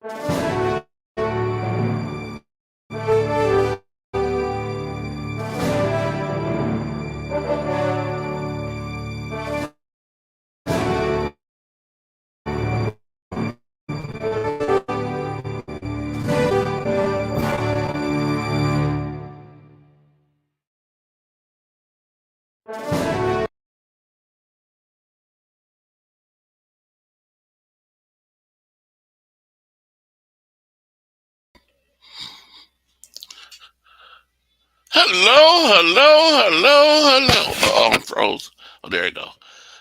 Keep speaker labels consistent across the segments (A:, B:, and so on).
A: Hello. Oh, I'm froze. Oh, there you go.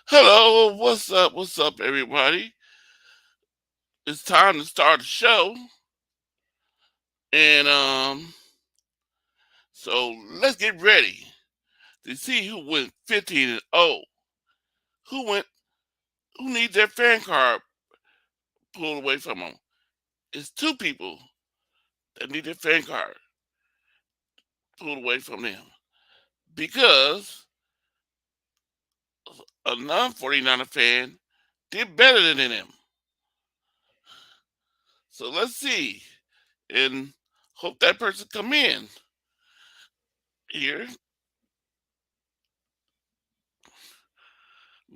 A: Hello, what's up? What's up, everybody? It's time to start the show, and so let's get ready to see who went 15-0. Who went? Who needs their fan card pulled away from them? It's two people that need their fan card pulled away from them because a non-49er fan did better than them. So let's see, and hope that person come in here.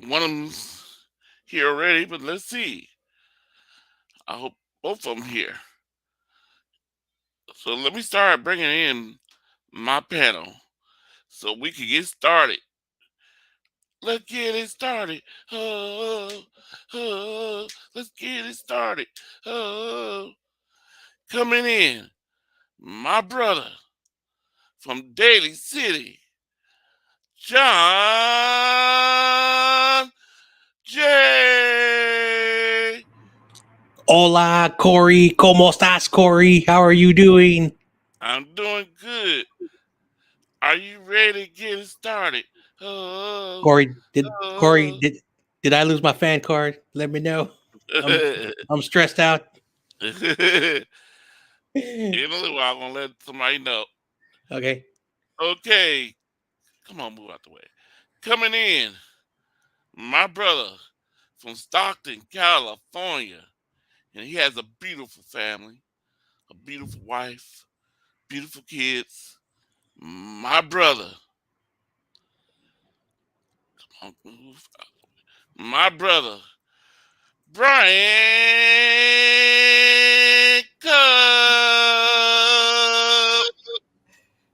A: One of them's here already, but let's see. I hope both of them here. So let me start bringing in my panel so we can get started. Let's get it started. Let's get it started. Oh, coming in, my brother from Daly City, John J.
B: Hola, Corey. ¿Cómo estás, Corey? How are you doing?
A: I'm doing good. Are you ready to get it started? Oh,
B: Corey,
A: oh.
B: did I lose my fan card? Let me know. I'm stressed out.
A: In a little while, I'm gonna let somebody know.
B: Okay.
A: Okay, come on, move out the way. Coming in, my brother from Stockton, California, and he has a beautiful family, a beautiful wife, beautiful kids. My brother, come on, move out. My brother, Brian Cup.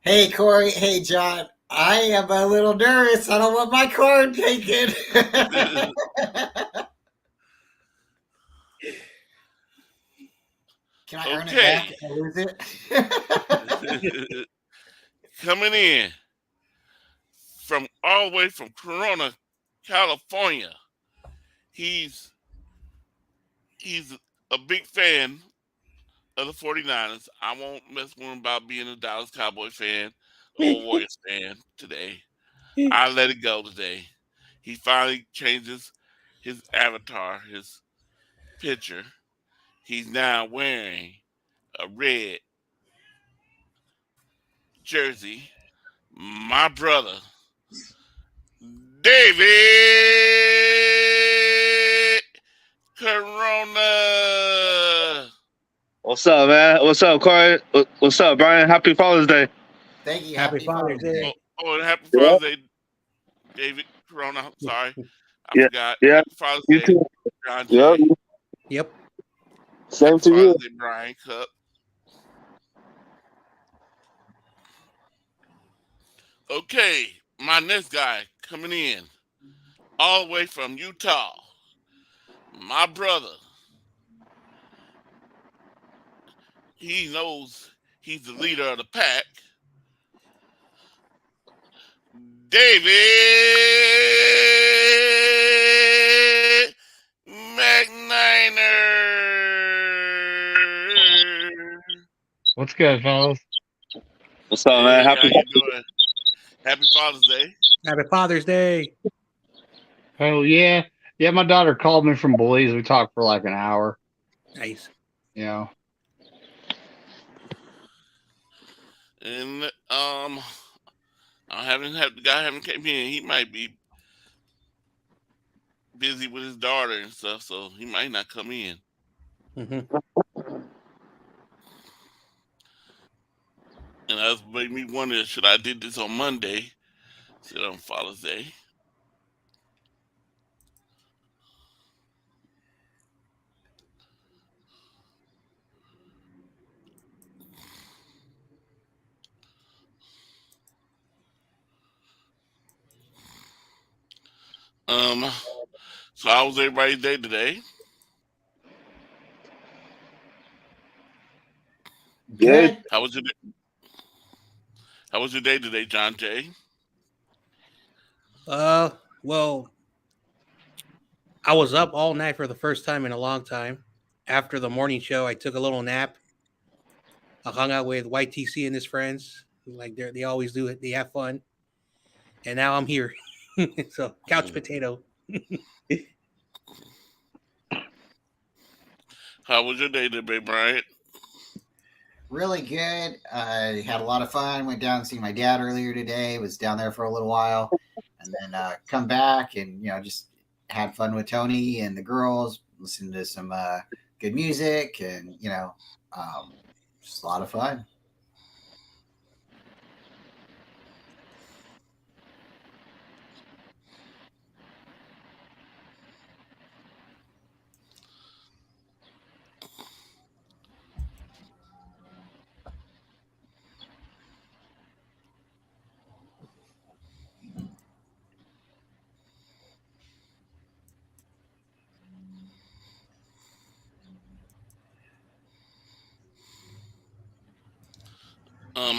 C: Hey, Corey. Hey, John. I am a little nervous. I don't want my card taken. Can I earn it back if I lose it?
A: Coming in from all the way from Corona, California. He's a big fan of the 49ers. I won't mess with him about being a Dallas Cowboy fan or a Warriors fan today. I let it go today. He finally changes his avatar, his picture. He's now wearing a red jersey. My brother, David Corona.
D: What's up, man? What's up, Corey? What's up, Brian? Happy Father's Day.
C: Thank you.
B: Happy Father's Day.
A: Oh, and happy Father's Day, David Corona. I'm sorry. I forgot.
D: Yeah.
A: Happy Father's
D: You
A: Day,
D: too.
A: John J.
B: Yep.
D: Same
A: Happy
D: to you.
A: Father's Day, Brian Cup. Okay, my next guy coming in all the way from Utah. My brother. He knows he's the leader of the pack. David McNiner.
E: What's good, fellas?
D: What's up, man?
A: Hey, how you doing? Happy Father's Day.
B: Happy Father's Day.
E: Oh yeah, yeah. My daughter called me from Belize. We talked for like an hour.
B: Nice.
E: You know.
A: And I haven't had the guy haven't came in. He might be busy with his daughter and stuff, so he might not come in.
B: Mm-hmm.
A: And that's made me wonder, should I did this on Monday instead on Father's Day? Um, so how was everybody's day today?
D: Good.
C: Good.
A: How was your day? How was your day today, John Jay?
B: Well, I was up all night for the first time in a long time. After the morning show, I took a little nap. I hung out with YTC and his friends. Like they always do it. They have fun. And now I'm here. So couch potato.
A: How was your day today, Bryant?
C: Really good. I had a lot of fun. Went down and see my dad earlier today. Was down there for a little while, and then come back and just had fun with Tony and the girls. Listened to some good music, and just a lot of fun.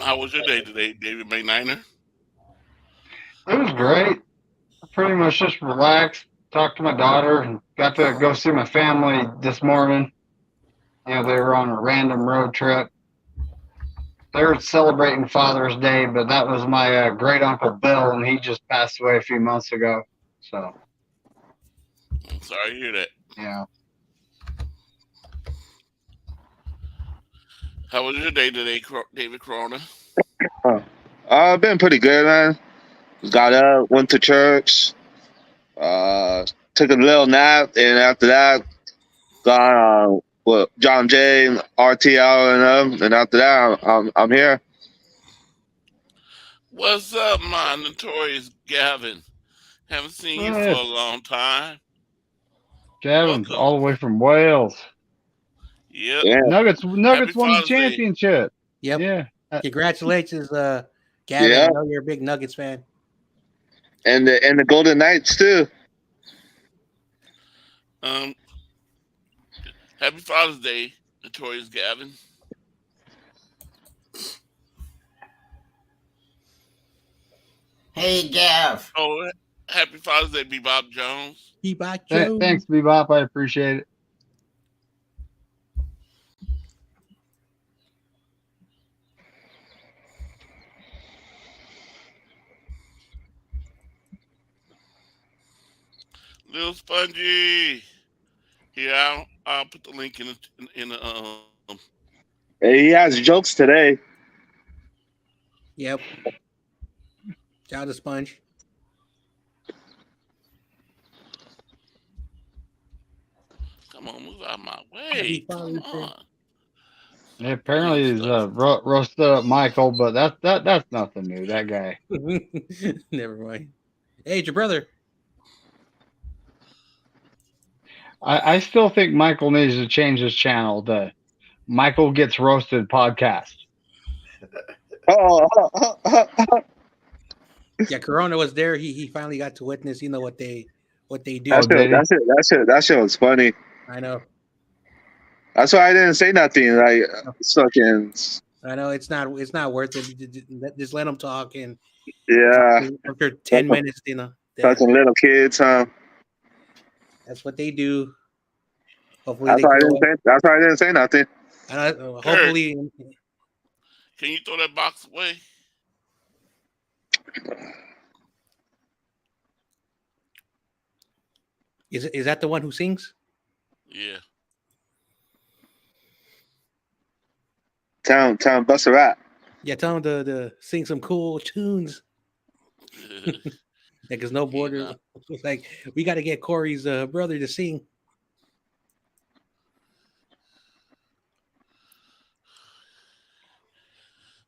A: How was your day today, David McNiner?
E: It was great. I pretty much just relaxed, talked to my daughter, and got to go see my family this morning. They were on a random road trip. They were celebrating Father's Day, but that was my great uncle Bill, and he just passed away a few months ago. So,
A: I'm sorry to hear that.
E: yeah.
A: How was your day today, David Corona?
D: Been pretty good, man. Got up, went to church, took a little nap, and after that, got with John Jay, RTL, and them. And after that, I'm here.
A: What's up, my notorious Gavin? Haven't seen you for
E: Yes.
A: a long time.
E: Gavin's
A: Welcome.
E: all the way from Wales.
A: Yep.
D: Yeah,
E: Nuggets
A: Happy
E: won the
A: Father's Day.
E: championship.
B: Yep.
E: Yeah.
B: Congratulations, Gavin.
D: Yeah.
B: I know you're a big Nuggets fan.
D: and the Golden Knights too.
A: Happy Father's Day, notorious Gavin.
C: Hey, Gav.
A: Oh, happy Father's Day, Bebop Jones.
B: Bebop Jones.
E: Thanks, Bebop. I appreciate it.
A: Little Spongy. Here, I'll put the link in the
D: He has jokes today.
B: Yep. Shout out to Sponge.
A: Come on, move out my
B: Happy
A: way. Come
B: Father's Day.
A: on.
E: Yeah, apparently he's roasted up Michael, but that's nothing new. That guy.
B: Never mind. Hey, it's your brother.
E: I still think Michael needs to change his channel to Michael Gets Roasted podcast.
D: Oh,
B: Yeah, Corona was there. He finally got to witness, what they do.
D: that shit was funny.
B: I know.
D: That's why I didn't say nothing. Like, fucking,
B: I know it's not worth it. Just let them talk, and
D: yeah,
B: after 10 minutes,
D: fucking little kids, huh?
B: that's what they do. Hopefully,
D: That's why I didn't say nothing.
B: Hopefully,
A: Can you throw that box away?
B: is that the one who sings?
A: Yeah.
D: Town bust a rap.
B: Yeah, tell him to sing some cool tunes. Because no border. It's like we got to get Corey's brother to sing.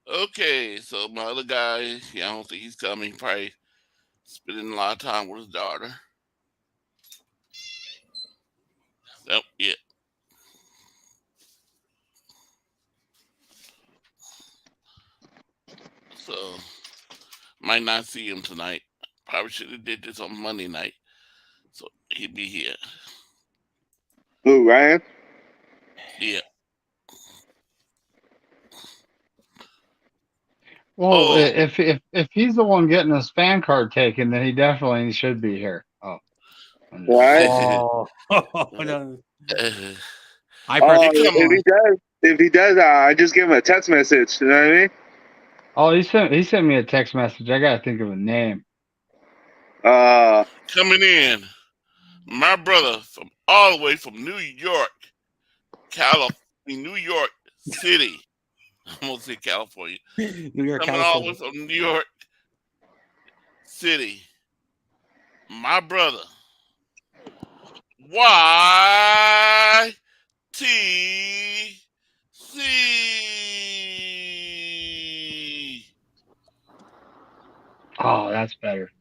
A: Okay, so my other guy, yeah, I don't think he's coming. Probably spending a lot of time with his daughter. Yep, yeah. So might not see him tonight. Probably should have did this on Monday night, so he'd be here.
D: Who, Ryan?
A: Yeah.
E: Well,
A: Oh.
E: if he's the one getting his fan card taken, then he definitely should be here. Oh,
D: Right?
B: Oh, no.
A: Uh,
B: I
D: Oh,
B: personally,
A: Come on.
D: if he does, I just give him a text message. You know what I mean?
E: oh, he sent me a text message. I gotta think of a name.
A: Coming in, my brother from all the way from New York, New York City. I'm gonna say California.
B: New York,
A: Coming all the
B: California.
A: way from New York City. My brother. YTC.
E: Oh, that's better.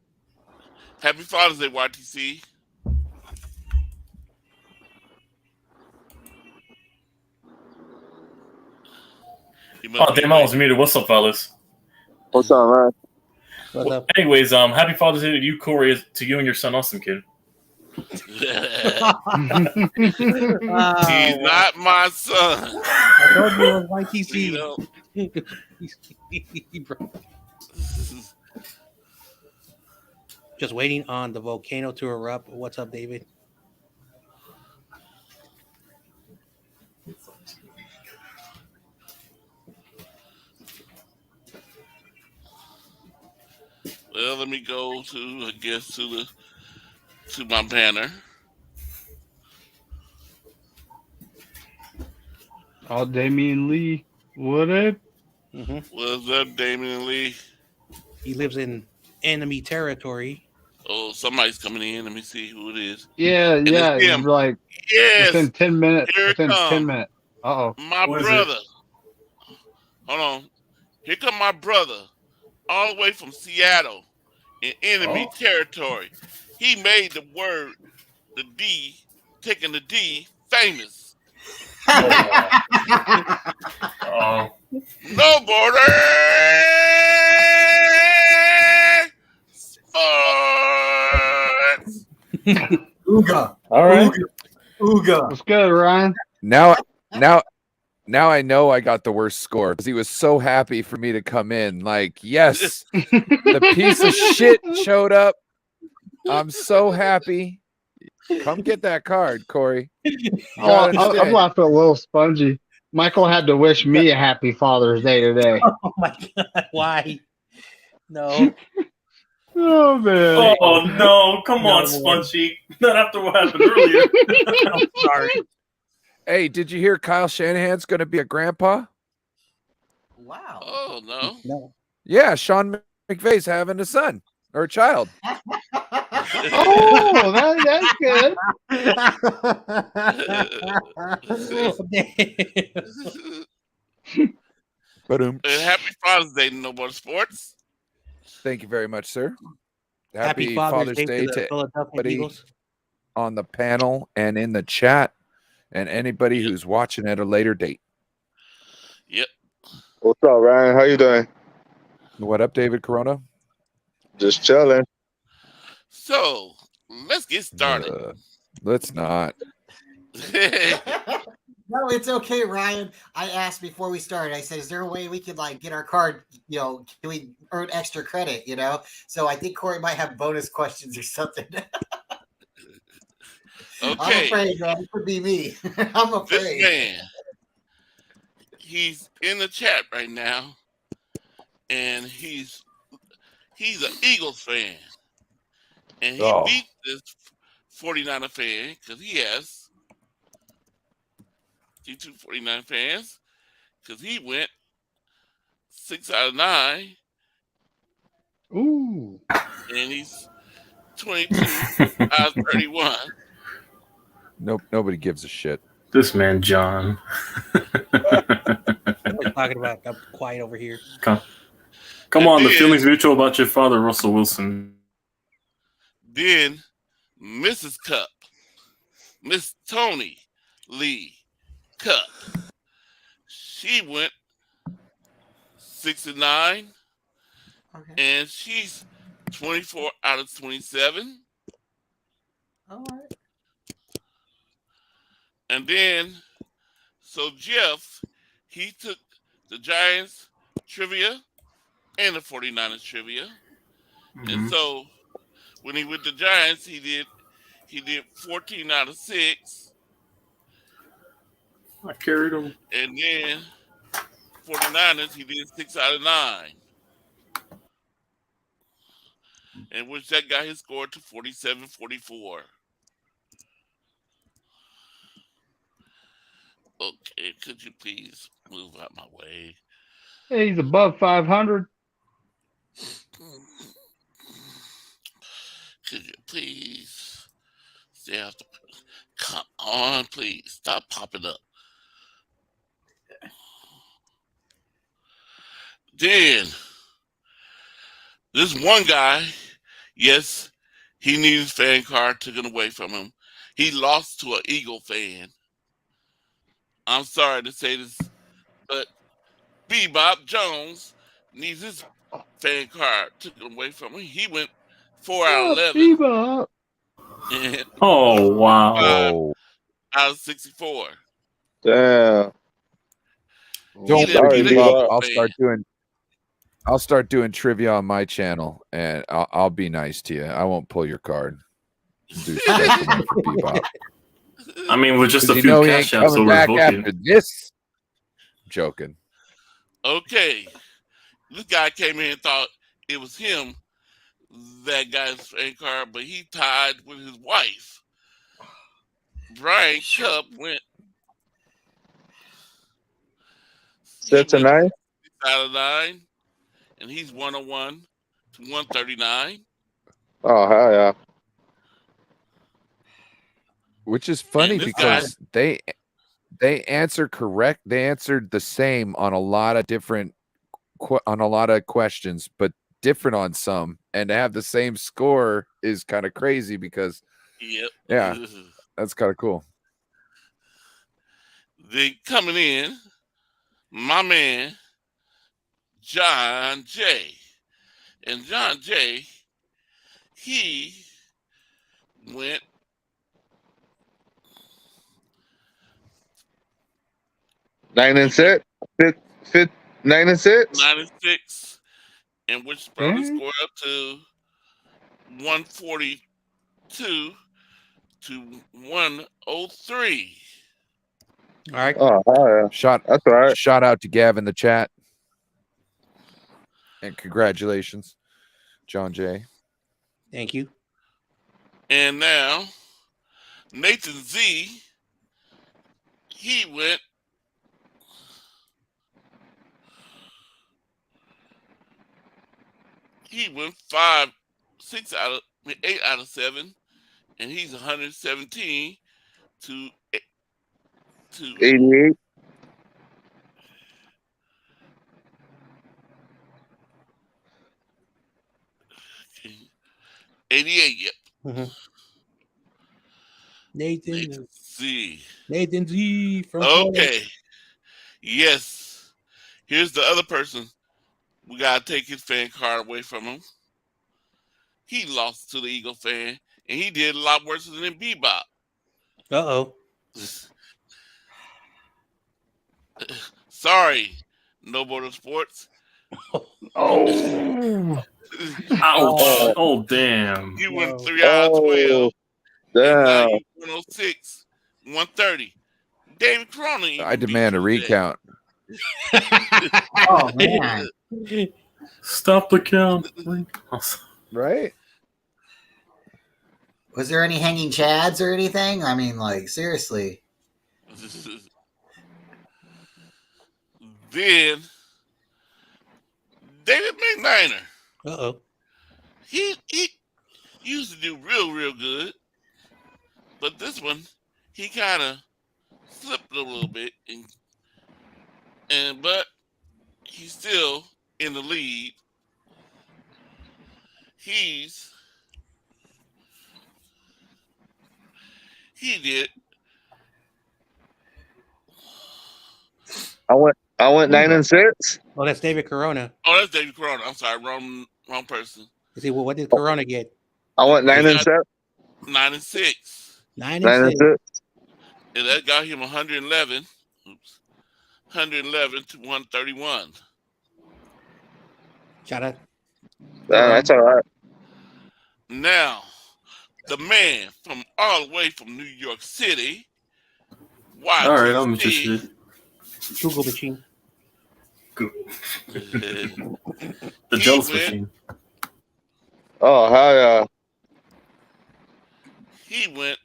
A: Happy Father's Day, YTC. He must
F: Oh,
A: be
F: damn, I was muted. What's up, fellas?
D: What's up, man?
B: What's up?
F: Anyways, happy Father's Day to you, Corey, to you and your son, Austin, kid.
A: He's not my son.
B: I told you it was
A: You
B: YTC.
A: know?
B: Just waiting on the volcano to erupt. What's up, David?
A: Well, let me go to my banner.
E: Oh, Damian Lee. What up?
B: Mm-hmm.
A: What's up, Damian Lee?
B: He lives in enemy territory.
A: Oh, somebody's coming in. Let me see who it is.
E: Yeah,
A: it's
E: yeah.
A: him.
E: Like
A: Yes,
E: within 10 minutes.
A: Here it
E: Within
A: come.
E: 10 minutes. Uh-oh.
A: my
F: Who is
A: brother. Hold on. Here come my brother, all the way from Seattle, in enemy territory. He made the word, the D, taking the D, famous.
F: Oh,
A: No border sports.
C: Ooga.
F: all right.
C: Ooga.
E: What's good, Ryan?
G: Now I know I got the worst score because he was so happy for me to come in. Like, yes, the piece of shit showed up. I'm so happy. Come get that card, Corey.
E: Oh, I'm laughing a little spongy. Michael had to wish me a happy Father's Day today.
B: Oh my god! Why? No.
E: Oh, man.
F: Oh, no. Come
B: No.
F: on, Spongy. Not after what happened earlier.
B: I'm sorry.
G: Hey, did you hear Kyle Shanahan's going to be a grandpa?
C: Wow.
A: Oh no.
B: No.
G: Yeah, Sean McVay's having a son or a child.
E: Oh, that's good.
G: Boom.
A: Happy Father's Day to No More Sports.
G: Thank you very much, sir.
B: Happy Father's Day to the Philadelphia
G: everybody
B: Eagles.
G: on the panel and in the chat, and anybody who's watching at a later date.
A: Yep.
D: What's up, Ryan? How you doing?
G: What up, David Corona?
D: Just chilling.
A: So let's get started.
G: Let's not.
C: No, it's okay, Ryan. I asked before we started. I said, "Is there a way we could like get our card? You know, can we earn extra credit? You know?" So I think Corey might have bonus questions or something. I'm
A: Okay.
C: afraid, man. It could be me. I'm
A: This
C: afraid.
A: man, he's in the chat right now, and he's an Eagles fan, and he
G: Oh.
A: beat this 49er fan because he has G2 49 fans because he went 6 out of 9,
E: Ooh.
A: and he's 22 out of 31.
G: Nope, nobody gives a shit.
F: This man, John.
B: talking about. I'm quiet over here.
F: Come
A: And
F: on, the
A: then-
F: feeling's mutual about your father, Russell Wilson.
A: Then Mrs. Cup, Miss Tony Lee Cup, she went 6-9,
C: Okay.
A: and she's 24 out of 27.
C: All right.
A: And then, so Jeff, he took the Giants trivia and the 49ers trivia. And so when he went to Giants, he did 14 out of 6.
F: I carried him.
A: And then 49ers, he did 6 out of 9. And which that got his score to 47-44. Okay, could you please move out my way?
E: Hey, he's above 500.
A: Could you please stay out the... Come on, please. Stop popping up. Then, this one guy, yes, he needed his fan card taken away from him. He lost to an Eagle fan. I'm sorry to say this, but Bebop Jones needs his fan card taken away from him. He went 4 out of 11
E: Bebop.
A: and
F: Oh, wow.
G: Oh,
A: out of 64.
D: Damn.
G: don't
A: didn't
G: worry,
A: beat
G: Bob.
A: Eagle
G: I'll start doing trivia on my channel, and I'll be nice to you. I won't pull your card. Do special one for Bebop.
F: I mean, with just a
G: 'Cause you
F: few
G: know he ain't
F: cash outs
G: coming
F: over
G: back
F: Vulcan.
G: after this. I'm joking.
A: Okay, this guy came in and thought it was him that got his fan card, but he tied with his wife. Brian Cup went
D: 6-9.
A: 6 out of 9, and he's 101 to 139.
D: Oh hell yeah.
G: Which is funny
A: this
G: because they answer correct. They answered the same on a lot of different questions, but different on some. And to have the same score is kind of crazy because
A: Yep.
G: Yeah. that's kind of cool.
A: Then coming in, my man, John Jay. And John Jay, he went
D: 9-6. 9-6.
A: 96, and which probably scored up to 142 to 103.
B: All right.
D: Oh hell yeah. That's all right.
G: Shout out to Gav in the chat. And congratulations, John Jay.
B: Thank you.
A: And now, Nathan Z, he went 8 out of 7, and he's 117 to
D: 88.
A: Yep.
B: Mhm. Nathan
A: Z.
B: Z from Florida.
A: Okay. Yes. Here's the other person. We gotta take his fan card away from him. He lost to the Eagle fan, and he did a lot worse than Bebop.
B: Uh-oh.
A: Sorry, No Border Sports.
E: Oh.
F: Ouch. Oh, damn.
A: He went 3 out of 12.
D: Damn.
A: 106, 130. David Cronin.
G: I demand a recount.
C: Oh man.
F: Stop the count.
G: Right?
C: Was there any hanging chads or anything? I mean, like, seriously.
A: Then David McNiner.
B: Uh-oh.
A: He used to do real good, but this one he kind of slipped a little bit, but he's still in the lead. He did.
D: I went 9-6.
B: Oh, that's David Corona.
A: Oh, that's David Corona. I'm sorry, wrong person.
B: You see, well, what did Corona get?
D: I went 9-7.
A: 9-6.
B: 9
D: 9
B: and
D: and
B: 6.
D: 6.
A: And that got him 111. 111 to 131.
B: Shout out.
D: That's all right.
A: Now, the man from all the way from New York City.
F: All right, I'm
A: YTC.
F: interested.
B: Google machine.
F: The
A: He
F: jealous
A: went-
F: machine.
D: Oh, how yeah.
A: He went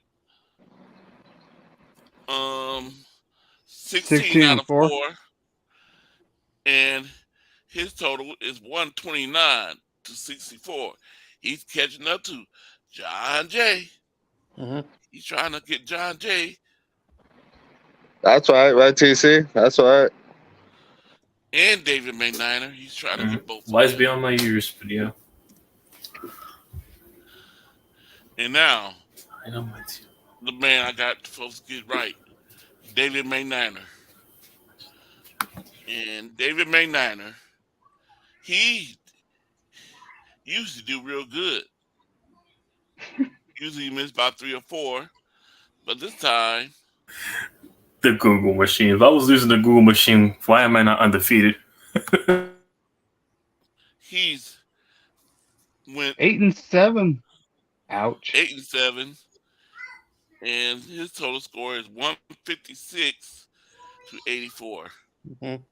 A: 16
E: 16
A: out
E: and
A: of
E: 4.
A: 4. And his total is 129 to 64. He's catching up to John Jay.
B: Mhm.
A: He's trying to get John Jay
D: That's right, TC. That's right.
A: and David McNiner. He's trying to get both. of
F: Lies
A: them.
F: beyond my years, but yeah.
A: And now,
F: I know my team.
A: the man I got folks get right, David McNiner. And David McNiner, he used to do real good. Usually he missed about 3 or 4, but this time
F: The Google machine. If I was using the Google machine, why am I not undefeated?
A: he's went
E: 8 and 7. Ouch.
A: 8 and 7, and his total score is 156 to 84.
B: Mhm.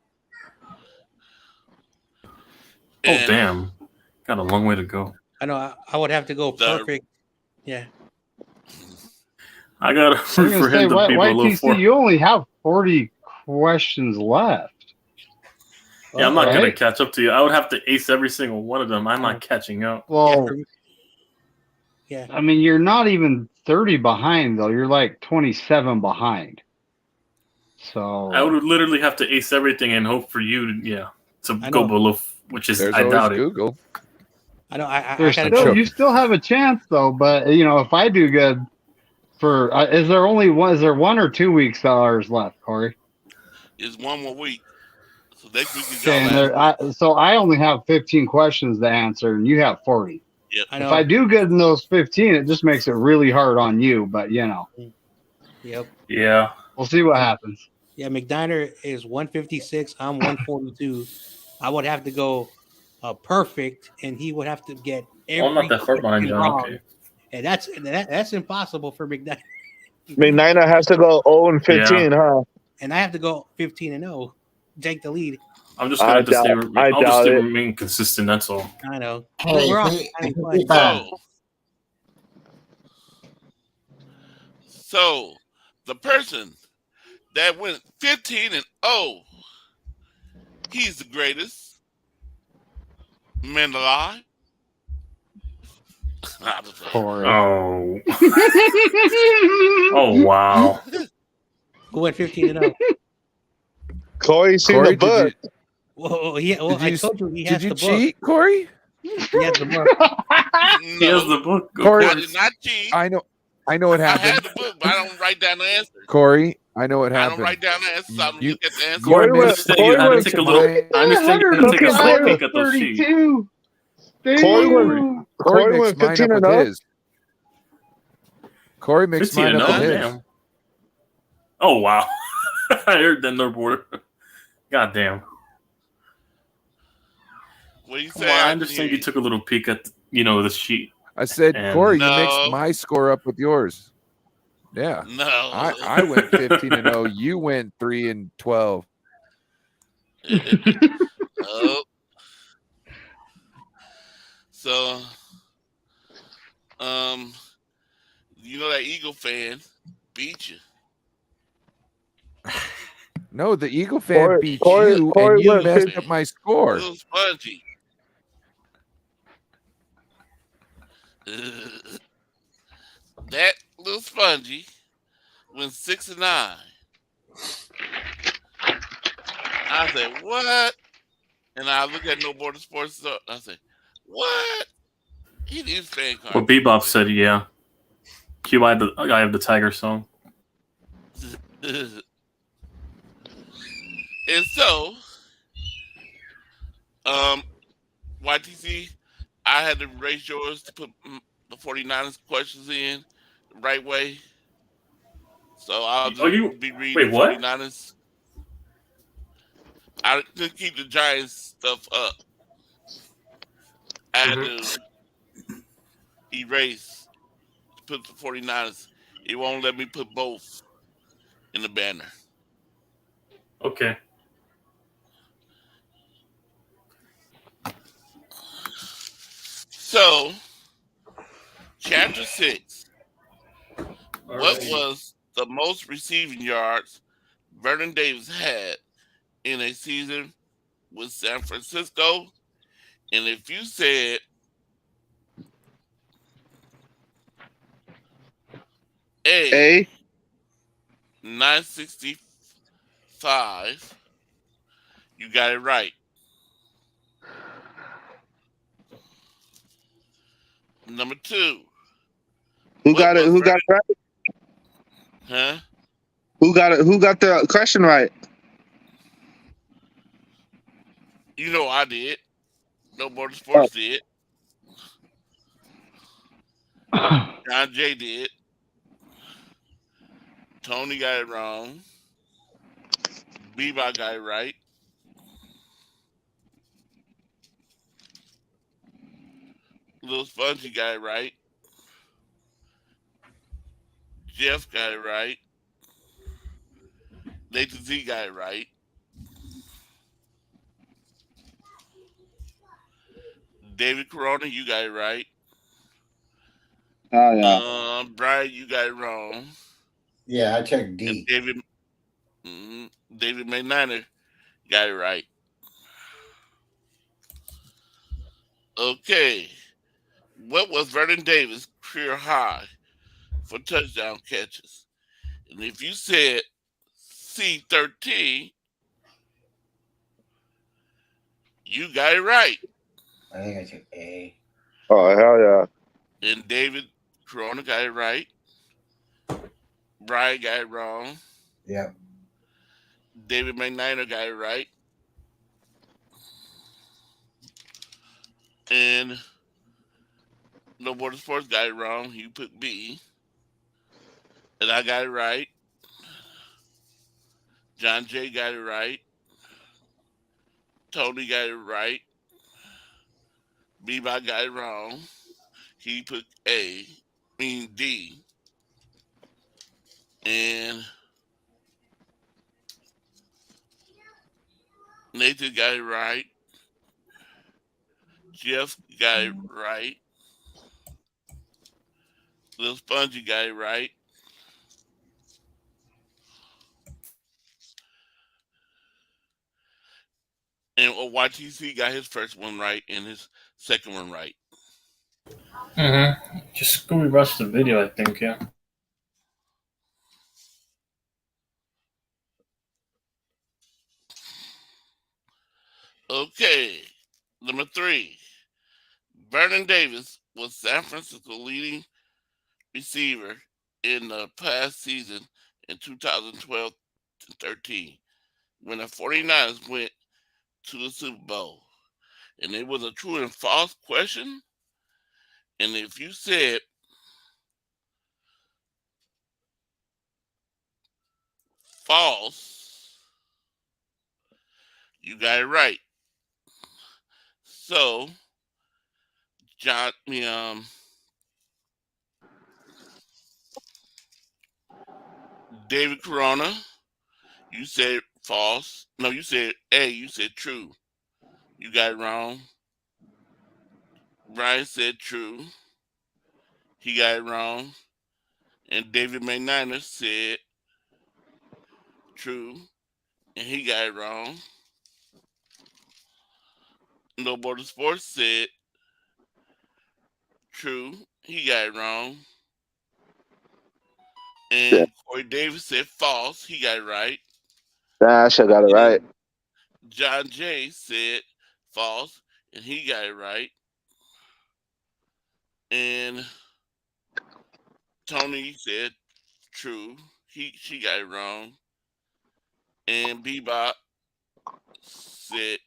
F: Oh,
A: And
F: damn. Got a long way to go.
B: I know. I would have to go
A: The-
B: perfect. Yeah.
F: I got to
E: I was
F: root
E: gonna
F: for
E: say,
F: him to be below
E: YTC,
F: 4.
E: you only have 40 questions left.
F: Yeah, I'm not going to
E: Right?
F: catch up to you. I would have to ace every single one of them. I'm not catching up.
E: Well,
B: Yeah.
E: I mean, you're not even 30 behind, though. You're like 27 behind. So,
F: I would literally have to ace everything and hope for you to
B: I
F: go
B: know.
F: below, which is,
G: There's
F: I
G: always
F: doubt it.
G: Google.
B: I know. I
E: there's
B: gotta
E: still,
B: go.
E: you still have a chance, though. But, if I do good for, is there 1 or 2 weeks hours left, Corey?
A: is one more week. So next week is
E: Okay,
A: y'all
E: and
A: last.
E: so I only have 15 questions to answer, and you have 40.
B: I
E: If
B: know.
E: I do good in those 15, it just makes it really hard on you. But
B: Yep.
F: Yeah.
E: we'll see what happens.
B: Yeah. McDiner is 156. I'm 142. I would have to go perfect, and he would have to get every
F: Well, I'm not that far behind
B: question
F: John.
B: wrong.
F: Okay.
B: And that's impossible for McDiner.
D: McNiner has to go 0 and 15, huh?
B: And I have to go 15 and 0. Take the lead.
F: I'm just going to
D: I doubt it.
F: remain consistent. That's all.
B: I know.
C: Hey,
B: We're all
C: hey,
B: having
C: hey,
B: fun.
A: So the person that went 15 and 0, he's the greatest man alive. I'm just playing.
E: Corey.
F: Oh. Oh, wow.
B: Who went 15 and 0?
D: Corey seen
G: Corey,
D: the book.
B: Well,
G: Did
B: I
G: you-
B: told you he
G: Did
B: has
G: you
B: the book.
G: cheat, Corey?
B: He has the book.
F: He has the book. Of
G: Corey-
A: I
F: course.
A: did not cheat.
G: I know what
A: I had
G: happened.
A: the book, but I don't write down the answer.
G: Corey, I know what
A: I don't
G: happened.
A: write down the answers. I don't
G: You-
A: look at the answer.
G: You
F: I
G: missed-
F: understand you had to
D: Corey
F: take a
G: was-
F: little. I understand you had to take a
D: Corey
F: slight
D: was
F: peek at those sheets.
E: 32.
D: Corey
E: Damn.
G: Corey
D: went
G: mixed mine
D: 15
G: up
D: and
G: with
D: 0.
G: his. Corey mixed
F: 15
G: mine
F: and
G: up with
F: 0,
G: his.
F: damn. Oh, wow. I heard that no border. God damn.
A: What do you say?
F: Well, I
A: didn't
F: understand
A: hear
F: you took a little peek at the sheet.
G: I said,
F: And-
G: Corey, you
A: No.
G: mixed my score up with yours. Yeah.
A: No.
G: I went 15 and 0. You went 3 and 12.
A: Oh. So, you know that Eagle fan beat you.
G: No, the Eagle fan
D: Corey-
G: beat
D: Corey-
G: you,
D: Corey
G: and you
D: went
G: messed
D: 15
G: up my score.
A: Little spongy. That little spongy went 6 and 9. I said, what? And I look at No Border Sports. I say, what? He needs fan card.
F: Well, Bebop said, yeah. Q, I have the Tiger song.
A: And so, YTC, I had to raise yours to put the 49ers questions in the right way. So I'll just be reading
F: wait, what?
A: 49ers. I couldn't keep the Giants stuff up. I had to erase to put the 49ers. It won't let me put both in the banner.
F: Okay.
A: So, chapter 6. What was the most receiving yards Vernon Davis had in a season with San Francisco? And if you said A, 965, you got it right. Number 2.
D: Who got it? Who got it right?
A: Huh?
D: Who got it? Who got the question right?
A: You know I did. No Border Sports did. John J did. Tony got it wrong. Bebop got it right. Little Spongy got it right. Jeff got it right. Nathan Z got it right. David Corona, you got it right.
D: Oh yeah.
A: Brian, you got it wrong.
C: Yeah, I checked D.
A: And David McNiner got it right. Okay. What was Vernon Davis' career high for touchdown catches? And if you said C13, you got it right.
C: I think I checked A.
D: Oh hell yeah.
A: And David Corona got it right. Brian got it wrong.
C: Yep.
A: David McNiner got it right. And No Border Sports got it wrong. You put B. And I got it right. John J got it right. Tony got it right. Bebop got it wrong. He put D. And Nathan got it right. Jeff got it right. Little Spongy got it right. And YTC got his first one right and his second one right.
F: Just go rewatch the video, I think, yeah.
A: Okay. Number 3. Vernon Davis was San Francisco leading receiver in the past season in 2012-13 when the 49ers went to the Super Bowl. And it was a true and false question. And if you said false, you got it right. So, David Corona, you said false. No, you said A. You said true. You got it wrong. Brian said true. He got it wrong. And David McNiner said true. And he got it wrong. No Border Sports said true. He got it wrong. And Corey Davis said false. He got it right.
D: Nah, I should got it right.
A: John J said false, and he got it right. And Tony said true. She got it wrong. And Bebop said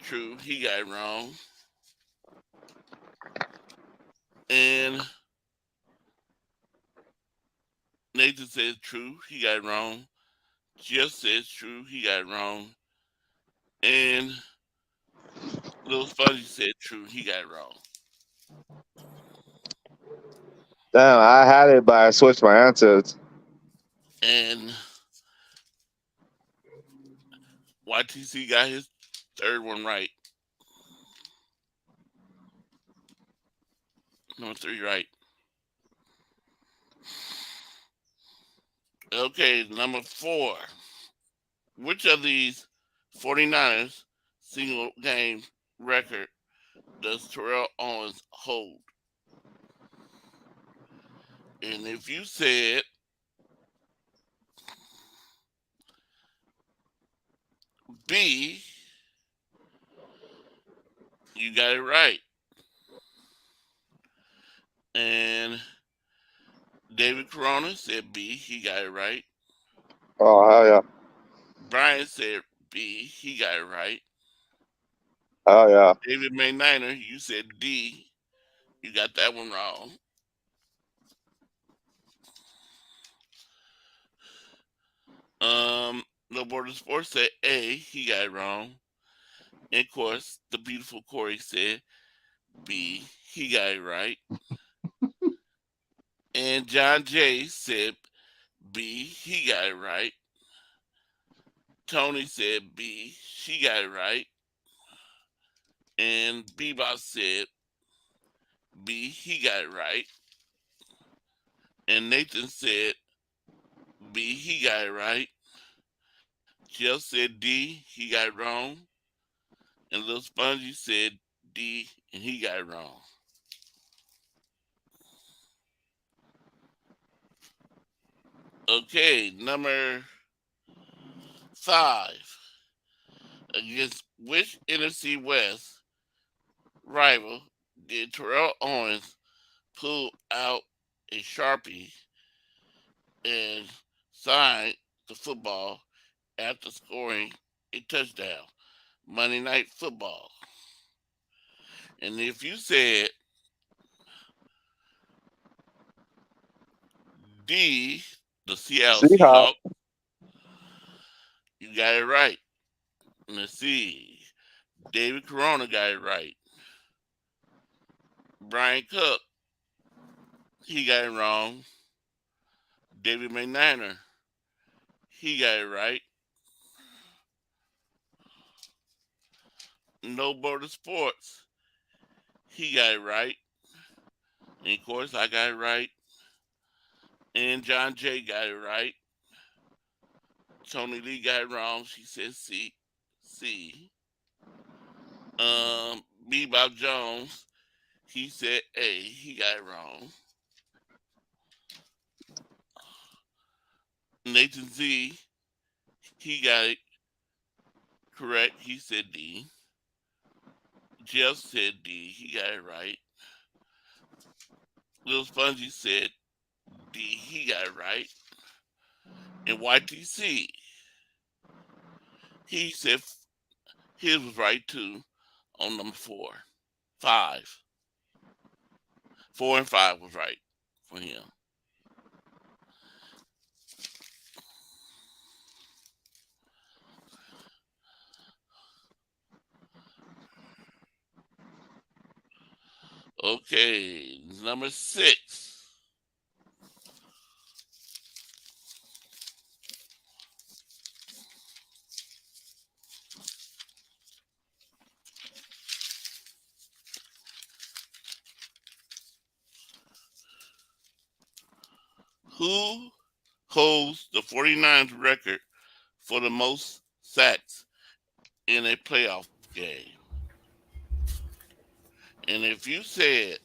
A: true. He got it wrong. And Nathan says true. He got it wrong. Jeff says true. He got it wrong. And Little Spongy said true. He got it wrong.
D: Damn, I had it, but I switched my answers.
A: And YTC got his third one right. Number 3 right. Okay, number 4. Which of these 49ers single game record does Terrell Owens hold? And if you said B, you got it right. And David Corona said B, he got it right.
D: Oh, hell yeah.
A: Brian said B, he got it right.
D: Hell yeah.
A: David May Niner, you said D, you got that one wrong. No Border Sports said A, he got it wrong. And of course, the beautiful Corey said B, he got it right. And John J said B, he got it right. Tony said B, she got it right. And Bebop said B, he got it right. And Nathan said B, he got it right. Jeff said D, he got it wrong. And Little Spongy said D, and he got it wrong. Okay, number 5. Against which NFC West rival did Terrell Owens pull out a Sharpie and sign the football after scoring a touchdown? Monday Night Football. And if you said D, the Seattle
D: Seahawks.
A: Seahawks, you got it right. Let's see. David Corona got it right. Brian Cook, he got it wrong. David McNiner, he got it right. No Border Sports, he got it right. And of course, I got it right. And John J got it right. Tony Lee got it wrong. She said C. Bebop Jones, he said A. He got it wrong. Nathan Z, he got it correct. He said D. Jeff said D. He got it right. Little Spongy said D. He got it right. And YTC, he said his was right too on number 4. 5. 4 and 5 was right for him. Okay, number 6. Who holds the 49ers record for the most sacks in a playoff game? And if you said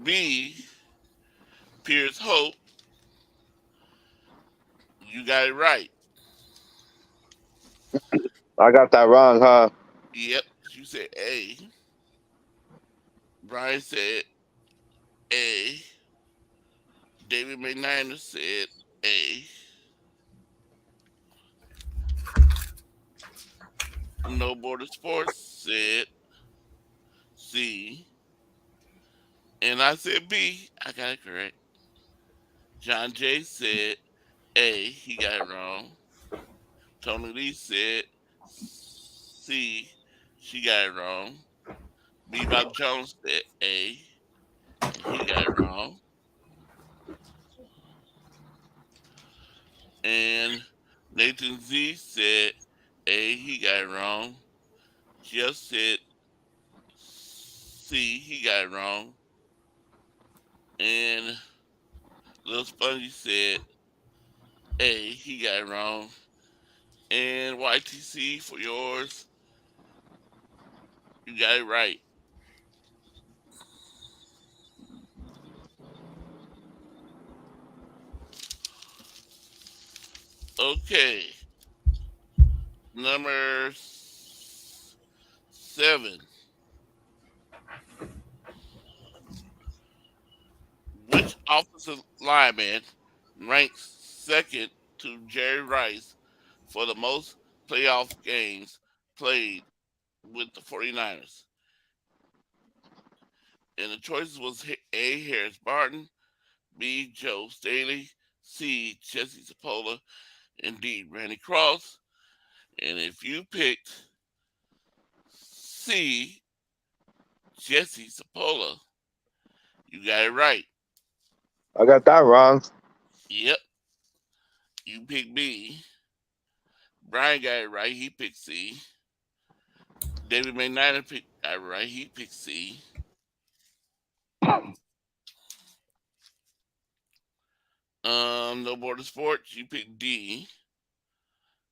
A: B, Pierce Hope, got it right.
D: I got that wrong, huh?
A: Yep, you said A. Brian said A. David McNiner said A. No Border Sports said C. And I said B. I got it correct. John Jay said A. He got it wrong. Tony Lee said C. She got it wrong. Bebop Jones said A. And he got it wrong. And Nathan Z said A. He got it wrong. Jeff said C. He got it wrong. And Lil Spongy said A. He got it wrong. And YTC for yours, you got it right. Okay. Number 7. Which offensive lineman ranks second to Jerry Rice for the most playoff games played with the 49ers? And the choices was A. Harris Barton, B. Joe Staley, C. Jesse Zapola, and D. Randy Cross. And if you picked C. Jesse Zapola, you got it right.
D: I got that wrong.
A: Yep. You picked B. Brian got it right. He picked C. David McNiner got it right. He picked C. No Border Sports. You picked D.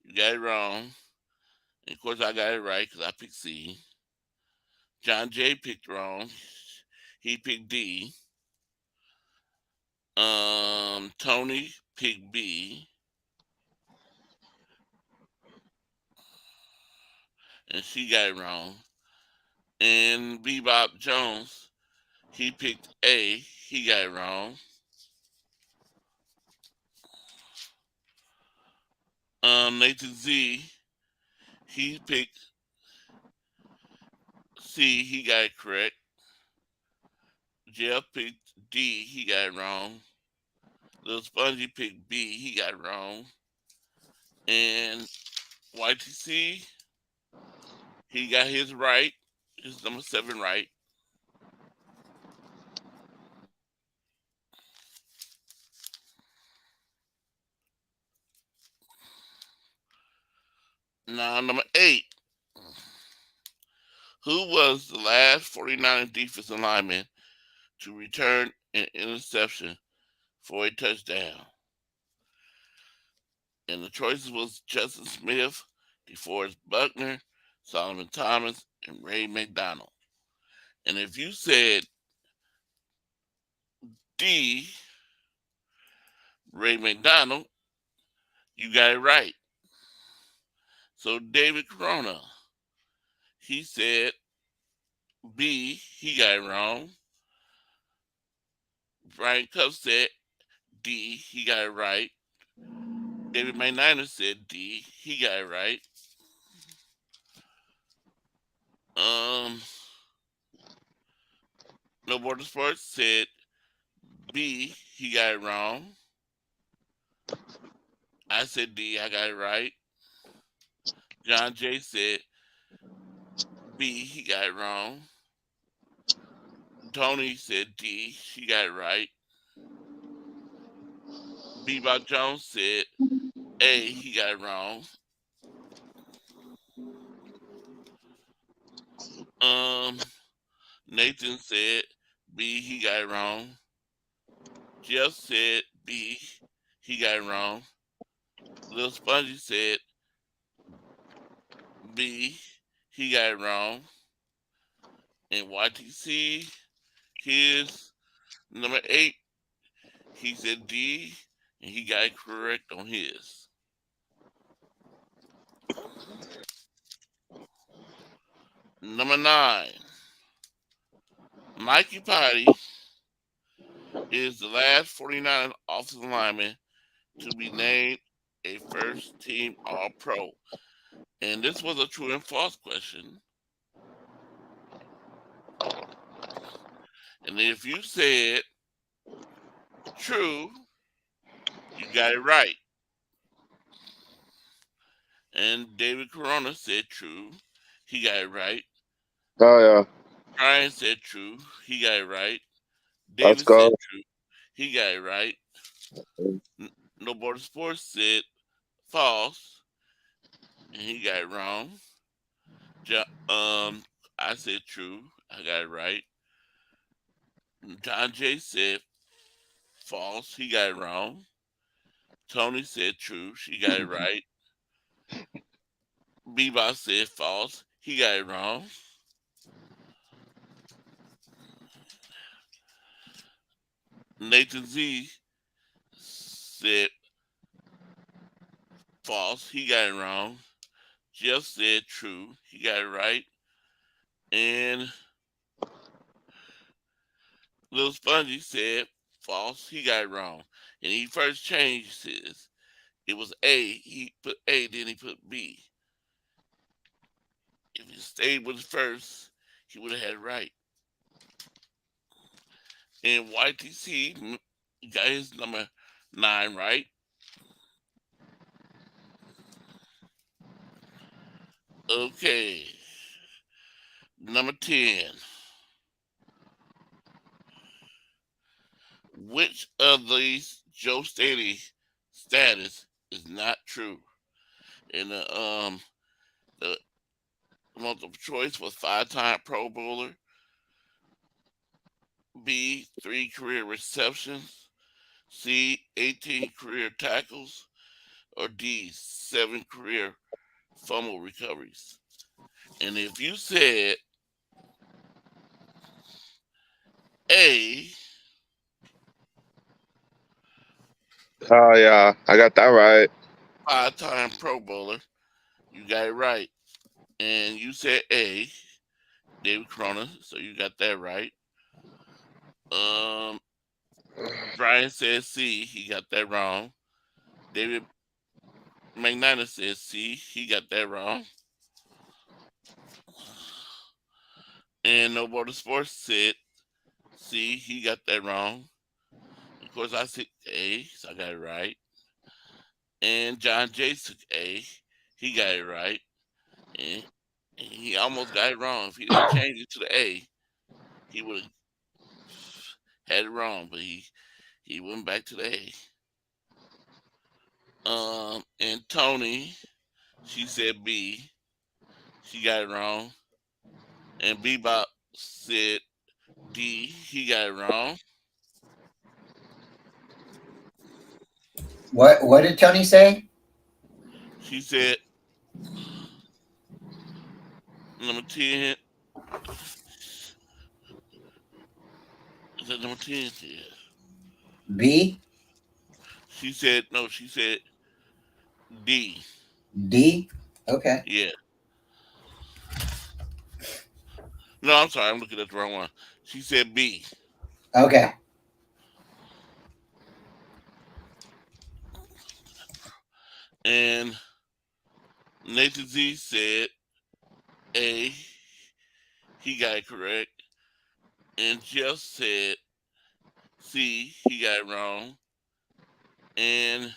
A: You got it wrong. And of course, I got it right because I picked C. John Jay picked wrong. He picked D. Tony picked B. And she got it wrong. And Bebop Jones, he picked A. He got it wrong. Nathan Z, he picked C. He got it correct. Jeff picked D. He got it wrong. Lil Spongy picked B. He got it wrong. And YTC, he got his right. His number 7 right. Now, number 8. Who was the last 49 defensive lineman to return an interception for a touchdown? And the choices was Justin Smith, DeForest Buckner, Solomon Thomas, and Ray McDonald. And if you said D, Ray McDonald, you got it right. So David Corona, he said B, he got it wrong. Brian Cuff said D, he got it right. David McNiner said D, he got it right. No Border Sports said B, he got it wrong. I said D, I got it right. John Jay said B, he got it wrong. Tony said D, she got it right. Bebop Jones said A, he got it wrong. Nathan said B, he got it wrong. Jeff said B, he got it wrong. Lil Spongy said B, he got it wrong. And YTC, his number 8, he said D, and he got it correct on his. Number 9, Mikey Potty is the last 49ers offensive lineman to be named a first team All Pro. And this was a true and false question. And if you said true, you got it right. And David Corona said true. He got it right.
D: Oh yeah.
A: Brian said true. He got it right.
D: Let's
A: David
D: go.
A: said true. He got it right. No Border Sports said false. And he got it wrong. I said true. I got it right. John Jay said false. He got it wrong. Tony said true. She got it right. Bebop said false. He got it wrong. Nathan Z said false. He got it wrong. Jeff said true. He got it right. And Little Spongy said false. He got it wrong. And he first changed his. It was A. He put A, then he put B. If he stayed with first, he would have had it right. And YTC got his number 9 right. Okay. Number 10. Which of these Joe Staley status is not true? And the multiple choice was 5-time Pro Bowler. B, 3 career receptions. C, 18 career tackles. Or D, 7 career fumble recoveries. And if you said A,
D: Oh yeah. I got that right.
A: 5-time Pro Bowler, you got it right. And you said A, David Corona, so you got that right. Brian said C, he got that wrong. David McNinnis said C, he got that wrong. And No Border Sports said C, he got that wrong. Of course, I said A, so I got it right. And John Jay took A, he got it right. And he almost got it wrong. If he didn't change it to the A, he would have had it wrong, but he went back to the A. And Tony, she said B. She got it wrong. And Bebop said D. He got it wrong.
C: What did Tony say?
A: She said number 10. Is that number 10? Yeah.
C: B?
A: She said no, she said D.
C: D? Okay.
A: Yeah. No, I'm sorry, I'm looking at the wrong one. She said B.
C: Okay.
A: And Nathan Z said A. He got it correct. And Jeff said C. He got it wrong. And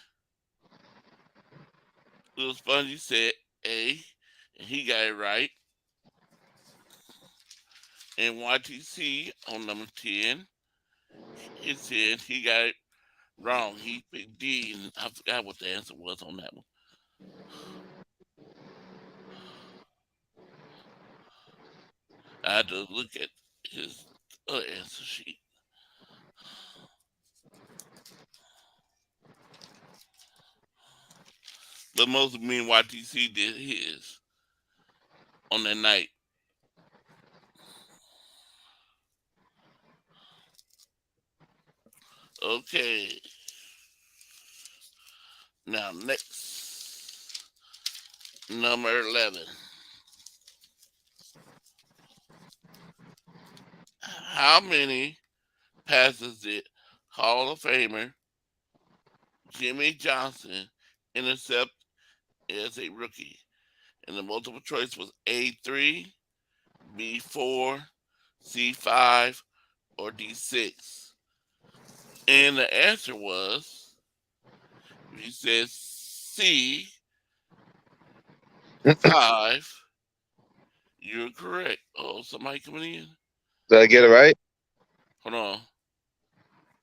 A: Little Spongy said A. And he got it right. And YTC on number 10, he said he got it wrong. He picked D, and I forgot what the answer was on that one. I had to look at his other answer sheet. But most of me and YTC did his on that night. Okay. Now, next, number 11. How many passes did Hall of Famer Jimmy Johnson intercept as a rookie? And the multiple choice was A3, B4, C5, or D6. And the answer was, he says C5. You're correct. Oh, somebody coming in?
D: Did I get it right?
A: Hold on.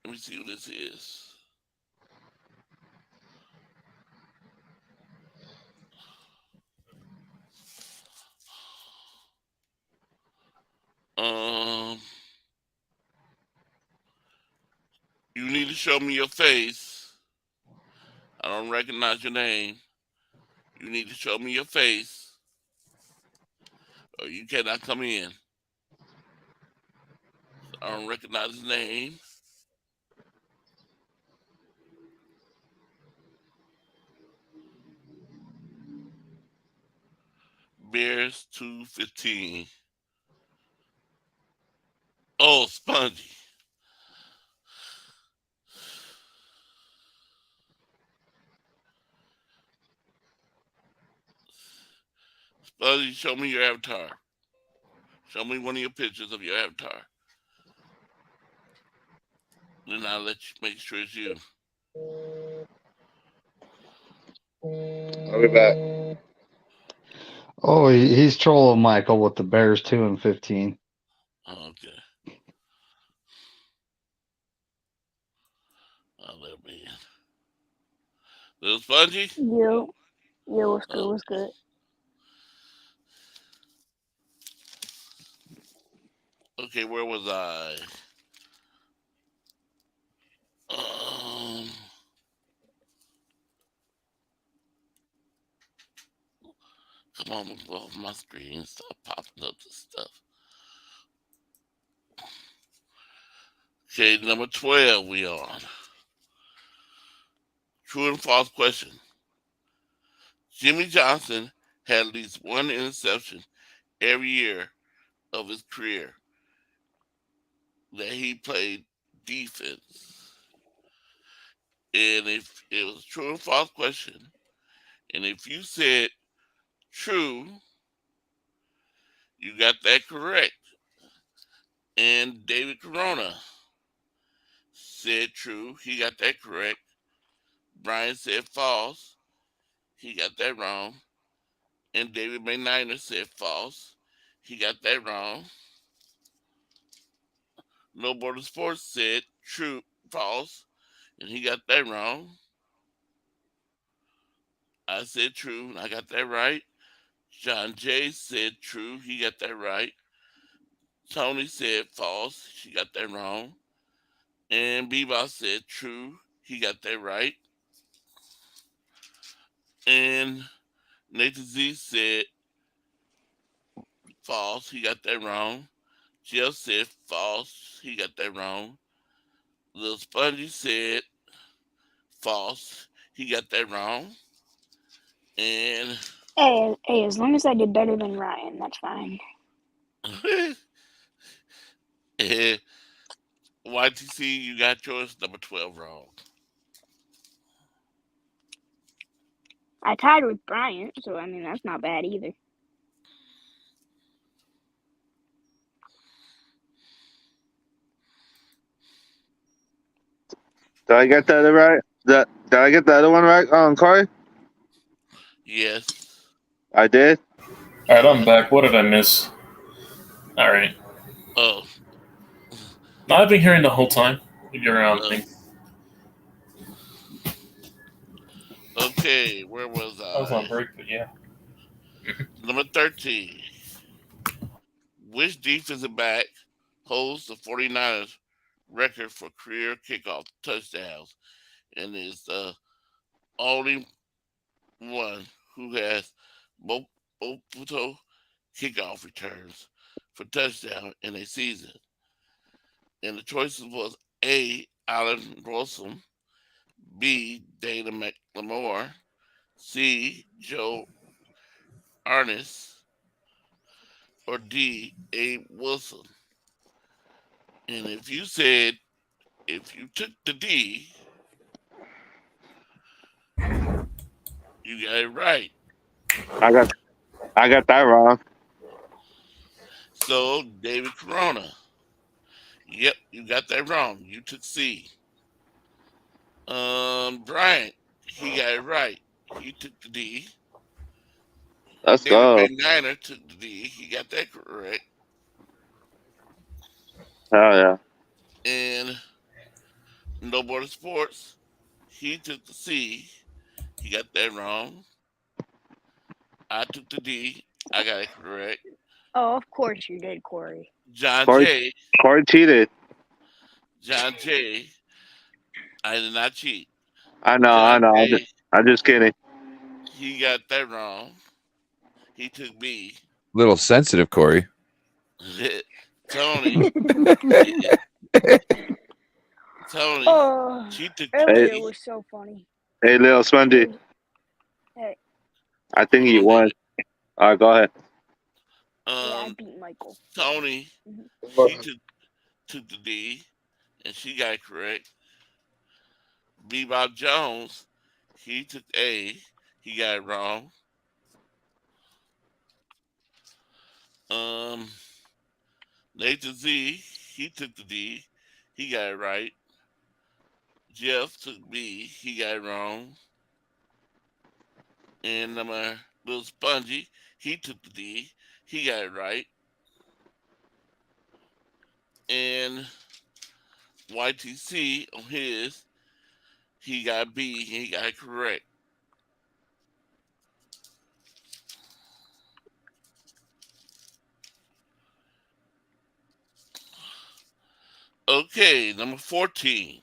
A: Let me see who this is. You need to show me your face. I don't recognize your name. You need to show me your face, or you cannot come in. I don't recognize his name. Bears 215. Oh, Spongy. Spongy, show me your avatar. Show me one of your pictures of your avatar. Then I'll let you make sure it's you.
D: I'll be back.
E: Oh, he's trolling Michael with the Bears 2-15.
A: Okay. I'll let him in. Little Spongy?
H: Yo, what's good? What's good?
A: Okay, where was I? Um, come on, go off my screen. Stop popping up this stuff. Okay, number 12 we on. True and false question. Jimmy Johnson had at least one interception every year of his career that he played defense. And if it was a true and false question, and if you said true, you got that correct. And David Corona said true, he got that correct. Brian said false, he got that wrong. And David McNiner said false, he got that wrong. No Border Sports said true, false, and he got that wrong. I said true, and I got that right. John Jay said true, he got that right. Tony said false, she got that wrong. And Bebop said true, he got that right. And Nathan Z said false, he got that wrong. Jeff said false, he got that wrong. Lil Spongy said false, he got that wrong. And
H: Hey, as long as I did better than Ryan, that's fine.
A: and YTC, you got yours number 12 wrong.
H: I tied with Bryant, so I mean that's not bad either.
D: Did I get that right? Did I get the other one right, Corey?
A: Yes.
D: I did?
F: All right, I'm back. What did I miss? All right.
A: Oh.
F: No, I've been hearing the whole time. Your thing.
A: Okay, where was I?
F: I was on break, but yeah.
A: Number 13. Which defensive back holds the 49ers record for career kickoff touchdowns and is the only one who has multiple kickoff returns for touchdown in a season? And the choices was A. Allen Robinson, B. Dana McLemore, C. Joe Ernest, or D. Abe Wilson. And if you took the D, you got it right.
D: I got that wrong.
A: So David Corona. Yep, you got that wrong. You took C. Bryant, he got it right. He took the D.
D: Let's
A: David
D: go.
A: McNiner took the D. He got that correct.
D: Hell yeah.
A: And No Border Sports, he took the C. He got that wrong. I took the D. I got it correct.
H: Oh, of course you did, Corey.
A: John
D: Corey
A: J.
D: cheated.
A: John J. I did not cheat.
D: I know.
A: John J.
D: I'm just kidding.
A: He got that wrong. He took B.
G: Little sensitive, Corey.
A: Tony. Tony.
H: Oh,
A: She took
H: earlier
A: the
H: was so funny.
D: Hey, Lil Spongy.
H: Hey,
D: I think you won. All right, go ahead.
H: yeah, I beat Michael.
A: Tony.
H: Mhm.
A: She took the D, and she got it correct. Bebop Jones. He took A. He got it wrong. Nathan Z. He took the D. He got it right. Jeff took B. He got it wrong. And Little Spongy. He took the D. He got it right. And YTC on his, he got B. He got it correct. Okay, number 14.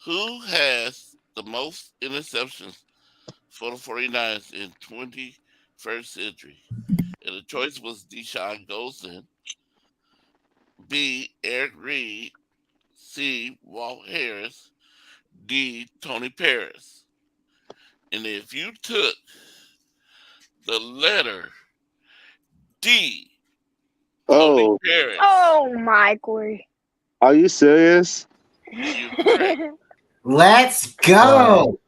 A: Who has the most interceptions for the 49ers in 21st century? And the choice was Deshaun Golson, B. Eric Reed, C. Walt Harris, D. Tony Paris. And if you took the letter D, Tony
D: Oh,
A: Paris,
H: Oh my, Corey.
D: are you serious?
A: you're correct.
C: Let's go.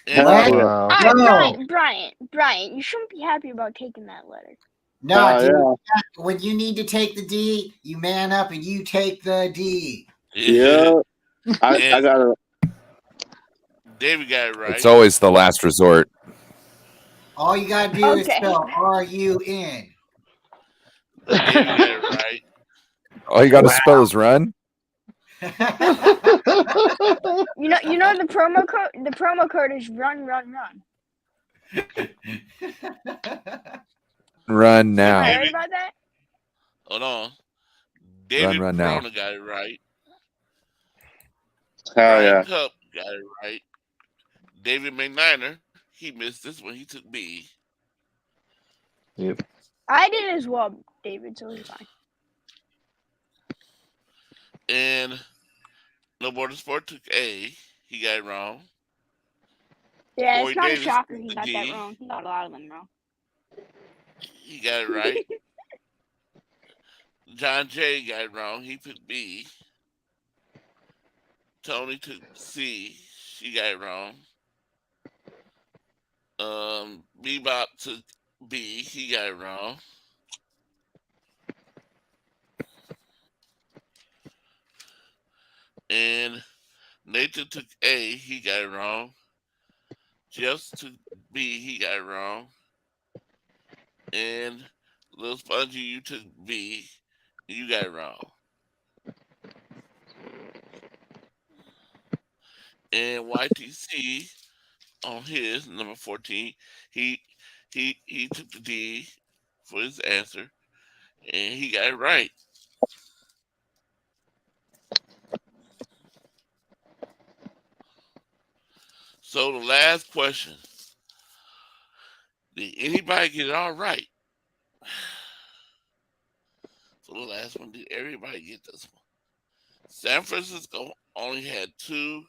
A: And
C: Let's
D: Hell yeah.
E: Wow.
H: All right,
C: go.
H: Brian, you shouldn't be happy about taking that letter.
C: No,
D: Hell
C: dude.
D: yeah.
C: When you need to take the D, you man up and you take the D.
D: Yeah. I
A: And
D: got it.
A: David got it right.
G: It's always the last resort.
C: All you gotta do is
H: Okay.
C: spell RUN.
A: David got it right.
G: All you got to spell is run.
H: You know the promo code. The promo code is run.
G: Run
H: I
G: now.
H: heard about that.
A: Hold on. David
G: run now.
A: Corona got it right.
D: Hell
A: Brian
D: yeah.
A: Cup got it right. David McNiner, he missed this one. He took B.
E: Yep.
H: I did as well, David. So it's fine.
A: And No Border Sport took A. He got it wrong.
H: Yeah,
A: Corey
H: it's not
A: Davis
H: a shocker
A: took
H: he
A: the
H: got that
A: D.
H: wrong. He got a lot of them wrong.
A: He got it right. John J got it wrong. He took B. Tony took C. She got it wrong. Bebop took B. He got it wrong. And Nathan took A. He got it wrong. Jeff took B. He got it wrong. And Little Spongy, you took B. You got it wrong. And YTC on his number 14, he took the D for his answer, and he got it right. So the last question: did anybody get it all right? So the last one: did everybody get this one? San Francisco only had 2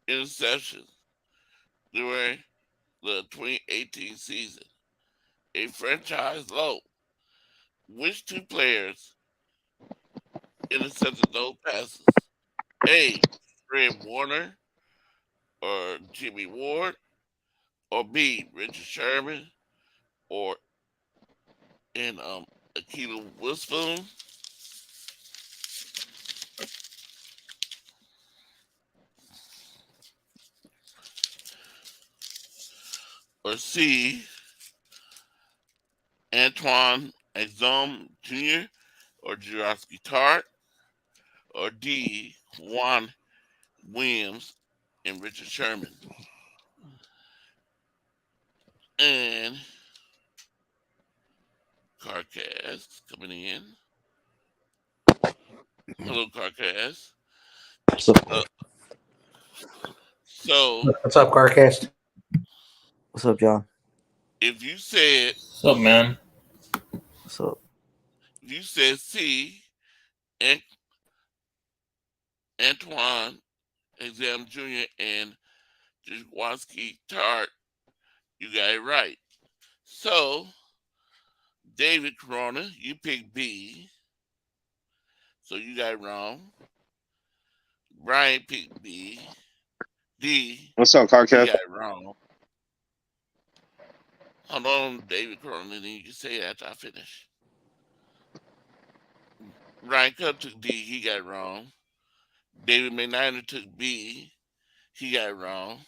A: interceptions during the 2018 season, a franchise low. Which two players intercepted those passes? A. Fred Warner or Jimmy Ward, or B. Richard Sherman, or Akila Witherspoon, or C. Antoine Exum Jr. or Jurowski Tart, or D. Juan Williams and Richard Sherman. And Carcast coming in. Hello, Carcast. So,
B: What's up, Carcast?
I: What's up, John?
A: if you said
F: What's up, man?
I: What's up?
A: if you said C, and Antoine Exam Jr. and Jaworski Tart, you got it right. So, David Corona, you picked B. So you got it wrong. Brian picked B. D.
D: What's up,
A: You
D: Carcast?
A: got it wrong. Hold on, David Corona, and then you can say it after I finish. Ryan Cup took D. He got it wrong. David McNiner took B. He got it wrong.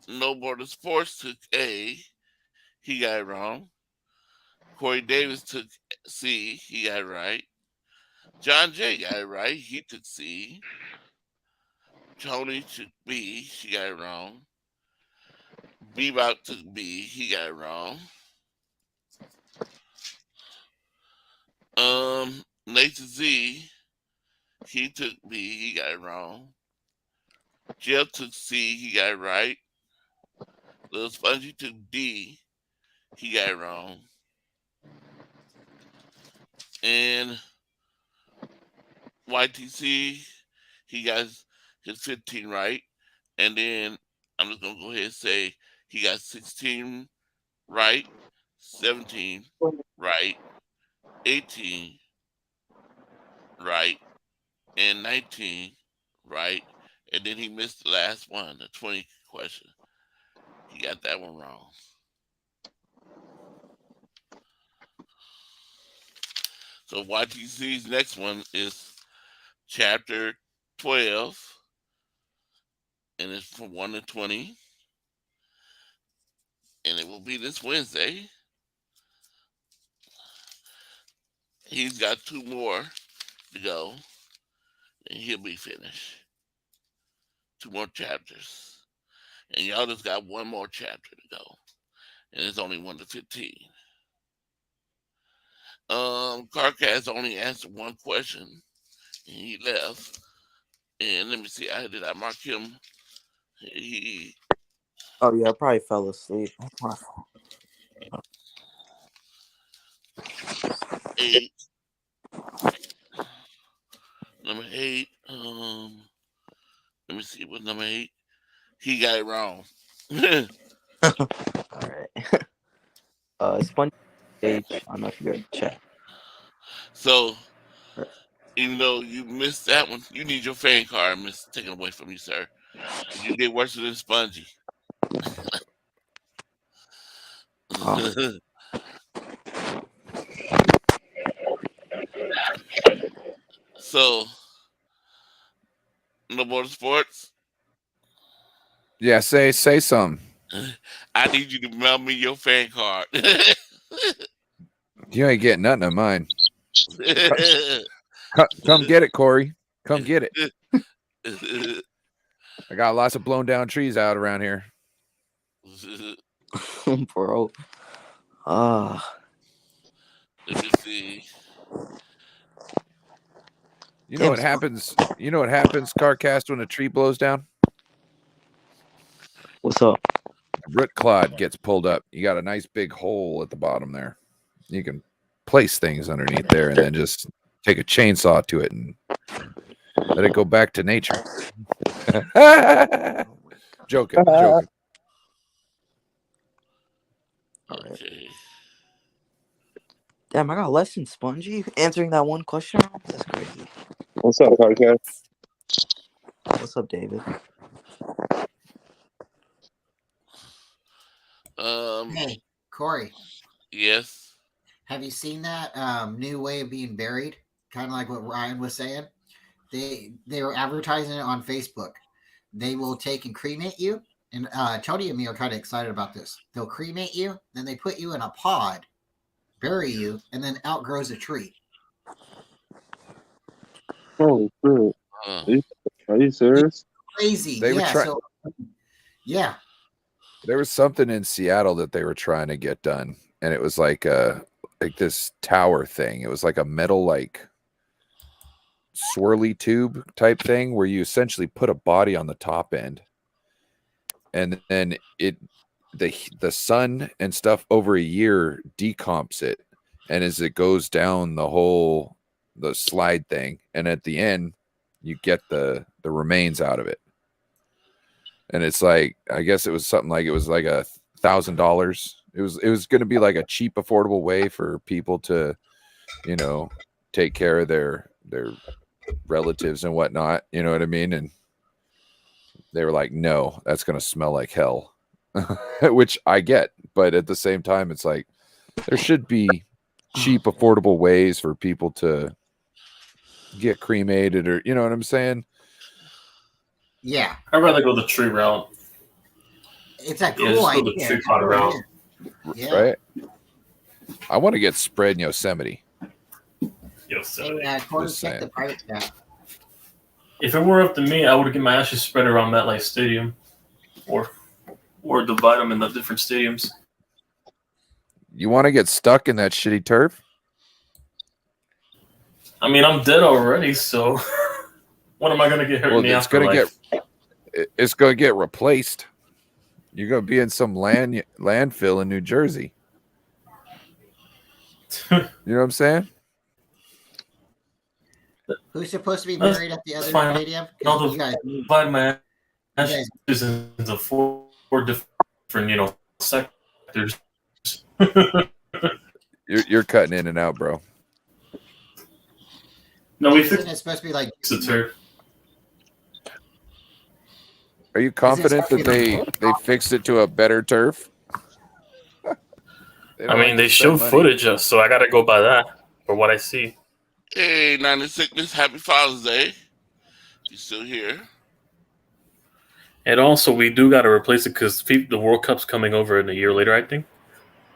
A: No Border Sports took A. He got it wrong. Corey Davis took C. He got it right. John Jay got it right. He took C. Tony took B. She got it wrong. Bebop took B. He got it wrong. Nathan Z. He took B. He got it wrong. Jeff took C. He got it right. Little Spongy took D. He got it wrong. And YTC, he got his 15 right. And then I'm just going to go ahead and say he got 16 right, 17 right, 18 right, and 19 right. And then he missed the last one, the 20 question. He got that one wrong. So YTC's next one is chapter 12, and it's from 1 to 20. And it will be this Wednesday. He's got 2 more to go, and he'll be finished. 2 more chapters. And y'all just got 1 more chapter to go. And it's only 1 to 15. Carcast only answered 1 question, and he left. And let me see, did I mark him?
I: Oh yeah, I probably fell asleep.
A: 8. Number 8. Let me see what number 8. He got it wrong.
I: All right. Sponge page. I don't know if you got to check.
A: So, even though you missed that one, you need your fan card taken away from you, sir. You did worse than Spongy. So, no more sports.
G: Yeah, say something.
A: I need you to mail me your fan card.
G: You ain't getting nothing of mine. Come get it, Corey. Come get it. I got lots of blown down trees out around here.
I: Bro.
A: Let me see.
G: You know what happens? You know what happens, Carcast, when a tree blows down?
I: What's up?
G: Root clod gets pulled up. You got a nice big hole at the bottom there. You can place things underneath there and then just take a chainsaw to it and let it go back to nature. Joking.
A: Okay.
I: Damn, I got less than Spongy answering that one question. That's crazy.
D: What's up, podcast?
I: What's up, David?
C: Hey, Corey,
A: Yes.
C: have you seen that new way of being buried? Kind of like what Ryan was saying. They were advertising it on Facebook. They will take and cremate you. And Tony and me are kind of excited about this. They'll cremate you, then they put you in a pod, bury you, and then outgrows a tree.
D: Oh, shit. Are you serious?
C: Crazy.
G: They were
C: yeah.
G: try-
C: So, yeah.
G: There was something in Seattle that they were trying to get done, and it was like this tower thing. It was like a metal like swirly tube type thing where you essentially put a body on the top end, and then the sun and stuff over a year decomps it, and as it goes down the slide thing, and at the end you get the remains out of it. And it's like, I guess it was something like, it was like $1,000. It was going to be like a cheap, affordable way for people to, take care of their relatives and whatnot. You know what I mean? And they were like, no, that's going to smell like hell, which I get. But at the same time, it's like, there should be cheap, affordable ways for people to get cremated, or, you know what I'm saying?
C: Yeah.
F: I'd rather go the tree route.
C: It's a
F: Yeah,
C: cool
F: just go the
C: idea.
F: tree pot route.
C: Yeah.
G: Right? I want to get spread in Yosemite.
F: Yosemite.
C: Hey, Corey,
G: Just
C: check
G: saying.
C: the pirate tab.
F: If it were up to me, I would get my ashes spread around MetLife Stadium, or divide them in the different stadiums.
G: You want to get stuck in that shitty turf?
F: I mean, I'm dead already, so what am I going to get hurt in the afterlife?
G: It's going to get replaced. You're going to be in some landfill in New Jersey. You know what I'm saying?
C: Who's supposed to be buried at the other
F: fine.
C: stadium? 'Cause
F: I'll
C: you guys,
F: divide my ashes into four different, sectors.
G: You're cutting in and out, bro.
F: No, we
C: isn't
F: fixed
C: it supposed to be like
F: the turf.
G: Are you confident that they fixed it to a better turf?
F: I mean, they show footage, so I got to go by that for what I see.
A: Hey, 96, happy Father's Day. You still here?
F: And also, we do got to replace it because the World Cup's coming over in a year later, I think.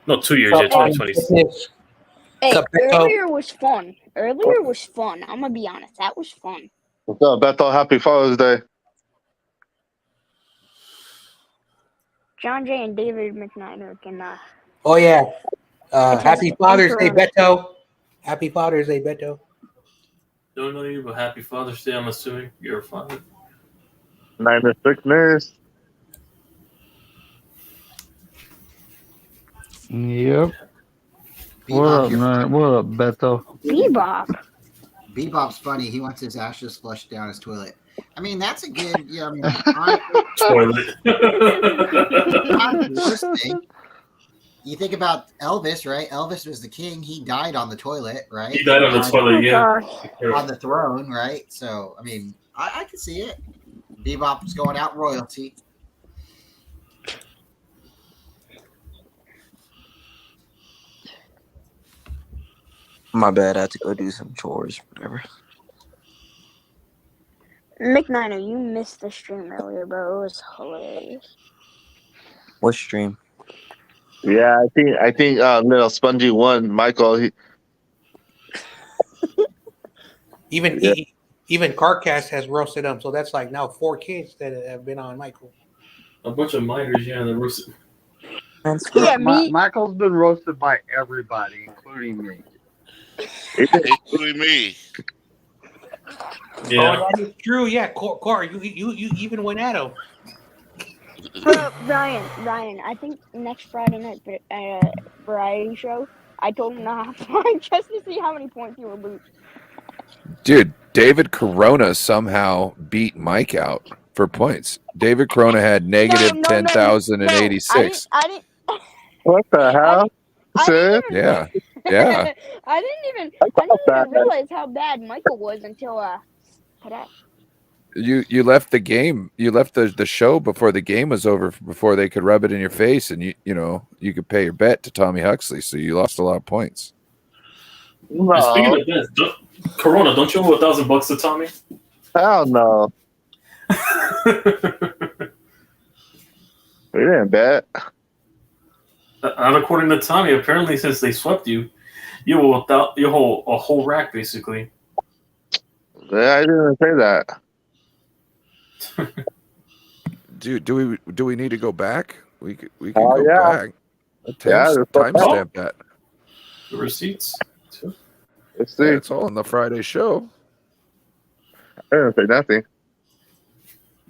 F: No, 2 years, yeah, 2020.
H: Hey,
B: Up, Beto?
H: earlier was fun. I'm gonna be honest. That was fun.
D: What's up, Bethel? Happy Father's Day.
H: John Jay and David McNiner can.
B: Oh yeah. Happy
H: Because
B: Father's Day,
H: Emperor-
B: Beto. Happy Father's Day, Beto.
F: Don't know you, but happy Father's Day. I'm assuming you're a father.
D: 96 News.
E: Yep. What
C: Bebop.
E: up, man? What up, Beto?
H: Bebop.
C: Bebop's funny. He wants his ashes flushed down his toilet. I mean, that's a good. Yeah, I mean, honestly,
F: Toilet.
C: not the worst thing. You think about Elvis, right? Elvis was the king. He died on the toilet, right?
F: He died on the toilet, yeah.
C: On the throne, right? So, I mean, I can see it. Bebop's going out royalty.
I: My bad. I had to go do some chores. Whatever.
H: McNiner, you missed the stream earlier, bro. It was hilarious.
I: What stream?
D: Yeah, I think little Spongy won. Michael,
B: Even
D: Yeah.
B: even Carcast has roasted him, so that's like now 4 kids that have been on Michael.
F: A bunch of minors, yeah, the roost.
I: Man, screw
H: Yeah, me.
E: Michael's been roasted by everybody, including me.
A: Including me.
F: Yeah.
B: Oh, that is true. Yeah, Corey, you even went at him.
H: Ryan, I think next Friday night variety show, I told him to hop on just to see how many points he would lose.
G: Dude, David Corona somehow beat Mike out for points. David Corona had negative
H: No,
G: 10,086.
H: I didn't.
D: what the hell?
H: I didn't even,
G: Yeah. Yeah.
H: I didn't even realize how bad Michael was until today.
G: You left the game. You left the show before the game was over, before they could rub it in your face, and you could pay your bet to Tommy Huxley, so you lost a lot of points.
F: And speaking
D: No,
F: of this, Corona, don't you owe $1,000 to Tommy?
D: hell no. We didn't bet.
F: And according to Tommy, apparently since they swept you, you owe a whole rack basically.
D: Yeah, I didn't say that.
G: Do we need to go back? We can
D: Oh,
G: go
D: yeah.
G: back.
D: Yeah,
G: Timestamp that.
F: The receipts. Too.
D: Let's see.
G: Yeah, it's all on the Friday show.
D: I didn't say nothing.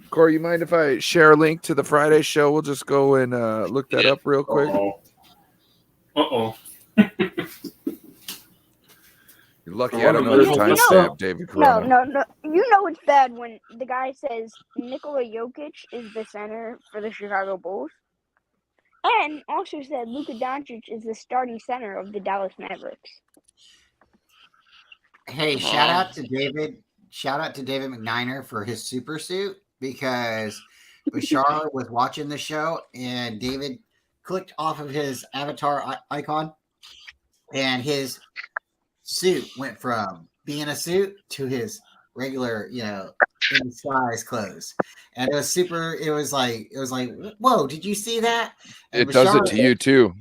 G: Corey, you mind if I share a link to the Friday show? We'll just go and look that up real quick.
F: Uh-oh.
G: You're lucky I don't know the
H: You know-
G: timestamp, David Corona.
H: No. You know it's bad when the guy says Nikola Jokic is the center for the Chicago Bulls, and also said Luka Doncic is the starting center of the Dallas Mavericks.
C: Hey, shout out to David McNiner for his super suit, because Bashar was watching the show and David clicked off of his avatar icon and his suit went from being a suit to his regular, in size clothes. And it was like, whoa, did you see that? And
G: It does it to you too.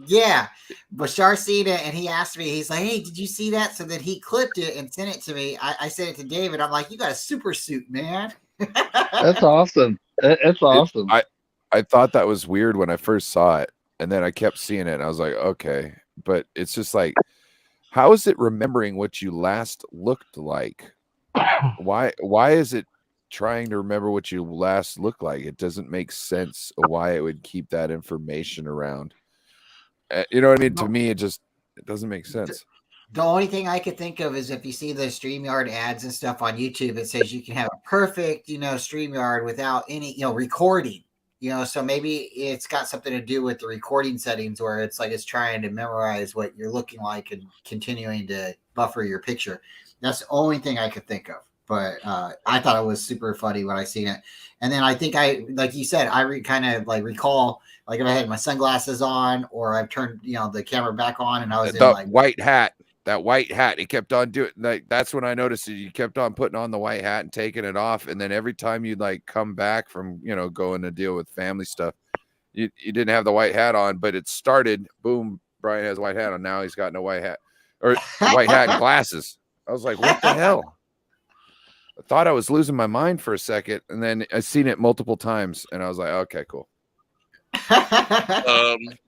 C: Yeah, Bashar seen it and he asked me, he's like, hey, did you see that? So then he clipped it and sent it to me. I sent it to David. I'm like, you got a super suit, man.
E: That's awesome. It's awesome.
G: I thought that was weird when I first saw it, and then I kept seeing it and I was like, okay. But it's just like, how is it remembering what you last looked like? Why is it trying to remember what you last looked like? It doesn't make sense why it would keep that information around. You know what I mean? To me, it doesn't make sense.
C: The only thing I could think of is if you see the StreamYard ads and stuff on YouTube, it says you can have a perfect, StreamYard without any, recording, so maybe it's got something to do with the recording settings where it's like it's trying to memorize what you're looking like and continuing to buffer your picture. That's the only thing I could think of. But I thought it was super funny when I seen it. And then I think like you said, I kind of like recall, like if I had my sunglasses on or I've turned, the camera back on and I was in like
G: white hat. That white hat, he kept on doing, like, that's when I noticed it. You kept on putting on the white hat and taking it off, and then every time you'd like come back from going to deal with family stuff, you didn't have the white hat on, but it started, boom, Brian has a white hat on. Now he's got no white hat, or white hat and glasses. I was like, what the hell? I thought I was losing my mind for a second, and then I seen it multiple times, and I was like, okay, cool.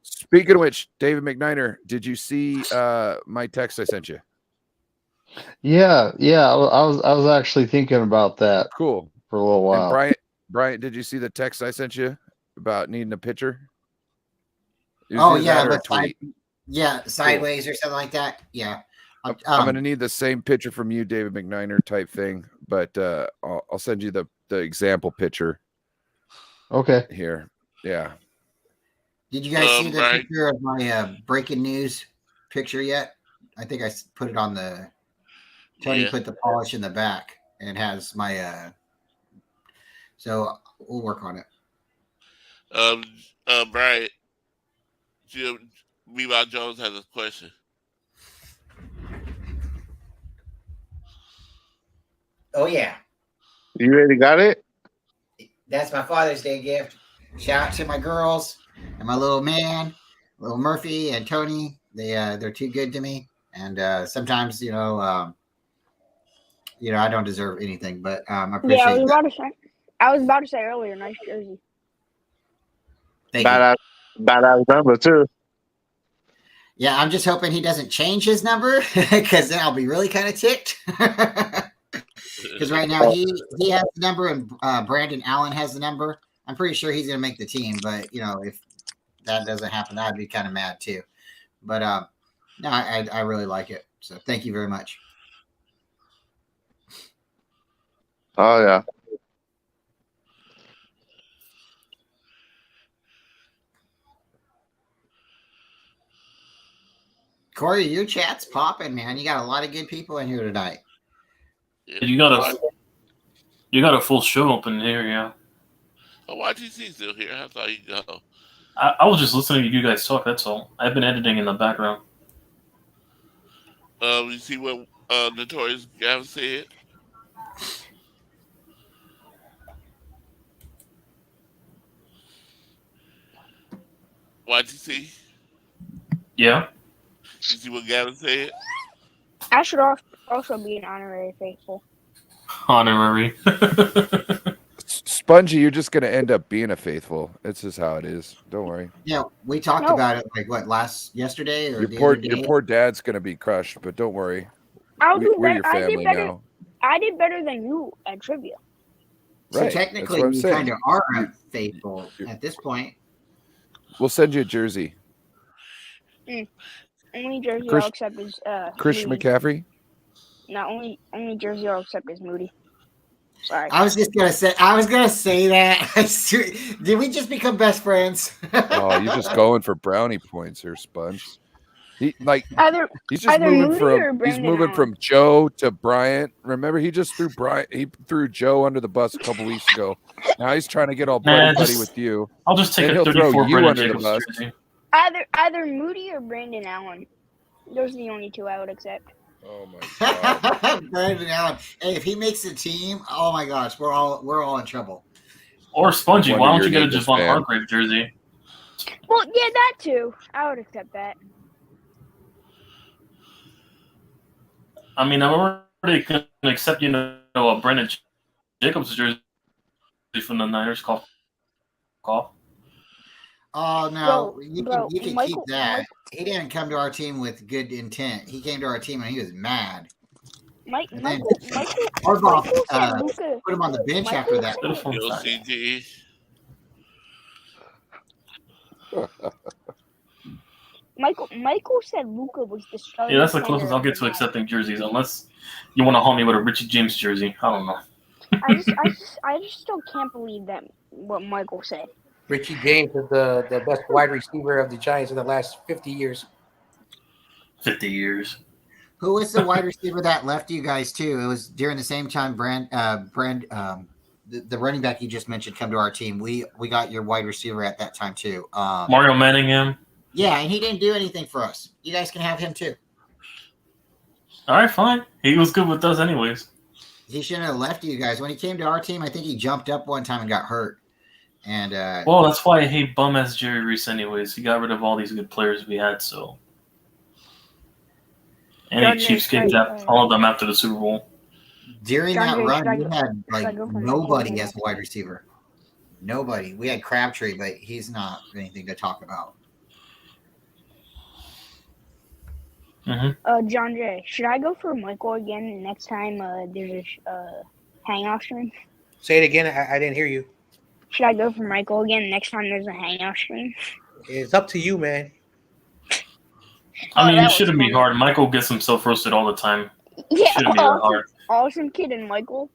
G: Speaking of which, David McNiner, did you see my text I sent you?
E: Yeah. I was actually thinking about that.
G: Cool.
E: For a little while.
G: And Brian, did you see the text I sent you about needing a picture?
C: Oh yeah, sideways or something like that. Yeah.
G: I'm gonna need the same picture from you, David McNiner type thing, but I'll send you the example picture.
E: Okay.
G: Here. Yeah.
C: Did you guys see the picture of my breaking news picture yet? I think I put it on the. Tony put the polish in the back and it has my. So we'll work on it.
A: Brian, Levi Jones has a question.
C: Oh yeah.
D: You already got it?
C: That's my Father's Day gift. Shout out to my girls and my little man, little Murphy and Tony. They're too good to me, and sometimes I don't deserve anything, but I appreciate.
H: Yeah, I was about to say earlier, nice jersey.
D: Badass number too.
C: Yeah, I'm just hoping he doesn't change his number because then I'll be really kind of ticked. Because right now he has the number and Brandon Allen has the number. I'm pretty sure he's going to make the team, but if that doesn't happen, I'd be kind of mad too. But no, I really like it. So thank you very much.
D: Oh yeah.
C: Corey, your chat's popping, man. You got a lot of good people in here tonight.
F: You got a full show open here, yeah.
A: Oh, YTC still here. I thought he'd go.
F: I was just listening to you guys talk. That's all. I've been editing in the background.
A: You see what Notorious Gavin said? YTC?
F: Yeah.
A: You see what Gavin said?
H: I should also be an honorary faithful.
F: Honorary.
G: Spongy, you're just gonna end up being a faithful. It's just how it is. Don't worry.
C: Yeah, we talked
H: No.
C: about it yesterday or
G: Your poor dad's gonna be crushed, but don't worry.
H: I'll do
G: We're
H: better.
G: your
H: I did
G: family
H: better.
G: now.
H: I did better than you at trivia.
C: So
G: Right.
C: technically,
G: That's what I'm
C: we
G: saying.
C: kind of are faithful at this point.
G: We'll send you a jersey.
H: Only jersey
G: Chris-
H: I'll accept is
G: Christian
H: Moody.
G: McCaffrey.
H: No, only jersey I'll accept is Moody. Sorry.
C: I was gonna say that. Did we just become best friends?
G: Oh, you're just going for brownie points here, Sponge. He's
H: Either
G: just
H: either
G: moving
H: Moody or
G: from
H: Brandon
G: from Joe to Bryant. Remember, he just threw Joe under the bus a couple weeks ago. Now he's trying to get all buddy with you.
F: I'll just take
G: Then
F: a
G: he'll throw
F: 34
G: you
F: Brandon
G: under the
F: Jacobs
G: bus.
F: jersey.
H: either Moody or Brandon Allen. Those are the only two I would accept.
G: Oh my god.
C: Brandon Allen. Hey, if he makes the team, oh my gosh, we're all in trouble.
F: Or Spongy.
G: Wonder
F: Why don't
G: you're
F: you get a
G: an Eagles
F: Javon
G: fan.
F: Hargrave jersey?
H: Well, yeah, that too. I would accept that.
F: I mean, I'm already going to accept, a Brandon Jacobs jersey from the Niners. Call.
C: Oh no,
H: Bro,
C: you
H: bro,
C: can keep
H: Michael-
C: that. He didn't come to our team with good intent. He came to our team and he was mad.
H: Michael said
C: Harbaugh
H: Luka.
C: put him on the bench after that.
F: Beautiful.
A: Yo, CG.
H: Michael said Luka was the starting.
F: Yeah, that's the
H: center
F: closest I'll
H: of
F: get
H: the
F: to
H: match.
F: accepting jerseys, unless you want to haul me with a Richie James jersey. I don't know.
H: I just still can't believe that what Michael said.
B: Richie James is the best wide receiver of the Giants in the last 50 years.
F: 50 years.
C: Who was the wide receiver that left you guys too? It was during the same time the running back you just mentioned come to our team. We got your wide receiver at that time too.
F: Mario Manningham.
C: Yeah, and he didn't do anything for us. You guys can have him too.
F: All right, fine. He was good with us anyways.
C: He shouldn't have left you guys. When he came to our team, I think he jumped up one time and got hurt. And
F: Well, that's why I hate bum-ass Jerry Reese anyways. He got rid of all these good players we had, so. And he cheapskated all of them after the Super Bowl.
C: during
H: John
C: that
H: Jay,
C: run,
H: should I
C: we
H: go-
C: had
H: should I go for
C: nobody
H: Michael?
C: as a wide receiver. Nobody. We had Crabtree, but he's not anything to talk about.
F: Mm-hmm.
H: John Jay, should I go for Michael again next time there's a hangout stream?
B: Say it again. I didn't hear you.
H: Should I go for Michael again next time there's a hangout stream?
B: It's up to you, man.
F: I mean,
H: that
F: it
H: was
F: shouldn't be
H: funny.
F: hard. Michael gets himself roasted all the time.
H: Yeah,
F: Shouldn't be that hard.
H: awesome kid and Michael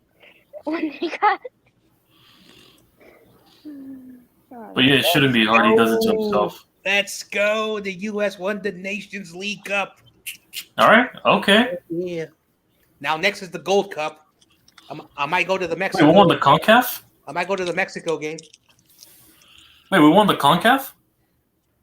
H: when he got.
F: But yeah, it shouldn't be hard. He does it to himself.
B: Let's go. The U.S. won the Nations League Cup.
F: All right. Okay.
B: Yeah. Now next is the Gold Cup. I might go to the
F: Wait,
B: Mexico.
F: we won the CONCACAF?
B: I might go to the Mexico game.
F: Wait, we won the CONCACAF?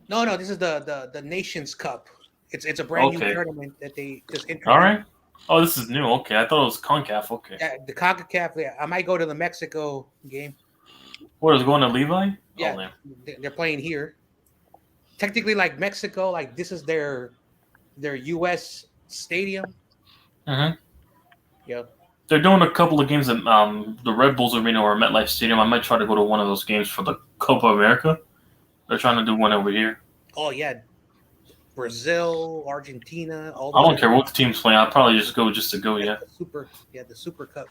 B: No, this is the Nations Cup. It's a brand new
F: Okay.
B: tournament that they just introduced.
F: All right. Oh, this is new. Okay. I thought it was CONCACAF. Okay.
B: Yeah, the CONCACAF. Yeah, I might go to the Mexico game.
F: What, is it going to Levi?
B: Yeah,
F: Oh, man.
B: they're playing here. Technically, like Mexico, like this is their U.S. stadium.
F: Mm-hmm.
B: Yeah.
F: They're doing a couple of games at the Red Bulls Arena or MetLife Stadium. I might try to go to one of those games for the Copa America. They're trying to do one over here.
B: Oh yeah, Brazil, Argentina. All
F: I don't
B: those-
F: care what the team's playing. I'll probably just go just to go, yeah.
B: The Super Cup.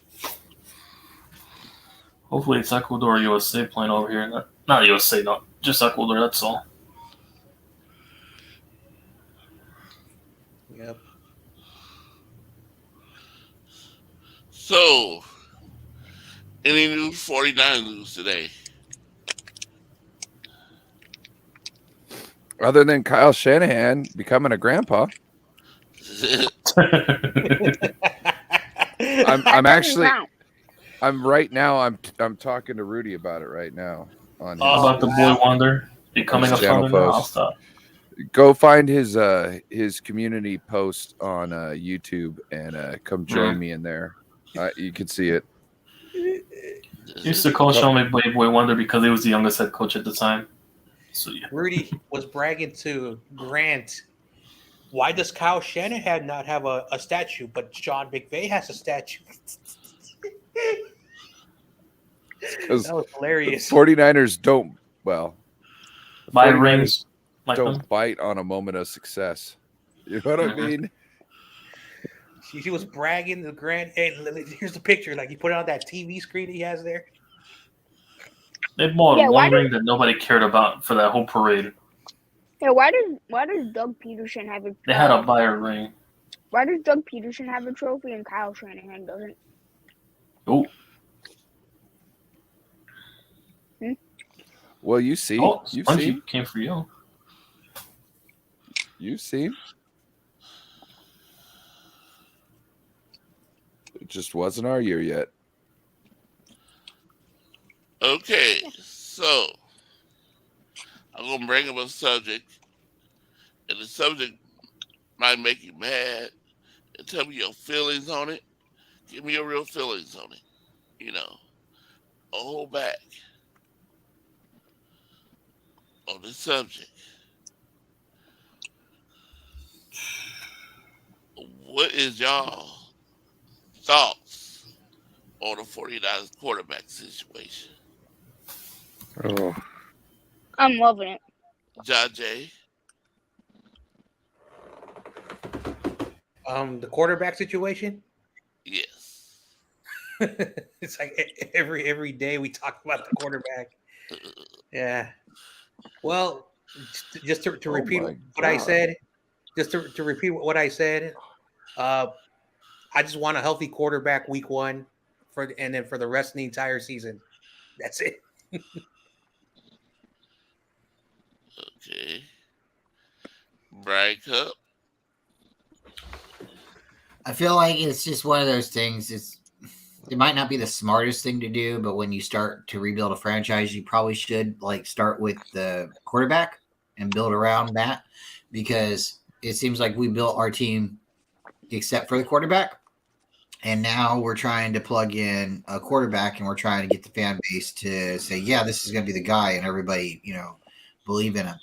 F: Hopefully it's Ecuador or USA playing over here. Not USA, not just Ecuador, that's all.
B: Yep.
A: So, any new 49 news today?
G: Other than Kyle Shanahan becoming a grandpa. I'm actually
H: count.
G: I'm right now. I'm talking to Rudy about it right now on his,
F: About the boy wonder becoming a
G: channel
F: father now. I'll
G: post.
F: stop.
G: Go find his community post on YouTube and come join me in there. You can see it.
F: He used to call Sean McVay Boy Wonder because he was the youngest head coach at the time. So yeah.
B: Rudy was bragging to Grant. Why does Kyle Shanahan not have a statue, but Sean McVay has a statue? That was hilarious.
G: The 49ers don't
F: buy rings. Like
G: don't bite on a moment of success. You know what I mean?
B: She was bragging to Grant. Hey, here's the picture. Like he put it on that TV screen he has there.
F: They bought one ring that nobody cared about for that whole parade.
H: Yeah, why does Doug Peterson have a?
F: They had to buy a ring.
H: Why does Doug Peterson have a trophy and Kyle Shanahan doesn't?
F: Oh.
G: Well, you see, you've
F: Spongy
G: seen,
F: came for you.
G: You've seen. It just wasn't our year yet.
A: Okay, so I'm gonna bring up a subject, and the subject might make you mad. And tell me your feelings on it. Give me your real feelings on it. You know, hold back on this subject. What is y'all thoughts on the 49ers quarterback situation?
G: Oh,
H: I'm loving it.
A: John Jay.
B: The quarterback situation.
A: Yes.
B: It's like every day we talk about the quarterback. Yeah. Well, just to repeat what I said, to repeat what I said, I just want a healthy quarterback week 1 and then for the rest of the entire season. That's it.
A: Okay. Brian Cup.
C: I feel like it's just one of those things. It might not be the smartest thing to do, but when you start to rebuild a franchise, you probably should start with the quarterback and build around that, because it seems like we built our team except for the quarterback. And now we're trying to plug in a quarterback and we're trying to get the fan base to say, yeah, this is going to be the guy, and everybody, believe in him.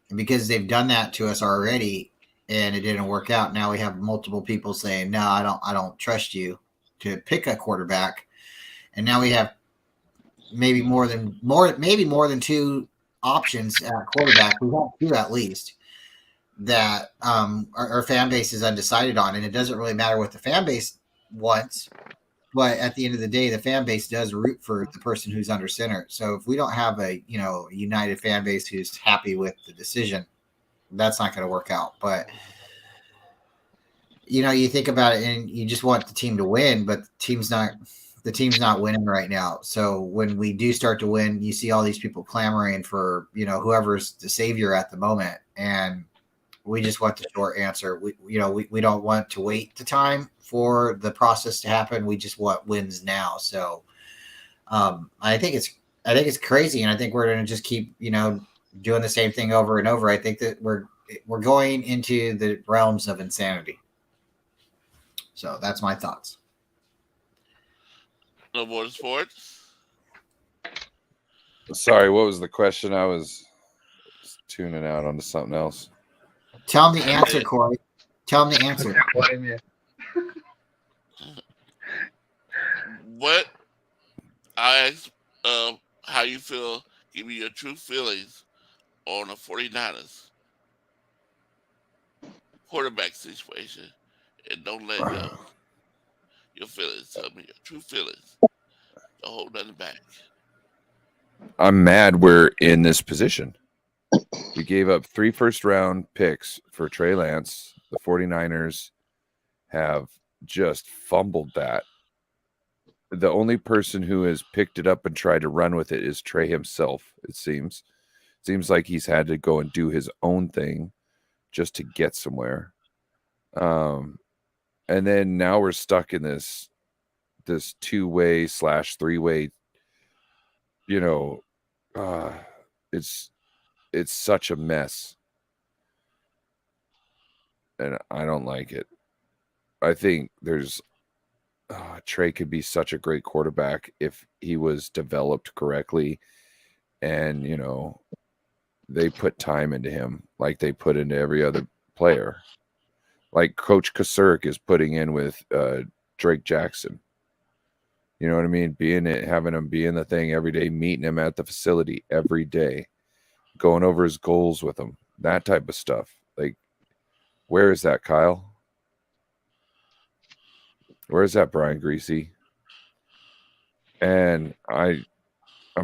C: And because they've done that to us already and it didn't work out, now we have multiple people saying, no, I don't trust you to pick a quarterback. And now we have maybe more than 2 options at quarterback. We have 2 at least that our fan base is undecided on. And it doesn't really matter what the fan base wants, but at the end of the day, the fan base does root for the person who's under center. So if we don't have a united fan base who's happy with the decision, that's not going to work out. But you think about it and you just want the team to win, but the team's not winning right now. So when we do start to win, you see all these people clamoring for whoever's the savior at the moment, and we just want the short answer. We don't want to wait the time for the process to happen. We just want wins now. So I think it's crazy, and I think we're going to just keep doing the same thing over and over. I think that we're going into the realms of insanity. So that's my thoughts.
A: No more sports.
G: sorry. What was the question? I was tuning out onto something else.
C: Tell him the answer, Corey. Tell him the answer.
A: What I asked, how you feel? Give me your true feelings on the 49ers quarterback situation, and don't let go. Your feelings. Tell me your true feelings. Don't hold nothing back.
G: I'm mad we're in this position. We gave up 3 first-round picks for Trey Lance. The 49ers have just fumbled that. The only person who has picked it up and tried to run with it is Trey himself, it seems. Seems like he's had to go and do his own thing just to get somewhere. And then now we're stuck in this 2-way / 3-way. It's such a mess, and I don't like it. I think Trey could be such a great quarterback if he was developed correctly, and they put time into him like they put into every other player, like Coach Kasurk is putting in with Drake Jackson. You know what I mean? Having him be in the thing every day, meeting him at the facility every day, going over his goals with him, that type of stuff. Like, where is that, Kyle? Where is that, Brian Greasy? And I'm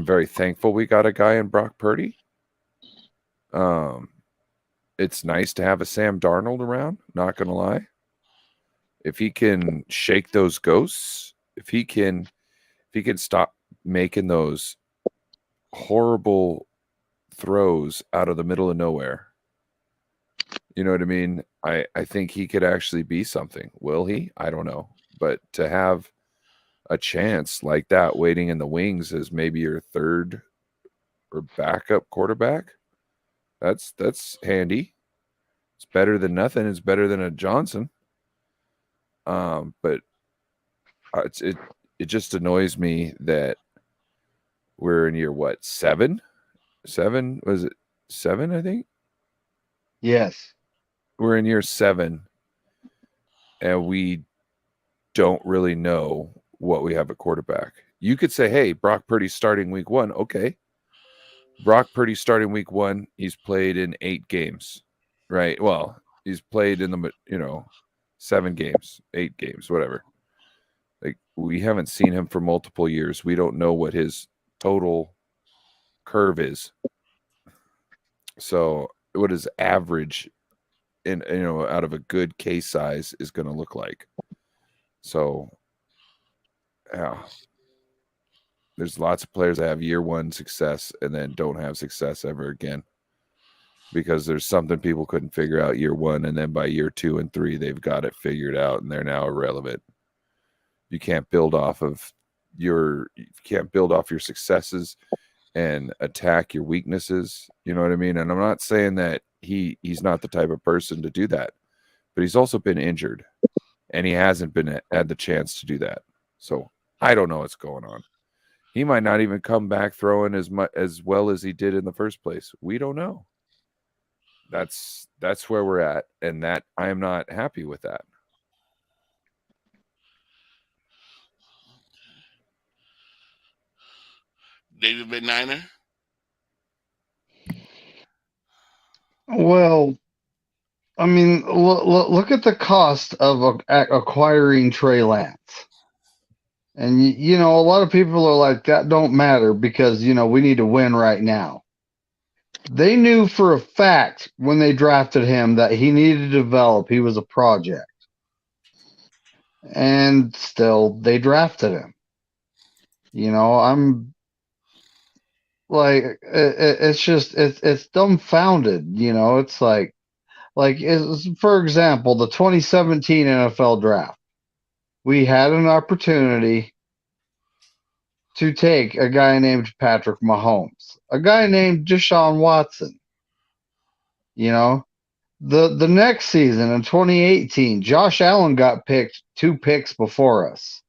G: very thankful we got a guy in Brock Purdy. It's nice to have a Sam Darnold around, not gonna lie. If he can shake those ghosts, if he can stop making those horrible throws out of the middle of nowhere, you know what I mean? I think he could actually be something. Will he? I don't know. But to have a chance like that waiting in the wings as maybe your third or backup quarterback, that's handy. It's better than nothing. It's better than a Johnson. But it just annoys me that we're in year what, 7? 7? Was it 7, I think?
E: Yes.
G: We're in year 7, and we don't really know what we have at quarterback. You could say, hey, Brock Purdy's starting week 1. Okay. Brock Purdy's starting week 1. He's played in 8 games, right? Well, he's played in the, 7 games, 8 games, whatever. Like, we haven't seen him for multiple years. We don't know what his total curve is. So what his average out of a good case size is going to look like. So, yeah, there's lots of players that have year 1 success and then don't have success ever again because there's something people couldn't figure out year 1, and then by year 2 and 3 they've got it figured out and they're now irrelevant. You can't build off of your successes and attack your weaknesses. You know what I mean? And I'm not saying that he's not the type of person to do that, but he's also been injured and he hasn't had the chance to do that. So I don't know what's going on. He might not even come back throwing as well as he did in the first place. We don't know. That's where we're at, and that I am not happy with that.
A: David McNiner?
E: Well, I mean, look at the cost of acquiring Trey Lance. And, a lot of people are like, that don't matter because, we need to win right now. They knew for a fact when they drafted him that he needed to develop. He was a project. And still, they drafted him. I'm like, it's dumbfounded. It's like for example, the 2017 NFL draft. We had an opportunity to take a guy named Patrick Mahomes, a guy named Deshaun Watson. The next season in 2018, Josh Allen got picked 2 picks before us.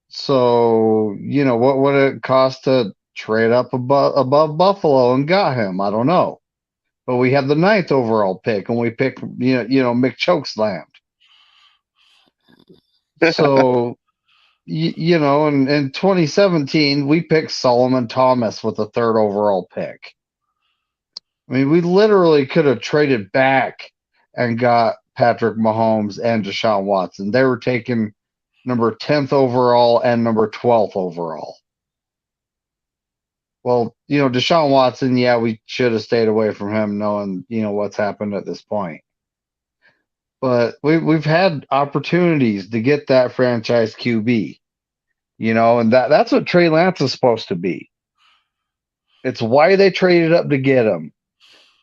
E: So, what would it cost to trade up above Buffalo and got him? I don't know. But we had the 9th overall pick and we picked, Mick Chokeslammed. So, in 2017, we picked Solomon Thomas with the 3rd overall pick. I mean, we literally could have traded back and got Patrick Mahomes and Deshaun Watson. They were taking number 10th overall and number 12th overall. Well, Deshaun Watson, yeah, we should have stayed away from him knowing, what's happened at this point. But we've had opportunities to get that franchise QB, and that's what Trey Lance is supposed to be. It's why they traded up to get him.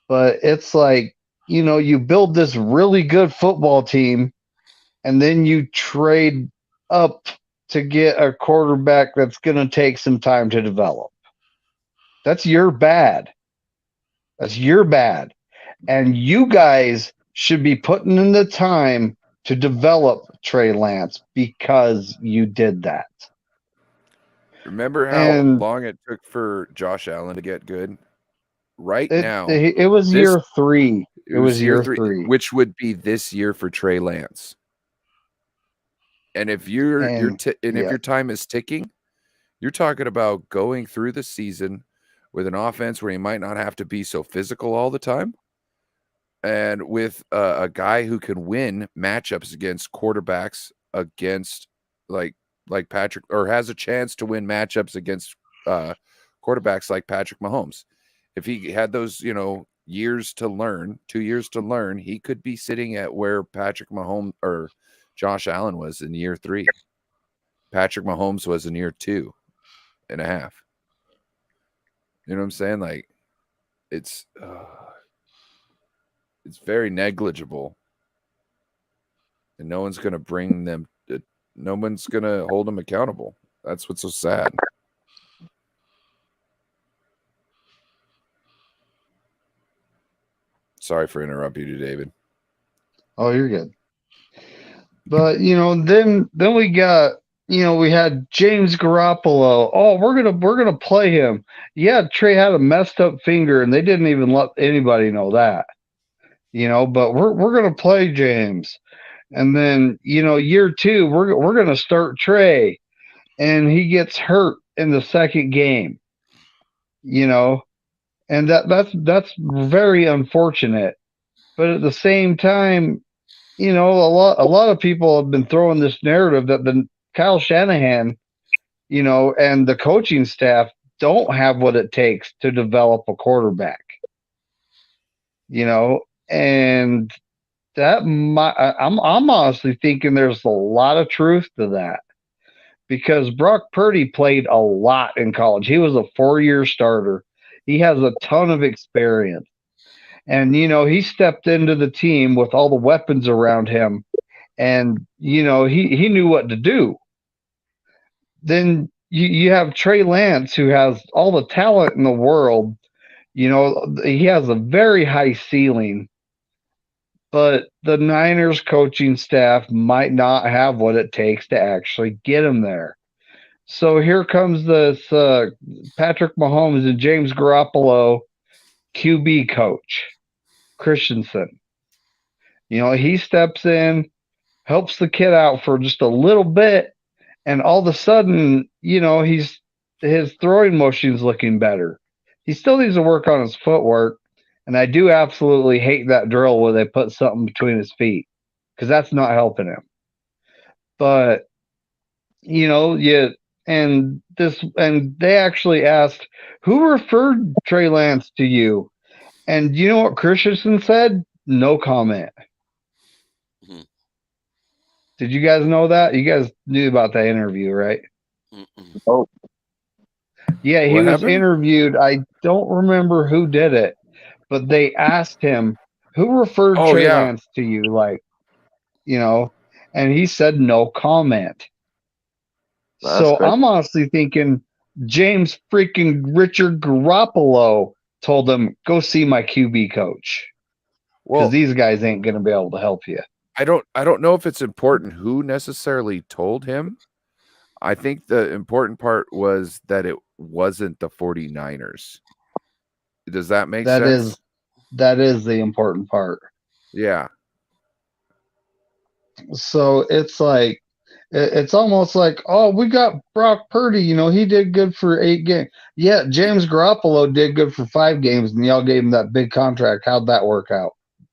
E: But it's like, you build this really good football team, and then you trade up to get a quarterback that's going to take some time to develop. That's your bad. That's your bad. And you guys should be putting in the time to develop Trey Lance because you did that.
G: Remember how
E: And
G: long it took for Josh Allen to get good? Right
E: it,
G: now,
E: it was year 3. It was year 3,
G: which would be this year for Trey Lance. And if if your time is ticking, you're talking about going through the season with an offense where he might not have to be so physical all the time, and with a guy who can win matchups against quarterbacks against like Patrick, or has a chance to win matchups against quarterbacks like Patrick Mahomes. If he had those, years to learn, 2 years to learn, he could be sitting at where Patrick Mahomes or Josh Allen was in year 3. Patrick Mahomes was in year 2.5. You know what I'm saying? Like, it's very negligible, and no one's going to bring them. No one's going to hold them accountable. That's what's so sad. Sorry for interrupting you, David.
E: Oh, you're good. But then we got we had James Garoppolo. Oh, we're gonna play him. Yeah, Trey had a messed up finger, and they didn't even let anybody know that. But we're gonna play James, and then year 2 we're gonna start Trey, and he gets hurt in the second game. And that's very unfortunate. But at the same time, a lot of people have been throwing this narrative that the Kyle Shanahan, and the coaching staff don't have what it takes to develop a quarterback. And that I'm honestly thinking there's a lot of truth to that, because Brock Purdy played a lot in college. He was a 4-year starter. He has a ton of experience. And, he stepped into the team with all the weapons around him, and, he knew what to do. Then you have Trey Lance, who has all the talent in the world. He has a very high ceiling, but the Niners coaching staff might not have what it takes to actually get him there. So here comes this Patrick Mahomes and James Garoppolo QB coach, Christensen. He steps in, helps the kid out for just a little bit, and all of a sudden, his throwing motion's looking better. He still needs to work on his footwork, and I do absolutely hate that drill where they put something between his feet, because that's not helping him. But and they actually asked, who referred Trey Lance to you? And you know what Christensen said? No comment.
A: Mhm.
E: Did you guys know that? You guys knew about that interview, right?
A: Mm-mm.
D: Oh,
E: Yeah, he
G: What
E: was
G: happened?
E: interviewed. I don't remember who did it, but they asked him, who referred
G: Oh,
E: Trey
G: yeah.
E: Lance to you? And he said no comment.
D: That's
E: So
D: crazy.
E: I'm honestly thinking James freaking Richard Garoppolo told him, go see my QB coach, because
G: Well,
E: these guys ain't going to be able to help you.
G: I don't know if it's important who necessarily told him. I think the important part was that it wasn't the 49ers. Does that make sense?
E: That is the important part.
G: Yeah.
E: So it's like, it's almost like, oh, we got Brock Purdy. He did good for 8 games. Yeah, James Garoppolo did good for 5 games, and y'all gave him that big contract. How'd that work out?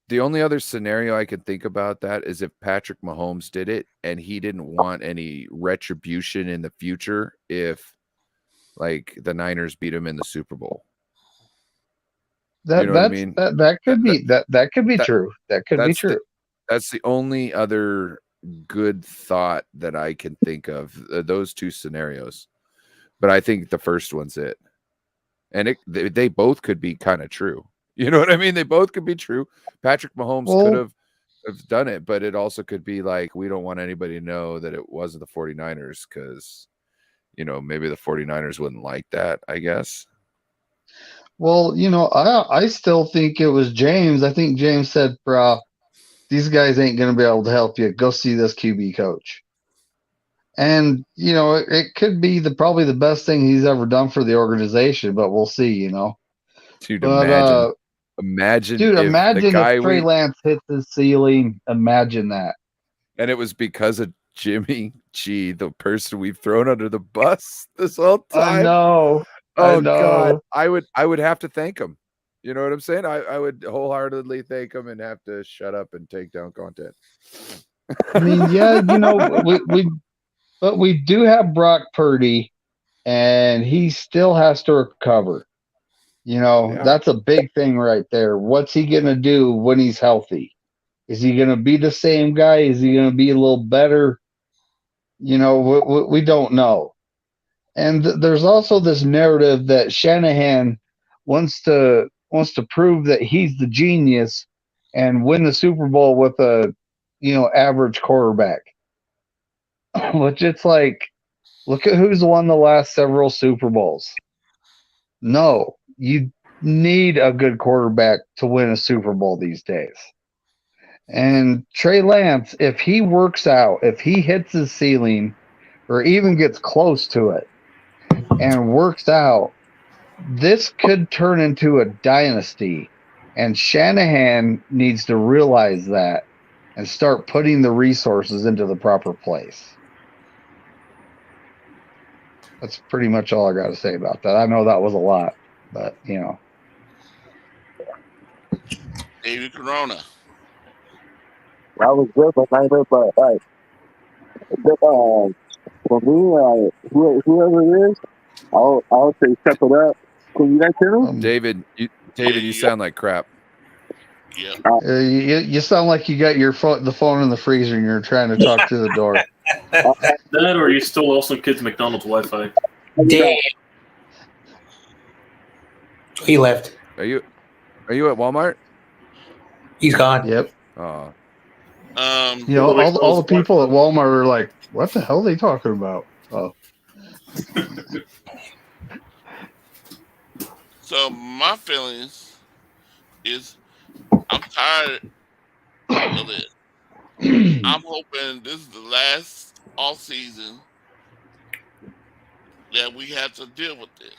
G: The only other scenario I could think about that is if Patrick Mahomes did it and he didn't want any retribution in the future if, like, the Niners beat him in the Super Bowl.
E: That
G: You know what I mean?
E: that could be that could be true. That could be true.
G: That's the only other good thought that I can think of, those 2 scenarios. But I think the first one's it. And they both could be kind of true. You know what I mean? They both could be true. Patrick Mahomes
E: Well-
G: could have done it, but it also could be like, we don't want anybody to know that it wasn't the 49ers because, maybe the 49ers wouldn't like that, I guess.
E: Well, I still think it was James. I think James said, bro, these guys ain't going to be able to help you. Go see this QB coach. And, it could be probably the best thing he's ever done for the organization, but we'll see,
G: Dude,
E: But,
G: imagine
E: dude,
G: if
E: imagine
G: the guy
E: if Trey Lance hits the ceiling. Imagine that.
G: and it was because of Jimmy G, the person we've thrown under the bus this whole time.
E: I know.
G: Oh
E: I know.
G: God, I would have to thank him. You know what I'm saying? I would wholeheartedly thank him and have to shut up and take down content.
E: I mean, yeah, but we do have Brock Purdy, and he still has to recover.
G: Yeah.
E: That's a big thing right there. What's he gonna do when he's healthy? Is he gonna be the same guy? Is he gonna be a little better? We don't know. And there's also this narrative that Shanahan wants to prove that he's the genius and win the Super Bowl with a average quarterback. Which it's like, look at who's won the last several Super Bowls. No, you need a good quarterback to win a Super Bowl these days. And Trey Lance, if he works out, if he hits his ceiling or even gets close to it and works out, this could turn into a dynasty. And Shanahan needs to realize that and start putting the resources into the proper place. That's pretty much all I got to say about that. I know that was a lot, but
A: David Corona.
D: That was good, but for me, whoever it is, I'll say step it up. Can you guys hear me?
G: David, you sound like crap.
A: Yep.
E: You sound like you got the phone in the freezer and you're trying to talk through the door.
F: That, or you stole all some kids' McDonald's Wi-Fi.
B: Damn. He left.
G: Are you at Walmart?
B: He's gone.
E: Yep.
G: Oh,
E: All the people at Walmart are like, what the hell are they talking about? Oh.
A: So my feelings is I'm tired of it. I'm hoping this is the last off season that we have to deal with this.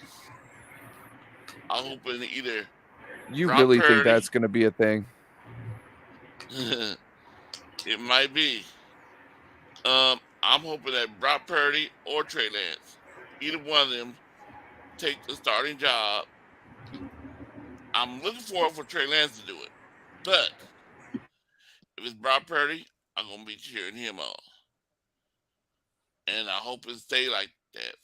A: I'm hoping either
G: you
A: Brock
G: really think
A: Purdy-
G: that's going to be a thing?
A: it might be. I'm hoping that Brock Purdy or Trey Lance, either one of them, take the starting job. I'm looking forward for Trey Lance to do it. But if it's Brock Purdy, I'm going to be cheering him on. And I hope it stay like that.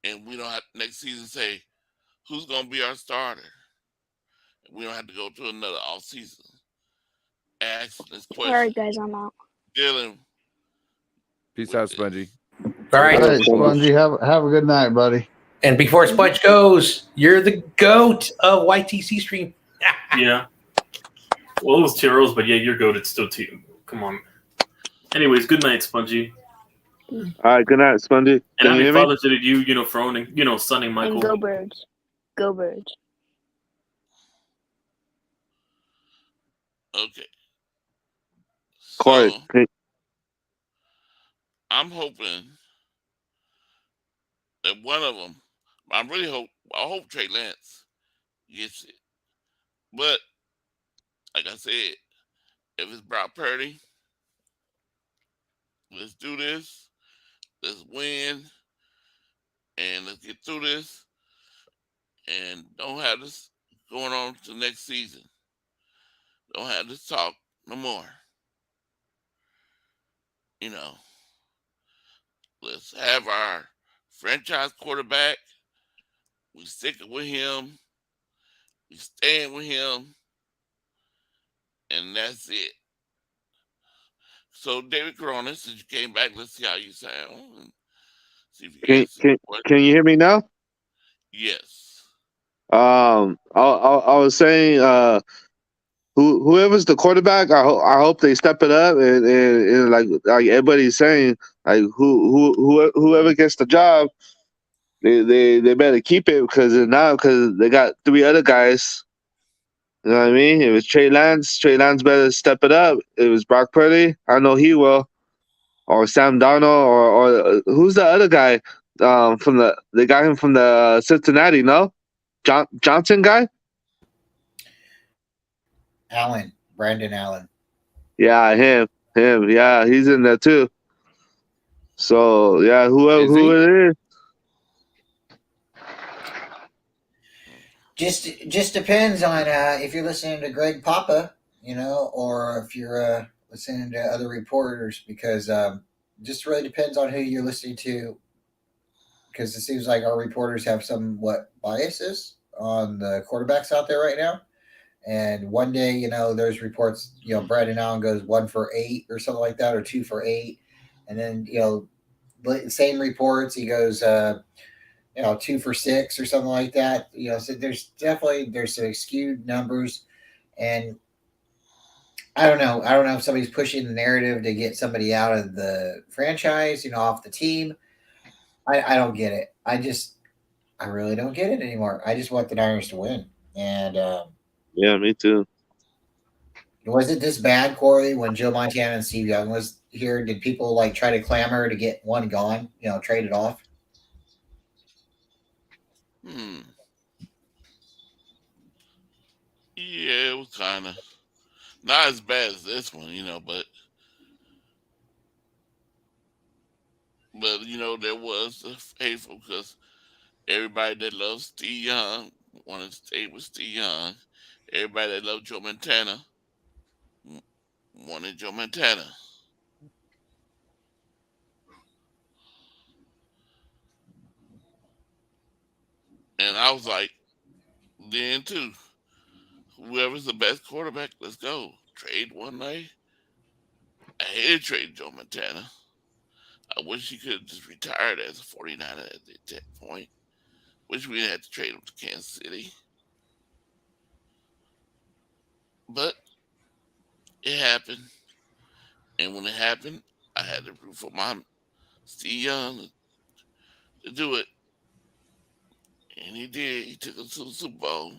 A: And we don't have next season say, who's going to be our starter? We don't have to go to another off season. Asking this question.
H: All right, guys, I'm out.
A: Dealing.
G: Peace out, Spongy.
B: All
E: All
B: right.
E: right, Spongy, have a good night, buddy.
B: And before Sponge goes, you're the GOAT of YTC stream.
F: Yeah. Well, it was Tiro's, but yeah, you're goated still too. Come on. Anyways, good night, Spongy.
D: All right, good night, Spongy.
F: And
D: Can you
F: happy
D: hear me?
F: Father's Day to you, for owning, sunning Michael.
H: And go Birds. Go Birds.
A: Okay.
D: Corey,
A: So, I'm hoping that one of them, I hope Trey Lance gets it. But, like I said, if it's Brock Purdy, let's do this. Let's win. And let's get through this. And don't have this going on to the next season. Don't have this talk no more. Let's have our franchise quarterback. We stick it with him. We stand with him. And that's it. So, David Corona, since you came back, let's see how you sound. And see if you
D: can you hear me now?
A: Yes.
D: I was saying, whoever's the quarterback, I hope they step it up and like everybody's saying, like whoever gets the job, they better keep it because they got three other guys. You know what I mean? If it's Trey Lance better step it up. If it's Brock Purdy, I know he will. Or Sam Darnold, or who's the other guy? They got him from the Cincinnati, no? Johnson guy?
C: Brandon Allen.
D: Yeah, him. Yeah, he's in there too. So yeah, who it is?
C: Just depends on if you're listening to Greg Papa, or if you're listening to other reporters, because just really depends on who you're listening to. Because it seems like our reporters have somewhat biases on the quarterbacks out there right now. And one day, there's reports, Brandon Allen goes 1 for 8 or something like that, or 2 for 8, and then same reports he goes 2 for 6 or something like that. So there's some skewed numbers, and I don't know if somebody's pushing the narrative to get somebody out of the franchise, off the team. I don't get it. I really don't get it anymore. I just want the Niners to win. And
D: yeah, me too.
C: Was it this bad, Corey, when Joe Montana and Steve Young was here? Did people try to clamor to get one gone, trade it off?
A: Yeah, it was kind of not as bad as this one, but there was a faithful because everybody that loves Steve Young wanted to stay with Steve Young. Everybody that loved Joe Montana wanted Joe Montana. And I was like, then too, whoever's the best quarterback, let's go. Trade one night. I hated trading Joe Montana. I wish he could have just retired as a 49er at that point. Wish we didn't have to trade him to Kansas City. But it happened. And when it happened, I had to root for my Steve Young to do it. And he did. He took us to the Super Bowl.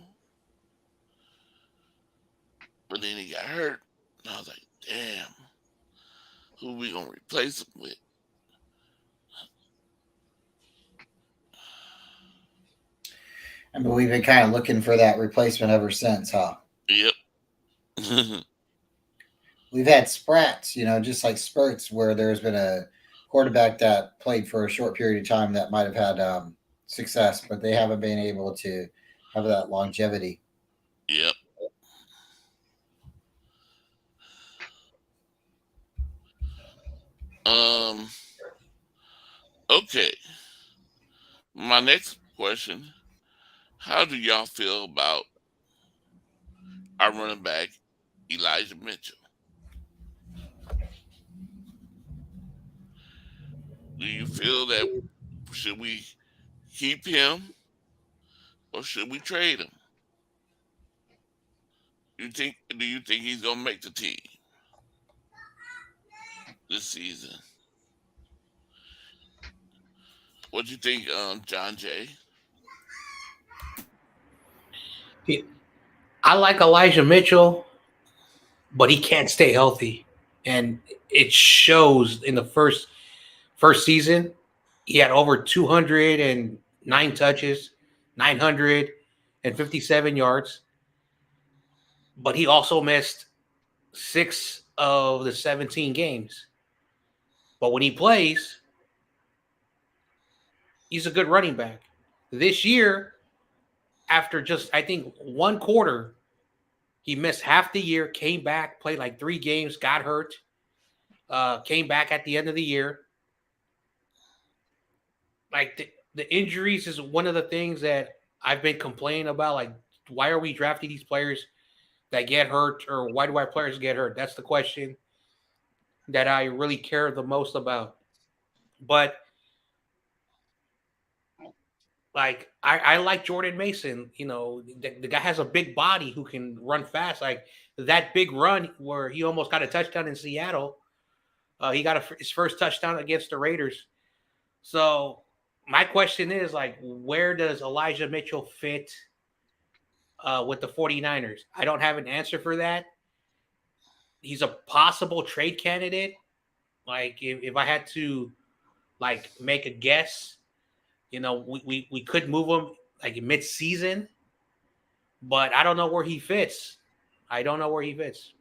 A: But then he got hurt. And I was like, damn, who we going to replace him with?
C: I mean, we've been kind of looking for that replacement ever since, huh?
A: Yep.
C: We've had sprats, just like spurts where there's been a quarterback that played for a short period of time that might have had success, but they haven't been able to have that longevity.
A: Yep. Okay. My next question: how do y'all feel about our running back Elijah Mitchell? Do you feel that should we keep him or should we trade him? Do you think he's gonna make the team this season? What do you think, John Jay?
B: I like Elijah Mitchell, but he can't stay healthy, and it shows in the first season. He had over 209 touches, 957 yards, but he also missed 6 of the 17 games. But when he plays, he's a good running back. This year, after just, I think, one quarter, he missed half the year, came back, played like 3 games, got hurt, came back at the end of the year. Like the injuries is one of the things that I've been complaining about. Like, why are we drafting these players that get hurt, or why do our players get hurt? That's the question that I really care the most about. But Like I like Jordan Mason. You know, the guy has a big body who can run fast. Like that big run where he almost got a touchdown in Seattle. He got his first touchdown against the Raiders. So my question is, like, where does Elijah Mitchell fit with the 49ers? I don't have an answer for that. He's a possible trade candidate. Like, if I had to, like, make a guess, you know, we could move him, like, mid-season. But I don't know where he fits. I don't know where he fits.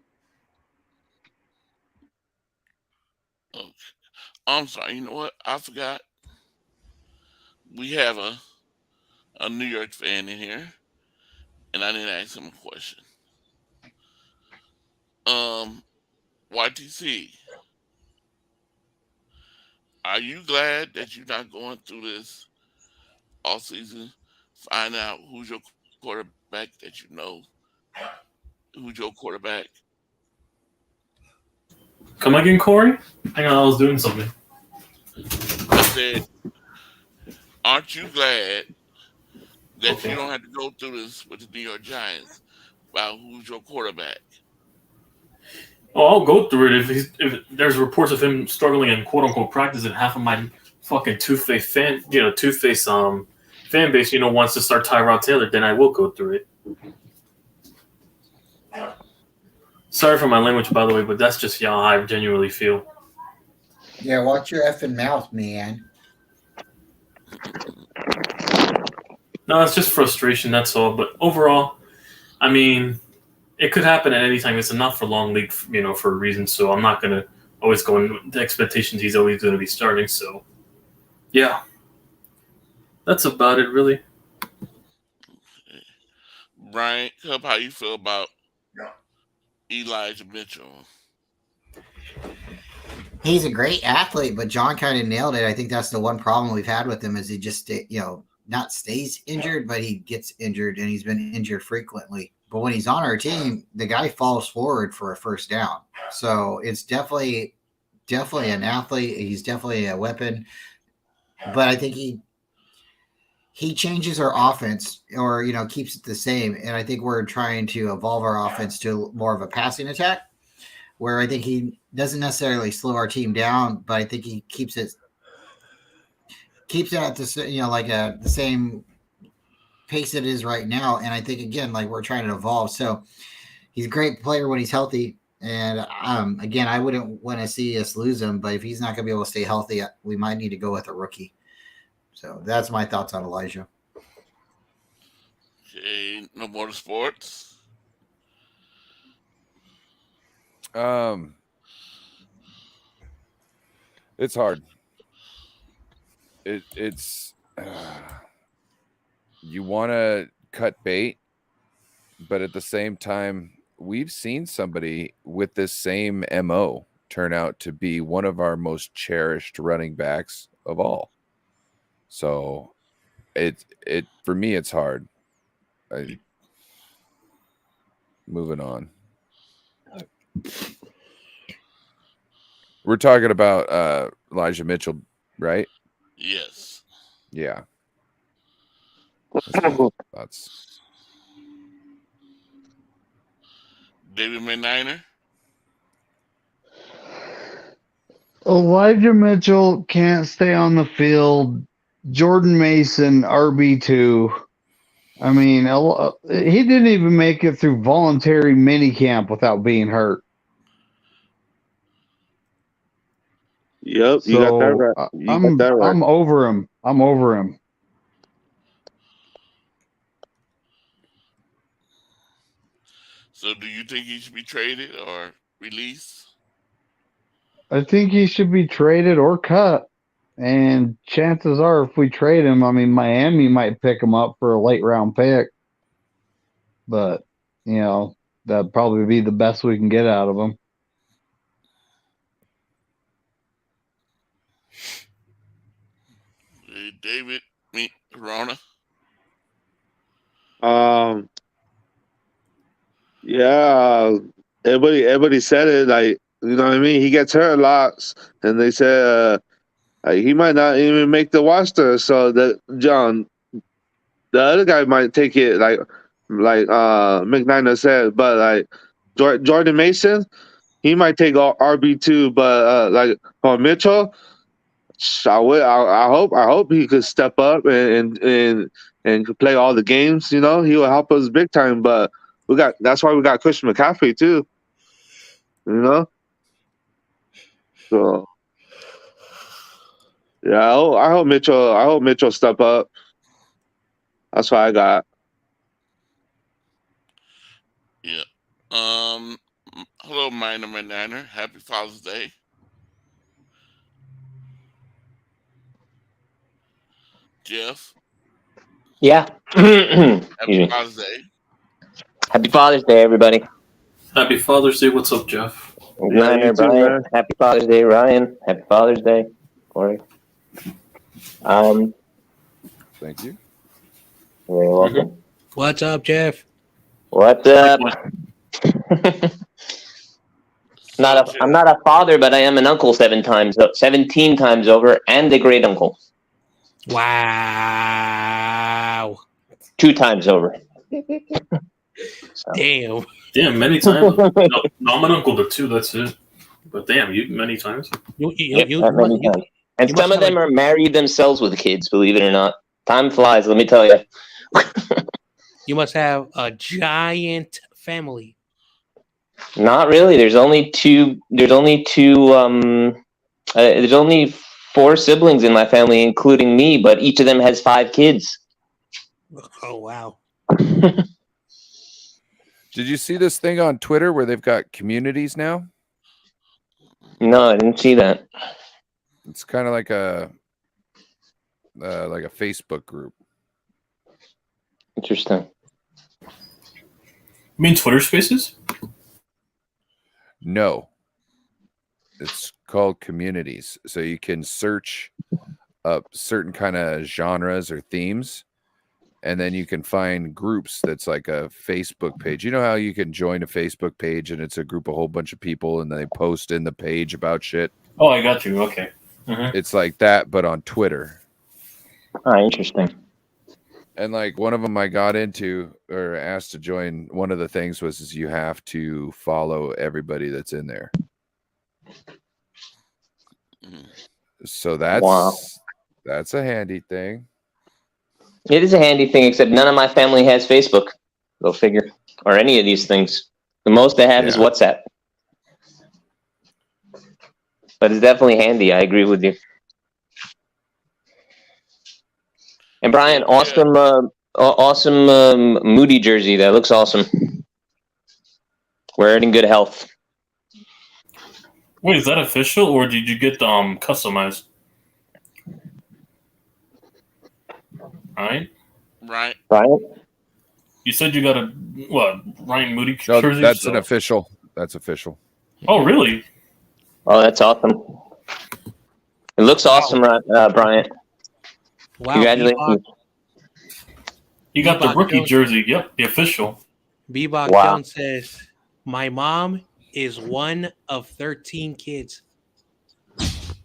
A: Okay. I'm sorry. You know what? I forgot. We have a New York fan in here, and I didn't ask him a question. YTC, are you glad that you're not going through this all season? Find out who's your quarterback that you know. Who's your quarterback?
F: Come again, Corey? Hang on, I was doing something.
A: I said, aren't you glad that you don't have to go through this with the New York Giants about who's your quarterback?
F: Oh, I'll go through it if there's reports of him struggling in quote unquote practice, and half of my fucking two-faced fan base, wants to start Tyrod Taylor, then I will go through it. Sorry for my language, by the way, but that's just how I genuinely feel.
C: Yeah, watch your effing mouth, man.
F: No, it's just frustration, that's all. But overall, I mean, it could happen at any time. It's a not-for-long league, for a reason, so I'm not going to always go in with the expectations he's always going to be starting. So, yeah. That's about it, really.
A: Brian, how you feel about Elijah Mitchell?
C: He's a great athlete, but John kind of nailed it. I think that's the one problem we've had with him is he just, not stays injured, but he gets injured, and he's been injured frequently. But when he's on our team, the guy falls forward for a first down. So it's definitely an athlete. He's definitely a weapon. But I think he changes our offense or, keeps it the same. And I think we're trying to evolve our offense to more of a passing attack where I think he doesn't necessarily slow our team down, but I think he keeps it at the same pace it is right now. And I think, again, like we're trying to evolve. So he's a great player when he's healthy. And again, I wouldn't want to see us lose him, but if he's not going to be able to stay healthy, we might need to go with a rookie. So that's my thoughts on Elijah.
A: Okay, no more sports.
G: It's hard. It's you want to cut bait, but at the same time, we've seen somebody with this same MO turn out to be one of our most cherished running backs of all. So it for me, it's hard. Moving on. We're talking about Elijah Mitchell, right?
A: Yes.
G: Yeah. That's
A: David McNiner.
E: Elijah Mitchell can't stay on the field. Jordan Mason, RB2. I mean, he didn't even make it through voluntary minicamp without being hurt.
D: Yep, you got that right.
E: I'm over him. I'm over him.
A: So do you think he should be traded or released?
E: I think he should be traded or cut. And chances are, if we trade him, I mean, Miami might pick him up for a late round pick. But, that'd probably be the best we can get out of him.
A: Hey, David, Corona.
D: Yeah, everybody said it. Like, you know what I mean? He gets hurt a lot, and they said he might not even make the roster. So that John, the other guy might take it like McNiner said, but like Jordan Mason, he might take RB2, but like for Mitchell, I hope he could step up and could play all the games. You know, he will help us big time. But that's why we got Christian McCaffrey too. You know, so yeah, I hope Mitchell step up. That's what I got.
A: Yeah. Hello, Minor McNiner. Happy Father's Day. Jeff.
J: Yeah.
A: Happy Father's Day.
J: Happy Father's Day, everybody.
F: Happy Father's Day. What's up, Jeff?
J: Niner, Brian.
D: man.
J: Happy Father's Day, Ryan. Happy Father's Day, Corey.
G: Thank you.
J: You're welcome.
B: What's up, Jeff?
J: What's up? I'm not a father, but I am an uncle 17 times over, and a great uncle
B: Wow.
J: 2 times over.
B: Damn.
F: Damn, many times. No, I'm an uncle to 2. That's it. But damn, you many times.
J: That many times. And some of them are married themselves with kids, believe it or not. Time flies, let me tell you.
B: You must have a giant family.
J: Not really. There's only 4 siblings in my family, including me, but each of them has 5 kids.
B: Oh, wow.
G: Did you see this thing on Twitter where they've got communities now?
J: No, I didn't see that.
G: It's kind of like a Facebook group.
J: Interesting.
F: You mean Twitter Spaces?
G: No. It's called communities. So you can search up certain kind of genres or themes, and then you can find groups that's like a Facebook page. You know how you can join a Facebook page and it's a group, a whole bunch of people, and they post in the page about shit?
F: Oh, I got you. Okay. Mm-hmm.
G: It's like that, but on Twitter.
J: Oh, interesting.
G: And like one of them I got into or asked to join, one of the things was you have to follow everybody that's in there. So that's a handy thing.
J: It is a handy thing, except none of my family has Facebook. Go figure. Or any of these things. The most they have is WhatsApp. But it's definitely handy. I agree with you. And Brian, awesome Moody jersey. That looks awesome. Wear it in good health.
F: Wait, is that official, or did you get customized? Right.
J: Brian?
F: You said you got a Ryan Moody
G: No,
F: jersey?
G: that's an official. That's official.
F: Oh, really?
J: Oh, that's awesome. It looks awesome, Brian.
B: Wow.
J: Congratulations.
F: You got the rookie jersey. Yep, the official.
B: Bebop Jones says, my mom is one of 13 kids.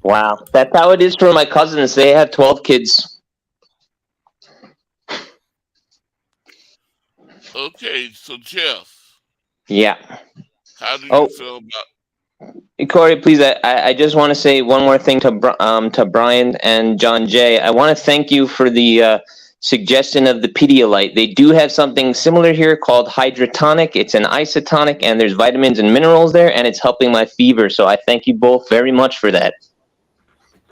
J: Wow. That's how it is for my cousins. They have 12 kids.
A: Okay, so Jeff.
J: Yeah.
A: How do you feel about?
J: Corey, please, I just want to say one more thing to Brian and John Jay. I want to thank you for the suggestion of the Pedialyte. They do have something similar here called Hydrotonic. It's an isotonic, and there's vitamins and minerals there, and it's helping my fever. So I thank you both very much for that.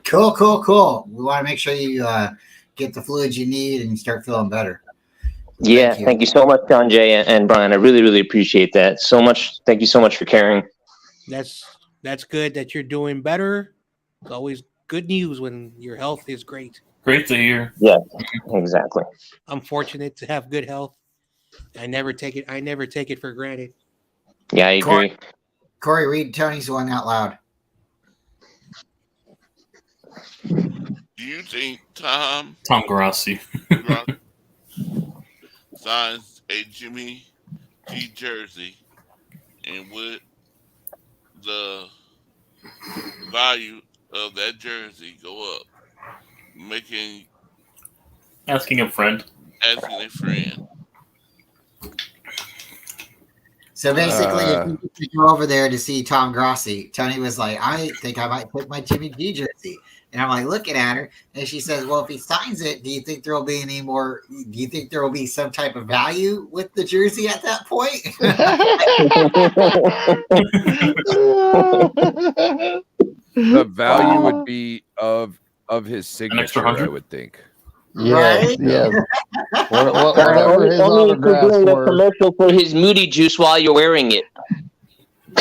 C: Cool. We want to make sure you get the fluids you need and you start feeling better.
J: Yeah, thank you so much, John Jay and Brian. I really, really appreciate that so much. Thank you so much for caring.
B: That's good that you're doing better. It's always good news when your health is great.
F: Great to hear.
J: Yeah, exactly.
B: I'm fortunate to have good health. I never take it for granted.
J: Yeah, I agree.
C: Corey, read Tony's one out loud.
A: Do you think Tom
F: Grassi
A: signs a Jimmy G jersey, and would the value of that jersey go up, making
F: asking a friend?
A: asking their friend.
C: So basically, if you could go over there to see Tom Grossi, Tony was like, I think I might pick my Jimmy G jersey. And I'm like looking at her, and she says, well, if he signs it, do you think there will be any more? Do you think there will be some type of value with the jersey at that point?
G: The value would be of his signature, I
F: 100?
G: would think.
C: Right?
E: Yes. Whatever his
J: Only if you're
E: autographs
J: doing a
E: were.
J: commercial for his Moody Juice while you're wearing it.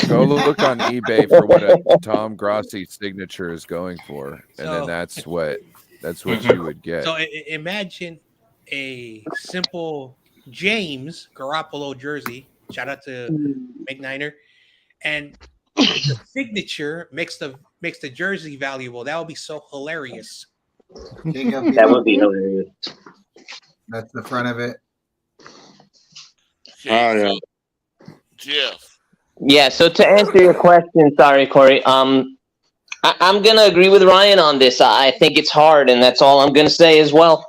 G: Go look on eBay for what a Tom Grossi signature is going for, and then that's what you would get.
B: So imagine a simple James Garoppolo jersey. Shout out to McNiner, and the signature makes the jersey valuable. That would be so hilarious.
J: That would be hilarious.
C: That's the front of it.
A: Okay, so, Jeff.
J: Yeah, so to answer your question, sorry, Corey, I'm going to agree with Ryan on this. I think it's hard, and that's all I'm going to say as well.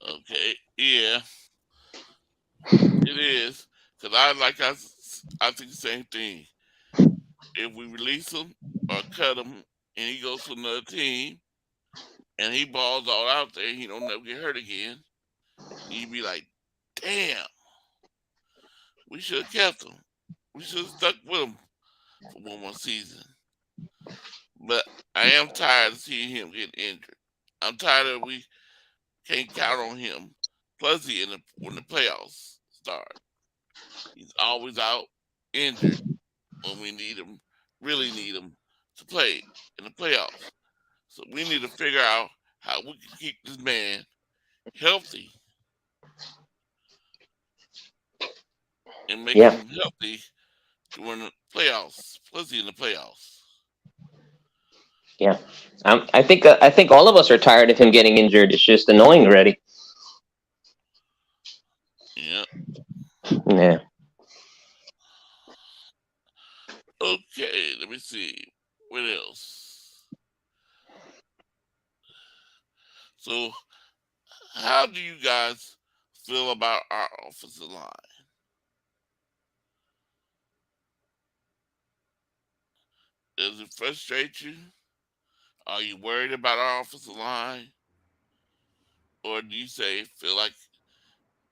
A: Okay, yeah. It is. Because I think the same thing. If we release him or cut him and he goes to another team and he balls all out there, he don't never get hurt again, you'd be like, damn, we should have kept him. We should have stuck with him for one more season. But I am tired of seeing him get injured. I'm tired of we can't count on him. Plus, when the playoffs start, he's always out injured when we really need him to play in the playoffs. So we need to figure out how we can keep this man healthy and make him healthy during the playoffs, plus in the playoffs.
J: Yeah, I think all of us are tired of him getting injured. It's just annoying already.
A: Yeah.
J: Yeah.
A: Okay, let me see. What else? So, how do you guys feel about our offensive line? Does it frustrate you? Are you worried about our offensive line? Or do you feel like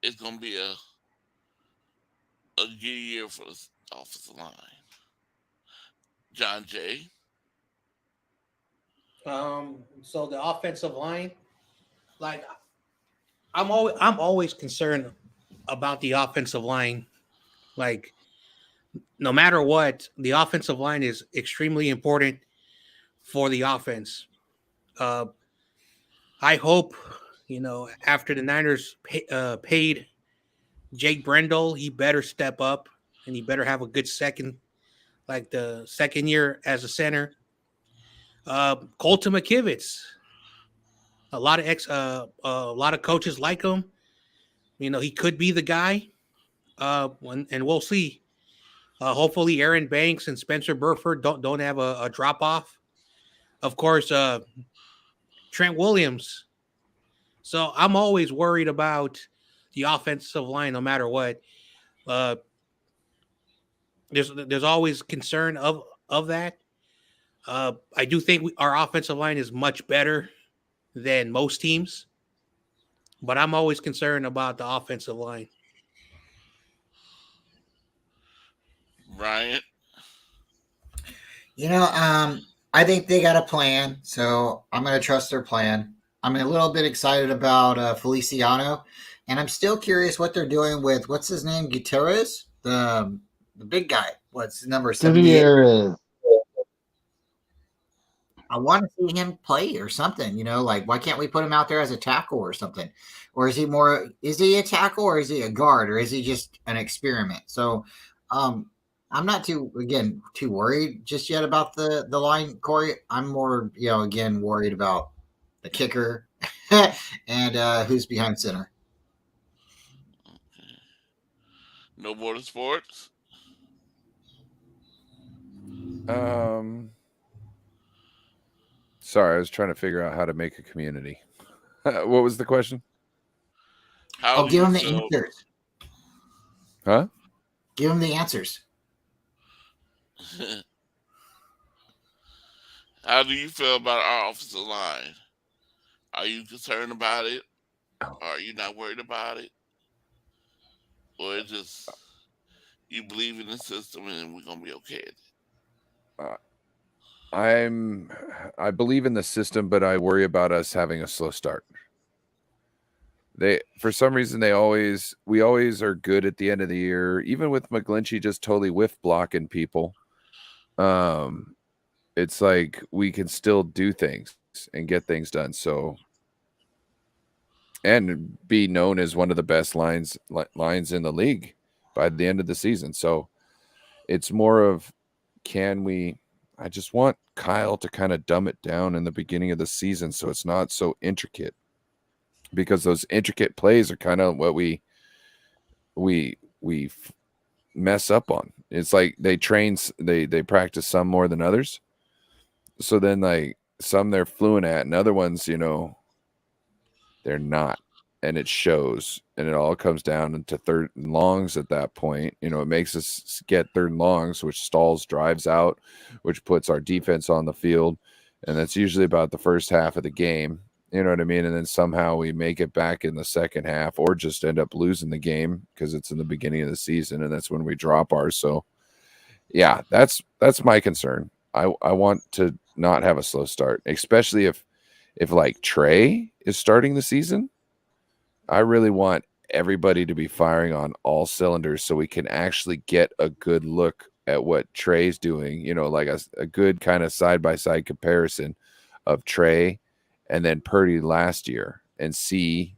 A: it's going to be a good year for the offensive line? John Jay?
B: So the offensive line, like I'm always concerned about the offensive line. Like no matter what, the offensive line is extremely important for the offense. I hope, after the Niners paid Jake Brendel, he better step up and he better have a good second year as a center. Colton McKivitz, a lot of coaches like him. He could be the guy. And we'll see. Hopefully, Aaron Banks and Spencer Burford don't have a drop off. Of course, Trent Williams. So I'm always worried about the offensive line, no matter what. There's always concern of that. I do think our offensive line is much better than most teams, but I'm always concerned about the offensive line.
A: Ryan?
C: I think they got a plan, so I'm going to trust their plan. I'm a little bit excited about Feliciano, and I'm still curious what they're doing with, what's his name, Gutierrez? The big guy. What's his number? 78? I want to see him play or something, like why can't we put him out there as a tackle or something? Or is he a tackle or is he a guard or is he just an experiment? So I'm not too worried just yet about the line, Corey. I'm more, again, worried about the kicker and who's behind center.
A: No border sports?
G: Sorry, I was trying to figure out how to make a community. What was the question?
A: How do
C: give
A: you
C: him the
A: feel?
C: answers.
G: Huh?
C: Give him the answers.
A: How do you feel about our offensive line? Are you concerned about it? Are you not worried about it? Or it's just you believe in the system and we're gonna be okay?
G: I believe in the system, but I worry about us having a slow start. For some reason we always are good at the end of the year, even with McGlinchey just totally whiff blocking people. It's like we can still do things and get things done. So, and be known as one of the best lines in the league by the end of the season. So it's more of, I just want Kyle to kind of dumb it down in the beginning of the season so it's not so intricate, because those intricate plays are kind of what we mess up on. It's like they practice some more than others. So then like some they're fluent at and other ones, they're not. And it shows, and it all comes down into third and longs at that point. It makes us get third and longs, which stalls drives out, which puts our defense on the field. And that's usually about the first half of the game. You know what I mean? And then somehow we make it back in the second half, or just end up losing the game because it's in the beginning of the season, and that's when we drop ours. So yeah, that's my concern. I want to not have a slow start, especially if like Trey is starting the season. I really want everybody to be firing on all cylinders so we can actually get a good look at what Trey's doing, like a good kind of side-by-side comparison of Trey and then Purdy last year, and see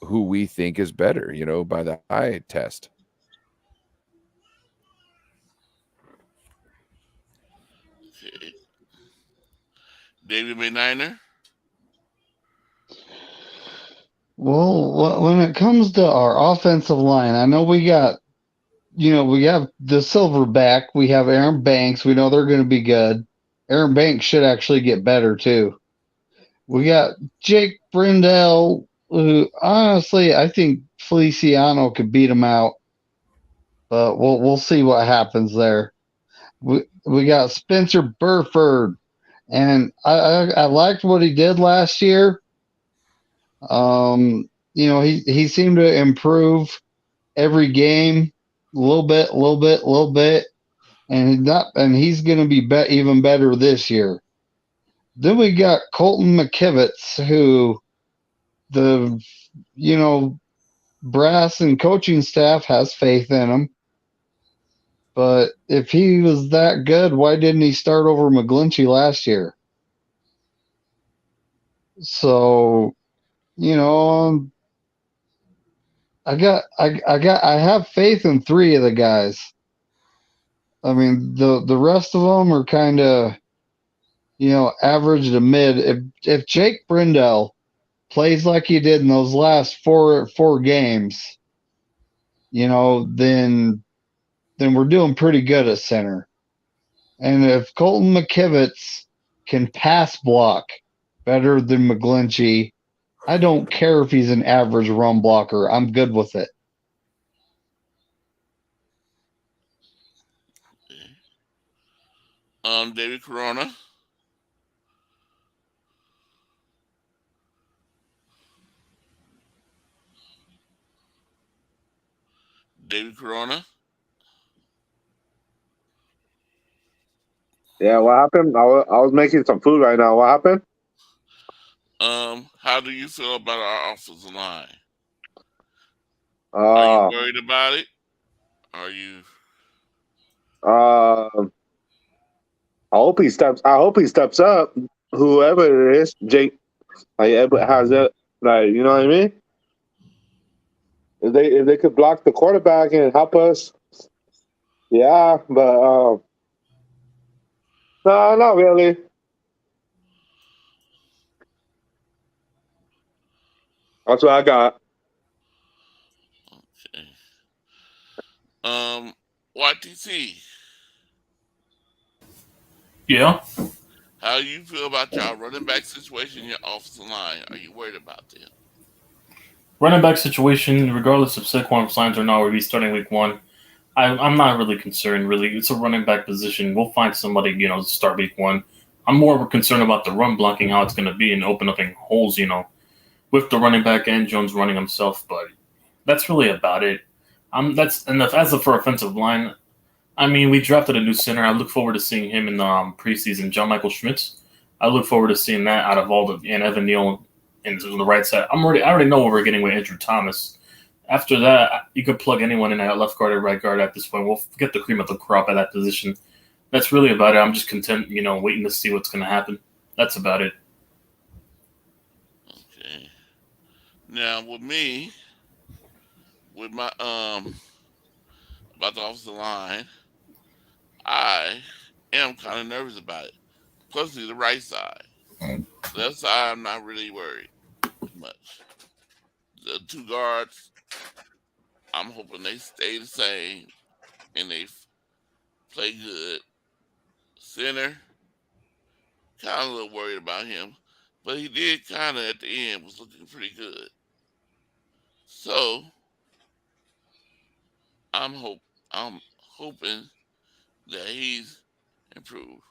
G: who we think is better, by the eye test.
A: Okay. David Mayniner?
E: Well, when it comes to our offensive line, I know we got, we have the Silverback, we have Aaron Banks. We know they're going to be good. Aaron Banks should actually get better too. We got Jake Brindell, who honestly I think Feliciano could beat him out, but we'll see what happens there. We got Spencer Burford, and I liked what he did last year. He seemed to improve every game, a little bit, and he's going to be even better this year. Then we got Colton McKivitz, who the brass and coaching staff has faith in him. But if he was that good, why didn't he start over McGlinchey last year? So, I have faith in three of the guys. I mean, the rest of them are kind of, average to mid. If Jake Brindell plays like he did in those last four games, then we're doing pretty good at center. And if Colton McKivitz can pass block better than McGlinchey, I don't care if he's an average run blocker. I'm good with it.
A: David Corona? David Corona?
D: Yeah, what happened? I was making some food right now. What happened?
A: How do you feel about our offensive line? Are you worried about it? Are you?
D: I hope he steps up. Whoever it is, Jake, like has it, like, you know what I mean? If they could block the quarterback and help us, yeah. But no, not really. That's what I got.
A: Okay. YTC.
F: Yeah.
A: How you feel about y'all running back situation, your offensive line? Are you worried about them?
F: Running back situation, regardless if Saquon signs or not, will be starting week 1. I'm not really concerned. Really, it's a running back position. We'll find somebody, to start week 1. I'm more concerned about the run blocking, how it's going to be, and opening holes, with the running back and Jones running himself. But that's really about it. That's enough. For offensive line, I mean, we drafted a new center. I look forward to seeing him in the preseason. John Michael Schmitz. I look forward to seeing that out of and Evan Neal and on the right side. I already know what we're getting with Andrew Thomas. After that, you could plug anyone in at left guard or right guard at this point. We'll get the cream of the crop at that position. That's really about it. I'm just content, waiting to see what's going to happen. That's about it.
A: Okay. Now with me, with my about the offensive line, I am kind of nervous about it. Plus, the right side. Left side, I'm not really worried much. The 2 guards, I'm hoping they stay the same and they play good. Center, kind of a little worried about him, but he did kind of at the end was looking pretty good. So I'm hoping that he's improved.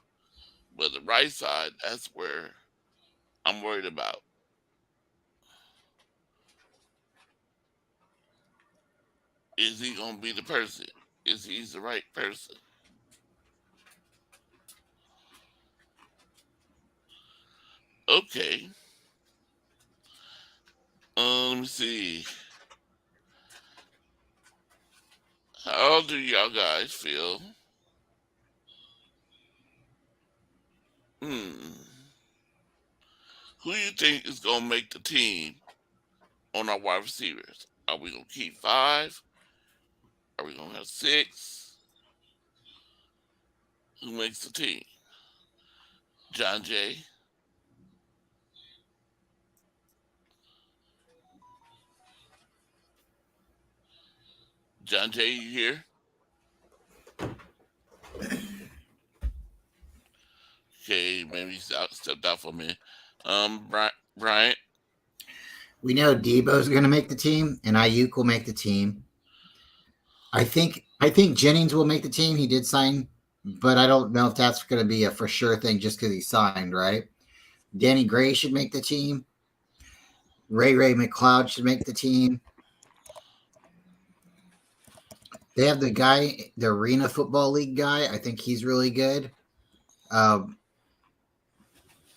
A: But the right side, that's where I'm worried about. Is he gonna be the person? Is he the right person? Okay. Let me see. How do y'all guys feel? Who do you think is gonna make the team on our wide receivers? Are we gonna keep 5? Are we gonna have 6? Who makes the team? John Jay. John Jay, you here? Okay, maybe he stepped out for a minute. Bryant.
C: We know Debo's going to make the team, and Ayuk will make the team. I think Jennings will make the team. He did sign, but I don't know if that's going to be a for sure thing just because he signed, right? Danny Gray should make the team. Ray McLeod should make the team. They have the guy, the Arena Football League guy. I think he's really good.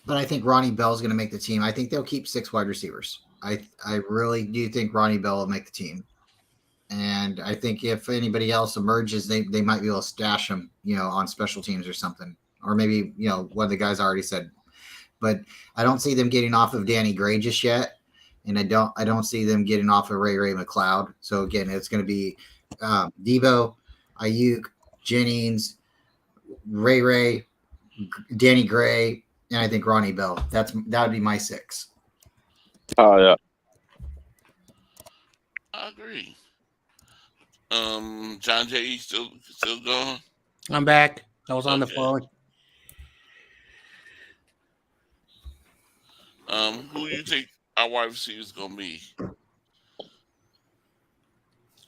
C: But I think Ronnie Bell is going to make the team. I think they'll keep 6 wide receivers. I really do think Ronnie Bell will make the team. And I think if anybody else emerges, they might be able to stash them, on special teams or something. Or maybe, one of the guys already said. But I don't see them getting off of Danny Gray just yet. And I don't see them getting off of Ray McLeod. So again, it's going to be Debo, Ayuk, Jennings, Ray, Danny Gray, and I think Ronnie Bell. That would be my 6.
D: Oh yeah.
A: I agree. John Jay, still going?
B: I'm back. I was on the phone.
A: Who do you think our wide receiver is gonna be?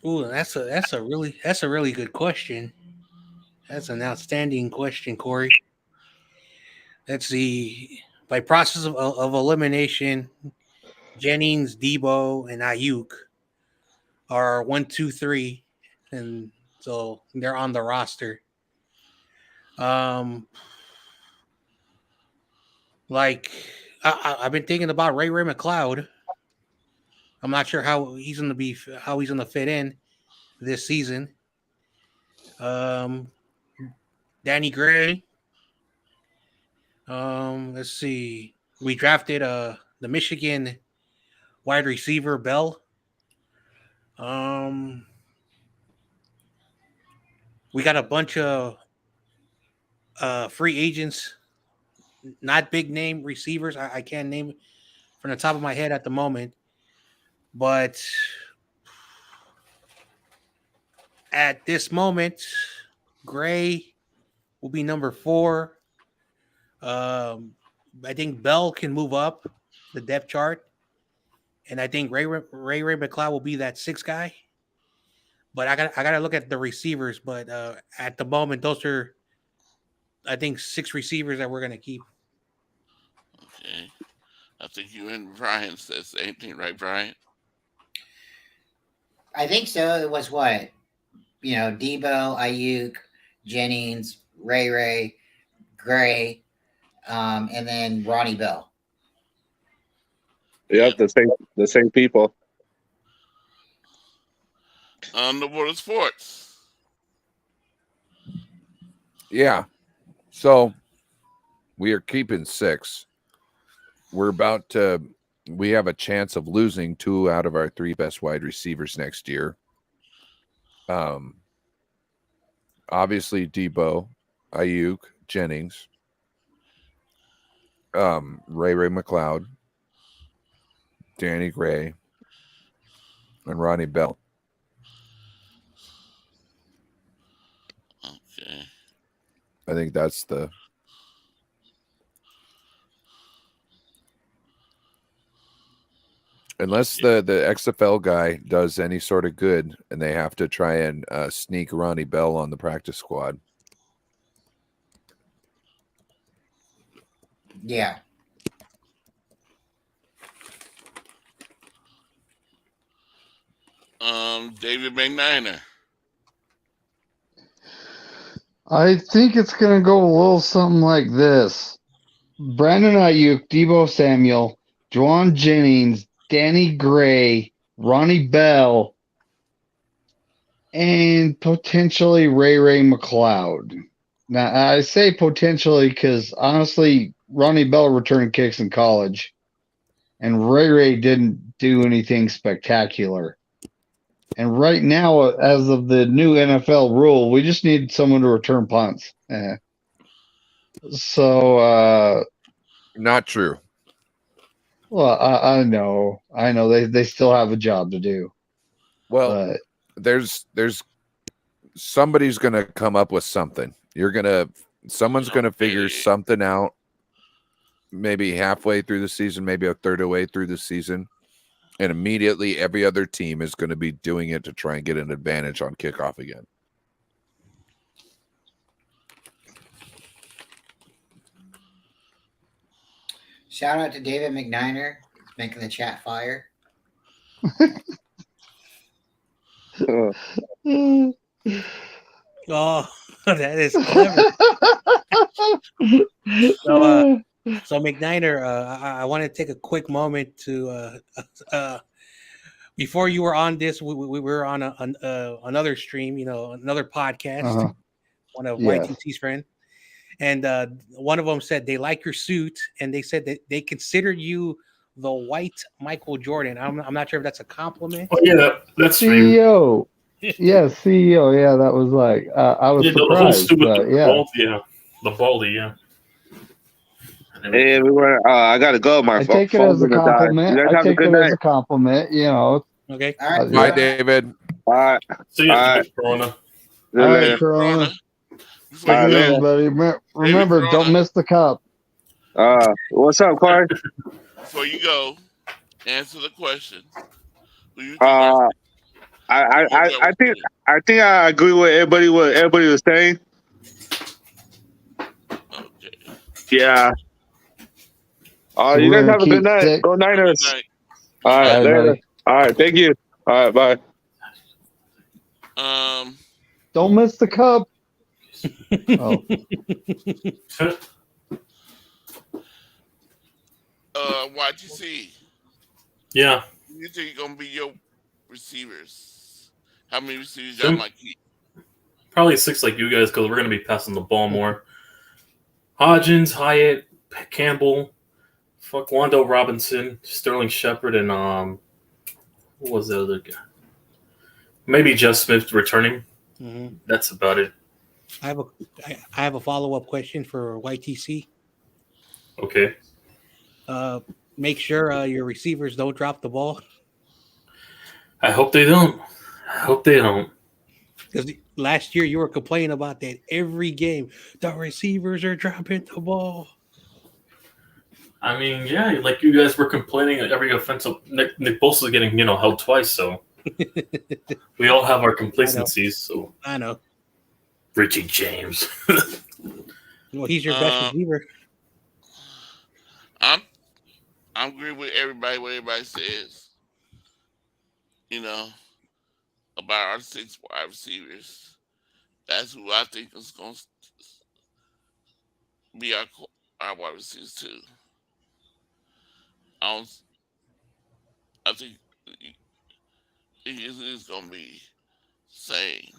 B: Ooh, that's a really good question. That's an outstanding question, Corey. Let's see. By process of elimination, Jennings, Debo, and Ayuk are 1, 2, 3, and so they're on the roster. Like I've been thinking about Ray McLeod. I'm not sure how he's gonna fit in this season. Danny Gray. Let's see. We drafted the Michigan wide receiver Bell. We got a bunch of free agents, not big name receivers. I can't name from the top of my head at the moment, but at this moment, Gray will be number 4. I think Bell can move up the depth chart, and I think Ray McLeod will be that 6th guy. But I got to look at the receivers. But at the moment, those are, I think, 6 receivers that we're gonna keep.
A: Okay. I think you and Brian said the same thing, right, Brian?
C: I think so. It was what? Debo, Ayuk, Jennings, Ray, Gray, and then Ronnie Bell.
D: Yep, the same people.
A: On the world of sports.
G: Yeah. So we are keeping 6. We have a chance of losing 2 out of our 3 best wide receivers next year. Obviously Debo, Ayuk, Jennings, Ray McLeod, Danny Gray, and Ronnie Bell.
A: Okay.
G: I think that's unless the XFL guy does any sort of good and they have to try and sneak Ronnie Bell on the practice squad.
C: Yeah.
A: David McNiner.
E: I think it's going to go a little something like this. Brandon Ayuk, Debo Samuel, Juwan Jennings, Danny Gray, Ronnie Bell, and potentially Ray McLeod. Now, I say potentially because, honestly, Ronnie Bell returned kicks in college, and Ray didn't do anything spectacular. And right now, as of the new NFL rule, we just need someone to return punts. So,
G: not true.
E: Well, I know. They still have a job to do.
G: Well, there's somebody's gonna come up with something. Someone's gonna figure something out. Maybe halfway through the season, maybe a third of the way through the season. And immediately every other team is going to be doing it to try and get an advantage on kickoff again.
C: Shout out to David McNiner. He's making the chat fire.
B: Oh, that is clever. So McNiner, I want to take a quick moment to before you were on this, we were on another stream, another podcast, one of YTT's friend, and one of them said they like your suit, and they said that they considered you the white Michael Jordan. I'm not sure if that's a compliment.
F: Oh yeah, that's
E: CEO. Yeah, CEO. Yeah, that was like I was surprised.
F: The whole suit with the
E: yeah.
F: bald, the baldy, yeah.
D: Hey, everyone, I gotta go. My
E: I take it as a compliment. I take it as a compliment.
B: Okay.
C: All right.
G: Bye, David.
D: All right.
F: See you later, Corona.
E: All right, Corona. Buddy. Remember, don't miss the cup.
D: What's up, Corey?
A: Before you go, answer the question. Who you think
D: I think I agree with what everybody was saying.
A: Okay.
D: Yeah. You guys have a good night. Go Niners.
A: Good night.
D: All right, later. All right, thank you. All right,
A: bye.
E: Don't miss the cup. Oh.
A: YTC.
F: Yeah.
A: Who you think are gonna be your receivers? How many receivers y'all might keep?
F: Probably 6 like you guys, because we're gonna be passing the ball more. Hodgins, Hyatt, Campbell, Wando Robinson, Sterling Shepard, and what was the other guy? Maybe Jeff Smith returning.
B: Mm-hmm.
F: That's about it.
B: I have a follow-up question for YTC.
F: Okay.
B: Make sure your receivers don't drop the ball.
F: I hope they don't.
B: Because last year you were complaining about that every game. The receivers are dropping the ball.
F: I mean, yeah, like you guys were complaining that every offensive Nick Bosa is getting held twice, so we all have our complacencies. So
B: I know.
F: Richie James.
B: Well, he's your best receiver.
A: I'm agree with everybody. What everybody says. About our 6 wide receivers. That's who I think is going to be our wide receivers too. I think it's going to be same.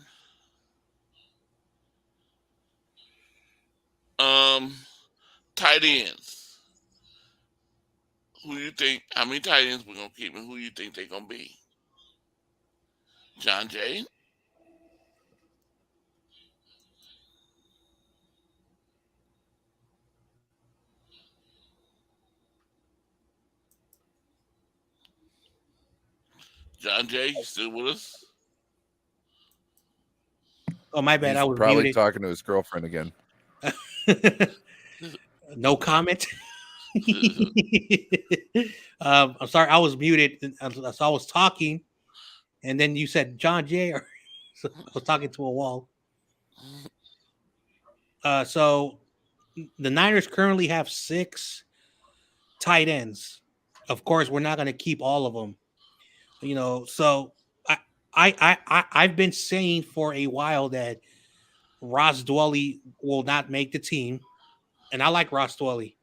A: Tight ends. Who you think? How many tight ends we're gonna keep, and who you think they're gonna be? John Jay. John Jay, you still with us?
B: Oh, my bad.
G: He's
B: I was
G: probably
B: muted.
G: talking to his girlfriend again.
B: No comment. I'm sorry, I was muted. So I was talking, and then you said John Jay, so I was talking to a wall. So the Niners currently have 6 tight ends. Of course, we're not going to keep all of them. So I've been saying for a while that Ross Dwelley will not make the team, and I like Ross Dwelley.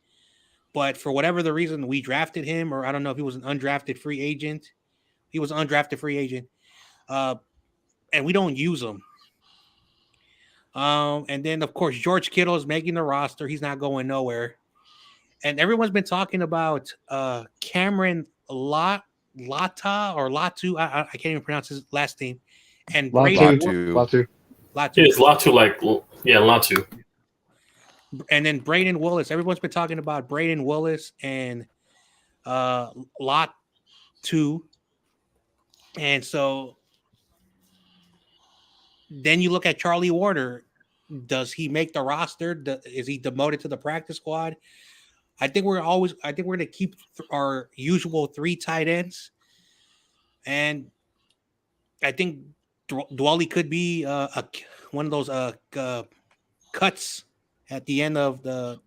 B: But for whatever the reason, we drafted him, or I don't know if he was an undrafted free agent. He was an undrafted free agent. And we don't use him. And then, of course, George Kittle is making the roster. He's not going nowhere. And everyone's been talking about Cameron Latu. I can't even pronounce his last name. And
E: Latu.
F: It's Latu, Latu.
B: And then Braden Willis. Everyone's been talking about Braden Willis and Latu. And so then you look at Charlie Warner. Does he make the roster? Is he demoted to the practice squad? I think we're going to keep our usual 3 tight ends. And I think Dwelley could be one of those cuts at the end of the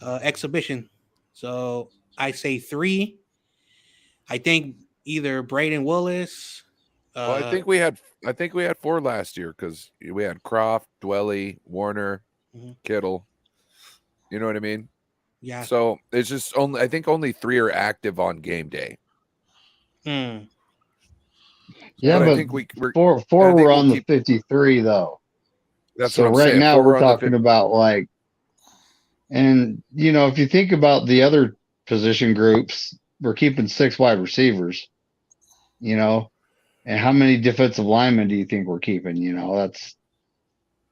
B: exhibition. So I say 3. I think either Braden Willis.
G: Well, I think we had 4 last year because we had Croft, Dwelley, Warner, Kittle. You know what I mean?
B: Yeah.
G: So it's just I think only 3 are active on game day.
E: Yeah,
G: but
E: but
G: I think we're
E: 4 were on the 53 though.
G: That's
E: so
G: what I'm
E: right
G: saying.
E: now
G: 4 were
E: we're
G: on the
E: talking about and if you think about the other position groups, we're keeping 6 wide receivers. And how many defensive linemen do you think we're keeping? That's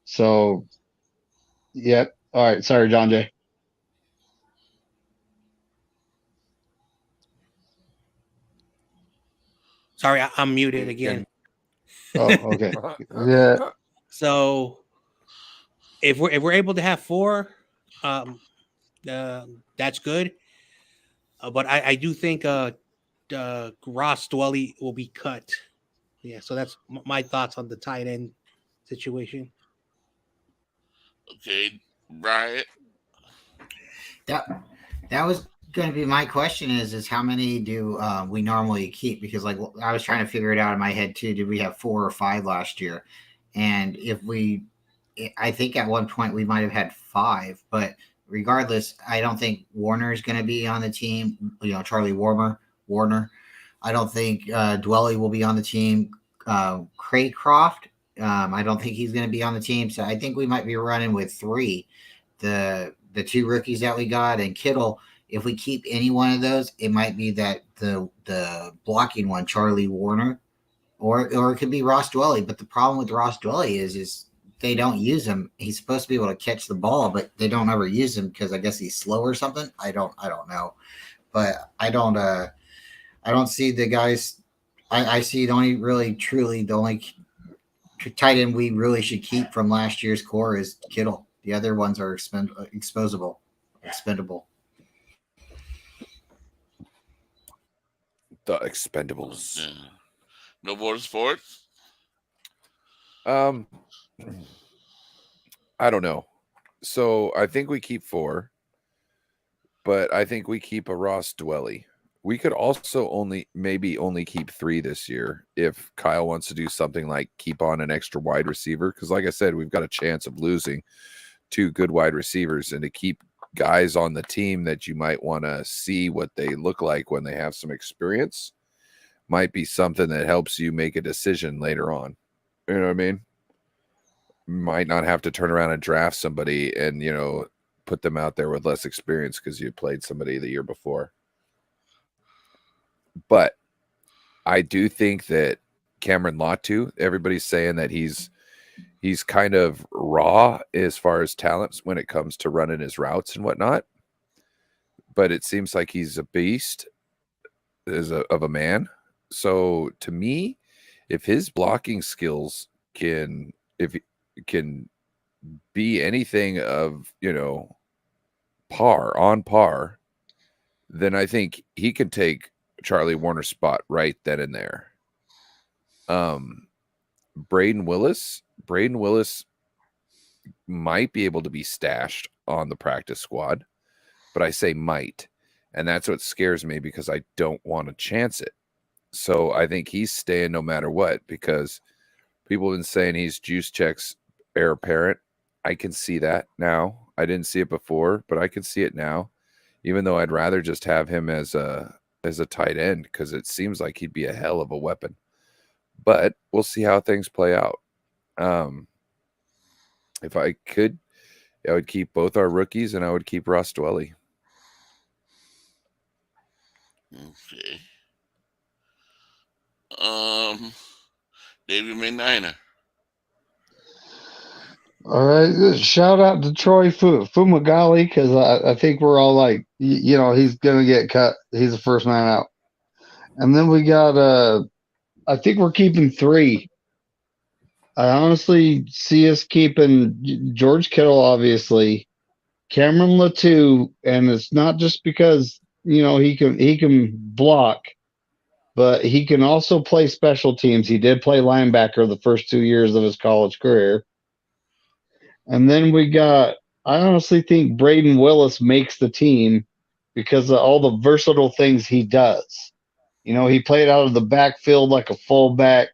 E: so. Yep. All right. Sorry, John Jay.
B: Sorry, I'm muted again.
E: Oh, okay. Yeah.
B: So if we're able to have 4, that's good. But I do think Ross Dwelley will be cut. Yeah, so that's my thoughts on the tight end situation.
A: Okay, Bryant.
C: That was going to be my question is how many do we normally keep? Because I was trying to figure it out in my head too. Did we have 4 or 5 last year? And I think at one point we might have had 5, but regardless, I don't think Warner is going to be on the team. Charlie Warner. I don't think Dwelley will be on the team. Craycroft, I don't think he's going to be on the team. So I think we might be running with 3. The 2 rookies that we got and Kittle. If we keep any one of those, it might be that the blocking one, Charlie Warner, or it could be Ross Dwelley. But the problem with Ross Dwelley is they don't use him. He's supposed to be able to catch the ball, but they don't ever use him because I guess he's slow or something. I don't know, but I don't see the guys. I see the only tight end we really should keep from last year's core is Kittle. The other ones are expendable.
G: The Expendables.
A: Yeah. No more sports.
G: I don't know. So I think we keep 4, but I think we keep a Ross Dwelly. We could also maybe only keep 3 this year if Kyle wants to do something like keep on an extra wide receiver. Because like I said, we've got a chance of losing 2 good wide receivers, and to keep guys on the team that you might want to see what they look like when they have some experience might be something that helps you make a decision later on. You know what I mean? Might not have to turn around and draft somebody and, put them out there with less experience because you played somebody the year before. But I do think that Cameron Latu, everybody's saying that he's kind of raw as far as talents when it comes to running his routes and whatnot. But it seems like he's a beast of a man. So to me, if his blocking skills can be anything of, on par, then I think he can take Charlie Warner's spot right then and there. Braden Willis might be able to be stashed on the practice squad, but I say might. And that's what scares me because I don't want to chance it. So I think he's staying no matter what, because people have been saying he's Juszczyk's heir apparent. I can see that now. I didn't see it before, but I can see it now, even though I'd rather just have him as a tight end because it seems like he'd be a hell of a weapon. But we'll see how things play out. If I could, I would keep both our rookies and I would keep Ross Dwelly.
A: Okay. David McNiner.
E: All right, shout out to Troy Fumagalli because I think we're all like, he's gonna get cut. He's the first man out, and then we got I think we're keeping 3. I honestly see us keeping George Kittle, obviously, Cameron Latu, and it's not just because he can block, but he can also play special teams. He did play linebacker the first 2 years of his college career. And then I honestly think Braden Willis makes the team because of all the versatile things he does. He played out of the backfield like a fullback.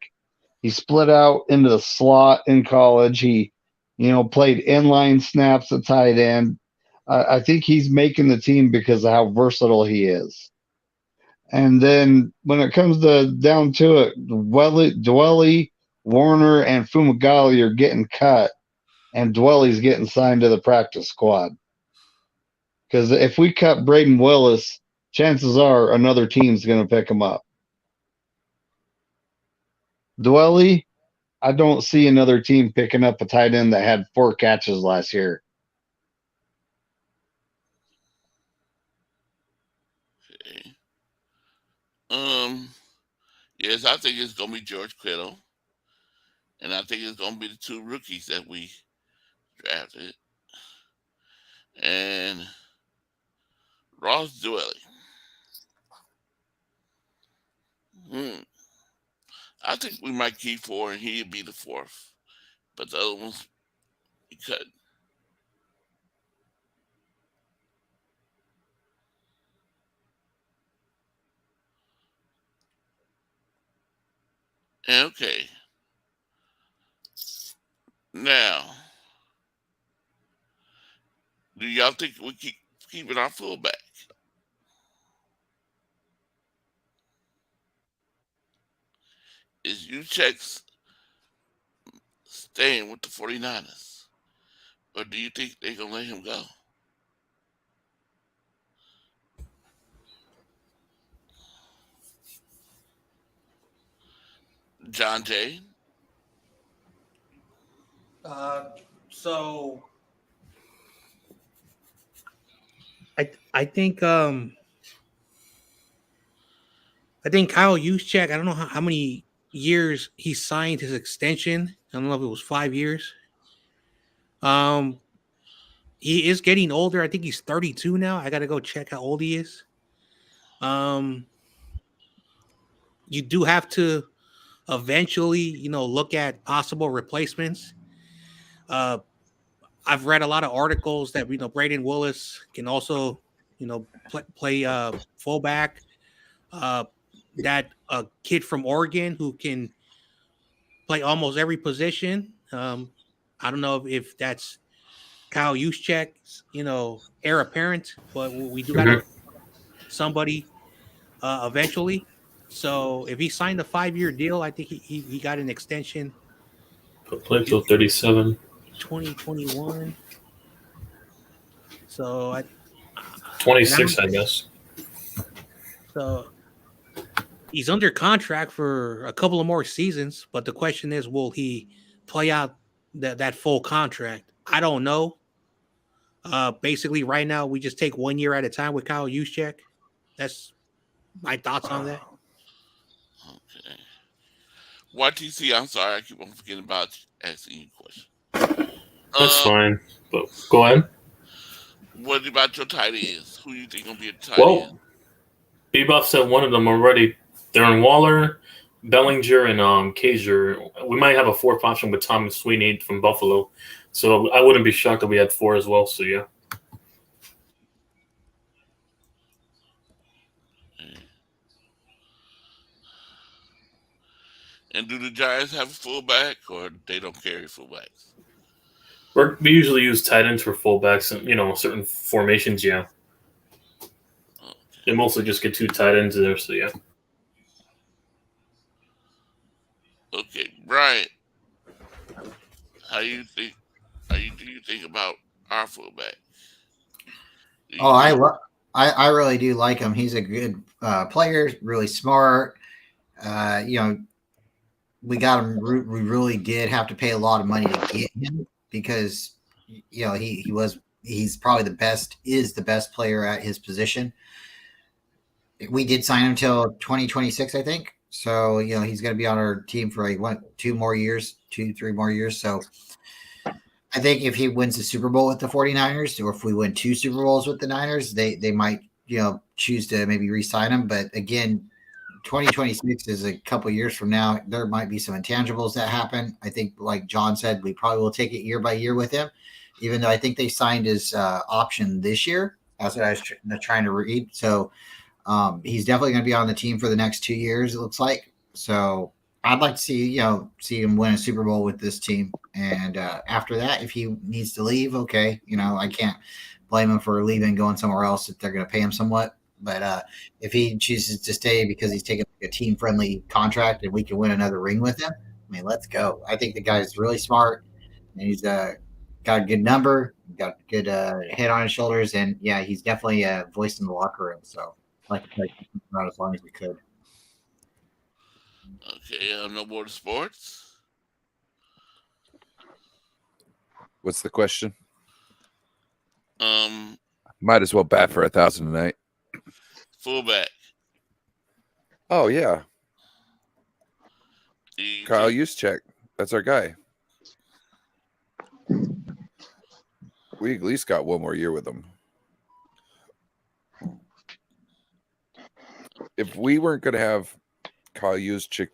E: He split out into the slot in college. He, played inline snaps at tight end. I think he's making the team because of how versatile he is. And then when it comes down to it, Dwelly, Warner, and Fumagalli are getting cut, and Dwelly's getting signed to the practice squad. Because if we cut Braden Willis, chances are another team's going to pick him up. Dwelly, I don't see another team picking up a tight end that had 4 catches last year.
A: Okay. Yes, I think it's gonna be George Kittle, and I think it's gonna be the 2 rookies that we drafted, and Ross Dwelly. I think we might keep 4, and he'd be the 4th, but the other ones we cut. Okay. Now, do y'all think we keep keeping our fullback? Is Juszczyk staying with the 49ers? Or do you think they're going to let him go? John Jay?
B: So I think Kyle Juszczyk, I don't know how many years he signed his extension. I don't know if it was 5 years. He is getting older. I think he's 32 now. I got to go check how old he is. you do have to eventually, look at possible replacements. I've read a lot of articles that Braden Willis can also, play fullback. That a kid from Oregon who can play almost every position. I don't know if that's Kyle Juszczyk's, heir apparent, but we do got somebody eventually. So if he signed a 5-year deal, I think he got an extension.
F: He'll play till 37.
B: 2021. So
F: 26, I guess.
B: So he's under contract for a couple of more seasons, but the question is, will he play out that full contract? I don't know. Basically, right now we just take 1 year at a time with Kyle Juszczyk. That's my thoughts on that.
A: Okay. YTC, I'm sorry, I keep on forgetting about asking you a question.
F: That's fine, but go ahead.
A: What about your tight ends? Who you think gonna be a tight
F: Well,
A: end?
F: Bebop said one of them already. Darren Waller, Bellinger, and Kaiser. We might have a fourth option with Thomas Sweeney from Buffalo. So I wouldn't be shocked if we had 4 as well. So yeah.
A: And do the Giants have a fullback, or they don't carry fullbacks?
F: We usually use tight ends for fullbacks and certain formations. Yeah. They mostly just get 2 tight ends there. So yeah.
A: Okay, Brian. How do you think about our fullback?
C: I really do like him. He's a good player, really smart. We got him. We really did have to pay a lot of money to get him because he's probably is the best player at his position. We did sign him till 2026, I think. So he's going to be on our team for like 3 more years. So I think if he wins the Super Bowl with the 49ers, or if we win 2 Super Bowls with the Niners, they might choose to maybe re-sign him. But again, 2026 is a couple years from now. There might be some intangibles that happen. I think, like John said, we probably will take it year by year with him, even though I think they signed his option this year. That's what I was trying to read. So he's definitely going to be on the team for the next 2 years, it looks like. So I'd like to see him win a Super Bowl with this team. And after that, if he needs to leave, okay, I can't blame him for leaving, going somewhere else if they're going to pay him somewhat. But if he chooses to stay because he's taking a team-friendly contract and we can win another ring with him, I mean, let's go. I think the guy's really smart, and he's got a good number, got a good head on his shoulders, and yeah, he's definitely a voice in the locker room. So I'd like to play him out as long as we could.
A: Okay, no more to sports.
G: What's the question?
A: Might
G: as well bat for 1,000 tonight.
A: Fullback.
G: Oh yeah, Kyle Juszczyk. That's our guy. We at least got 1 more year with him. If we weren't going to have Kyle Juszczyk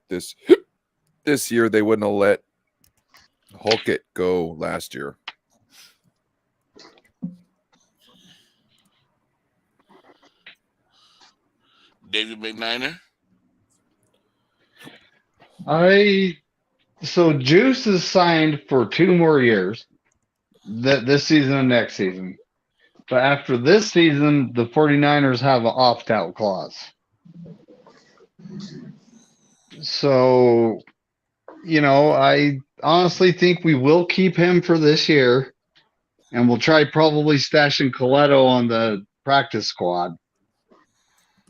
G: this year, they wouldn't have let Hulkett go last year.
A: David McNiner.
E: So Juice is signed for 2 more years, this season and next season. But after this season, the 49ers have an opt-out clause. So, I honestly think we will keep him for this year, and we'll try probably stashing Coletto on the practice squad.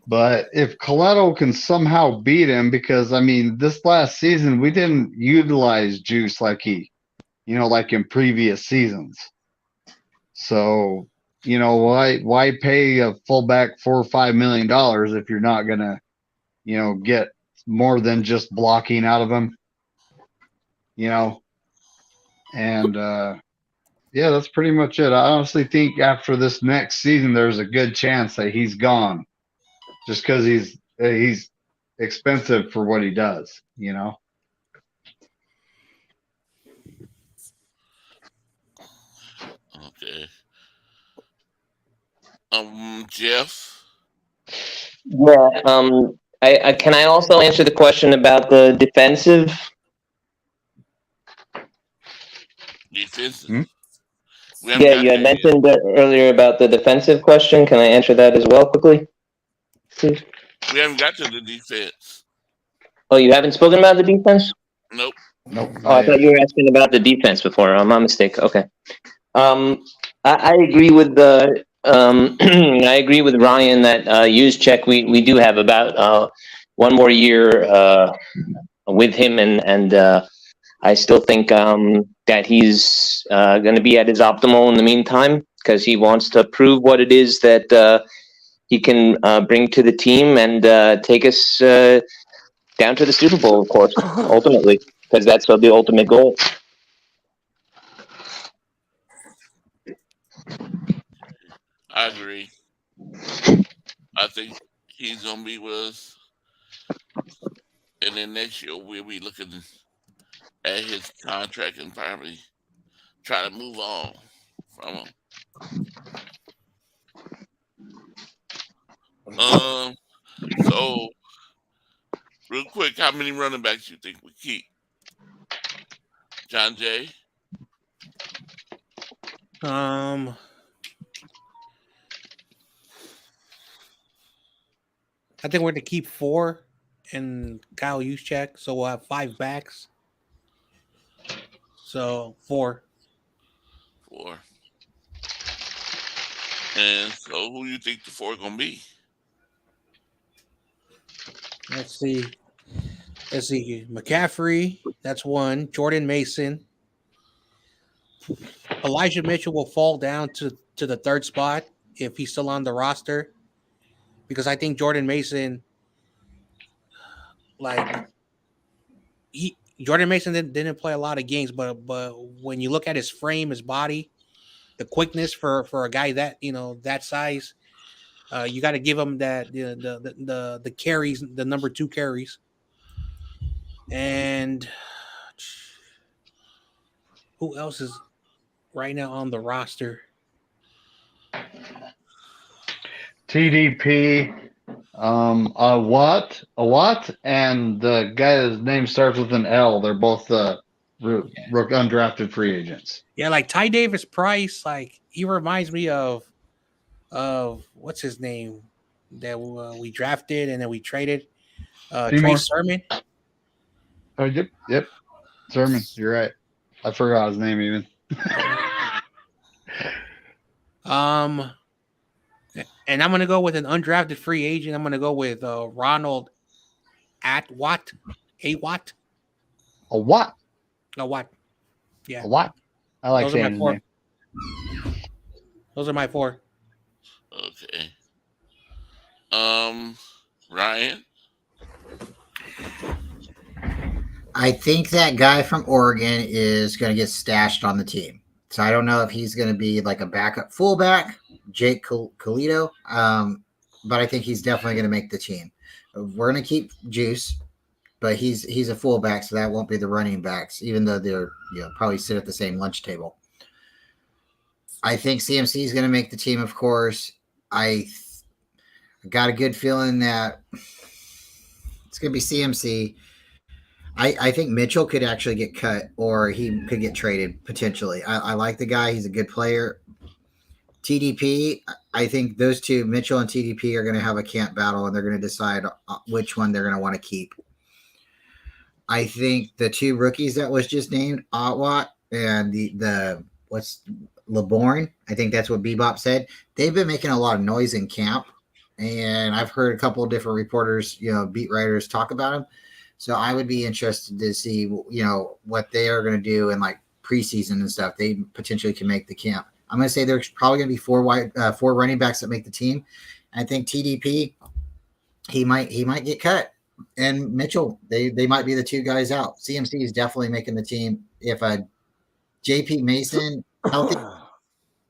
E: But if Coletto can somehow beat him, because this last season we didn't utilize Juice like like in previous seasons. So, why pay a fullback $4 or $5 million if you're not gonna, get more than just blocking out of him? And yeah, that's pretty much it. I honestly think after this next season, there's a good chance that he's gone. Just because he's expensive for what he does.
A: Okay. Jeff.
J: Yeah. I can I also answer the question about the defensive?
A: Defensive.
E: Hmm?
A: We haven't
J: Yeah,
A: got
J: you had
A: there yet.
J: mentioned earlier about the defensive question. Can I answer that as well quickly, please?
A: We haven't got to the defense.
J: Oh, you haven't spoken about the defense?
A: Nope.
E: Nope.
J: Oh, I thought you were asking about the defense before. My mistake. Okay. I agree with the. I agree with Ryan that Juszczyk, we do have about one more year with him, and I still think that he's going to be at his optimal in the meantime, because he wants to prove what it is that he can bring to the team and take us down to the Super Bowl, of course, ultimately, because that's the ultimate goal.
A: I agree. I think he's gonna be with us, and then next year we'll be looking at his contract and probably try to move on from him. So real quick, how many running backs you think we keep? John Jay?
B: I think we're going to keep 4 and Kyle Juszczyk, so we'll have 5 backs. So 4.
A: 4. And so who you think the 4 gonna be?
B: Let's see. McCaffrey, that's 1. Jordan Mason. Elijah Mitchell will fall down to the 3rd spot if he's still on the roster, because I think Jordan Mason, Jordan Mason didn't play a lot of games, but when you look at his frame, his body, the quickness for a guy that that size, you got to give him that the carries, the number 2 carries. And who else is right now on the roster?
E: TDP, a Watt, and the guy whose name starts with an L. They're both undrafted free agents.
B: Yeah, like Ty Davis Price, like he reminds me of what's his name that we drafted and then we traded, Trey Sermon.
E: Oh, yep, Sermon. You're right. I forgot his name even.
B: And I'm gonna go with an undrafted free agent. I'm gonna go with Ronald Awatt.
E: A Watt.
B: Yeah.
E: A Watt. I like
B: Those are
E: saying
B: my 4.
E: his name.
B: Those are my 4.
A: Okay. Ryan?
C: I think that guy from Oregon is going to get stashed on the team. So I don't know if he's going to be like a backup fullback, Jake Colito, but I think he's definitely going to make the team. We're going to keep Juice, but he's a fullback, so that won't be the running backs, even though they're probably sit at the same lunch table. I think CMC is going to make the team, of course. I got a good feeling that it's going to be CMC. I think Mitchell could actually get cut, or he could get traded potentially. I like the guy. He's a good player. TDP, I think those two, Mitchell and TDP, are going to have a camp battle, and they're going to decide which one they're going to want to keep. I think the 2 rookies that was just named, Otwat and the LeBourne, I think that's what Bebop said. They've been making a lot of noise in camp, and I've heard a couple of different reporters, beat writers talk about them. So I would be interested to see, what they are going to do in like preseason and stuff. They potentially can make the camp. I'm going to say there's probably going to be 4 running backs that make the team. I think TDP, he might get cut, and Mitchell, they might be the 2 guys out. CMC is definitely making the team. If JP Mason healthy,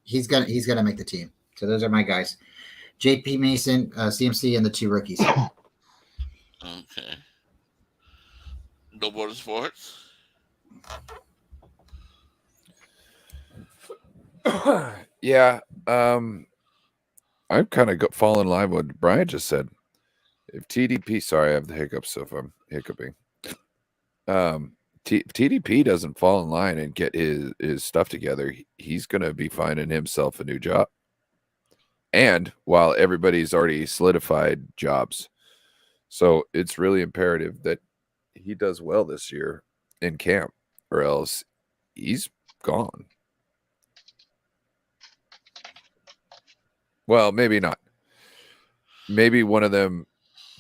C: he's gonna make the team. So those are my guys: JP Mason, CMC, and the 2 rookies.
A: Okay. No border sports.
G: Yeah. I'm kind of falling in line with what Brian just said. If TDP, sorry, I have the hiccups, so if I'm hiccuping. If TDP doesn't fall in line and get his stuff together, he's going to be finding himself a new job. And while everybody's already solidified jobs. So it's really imperative that he does well this year in camp, or else he's gone. Well, maybe not. Maybe one of them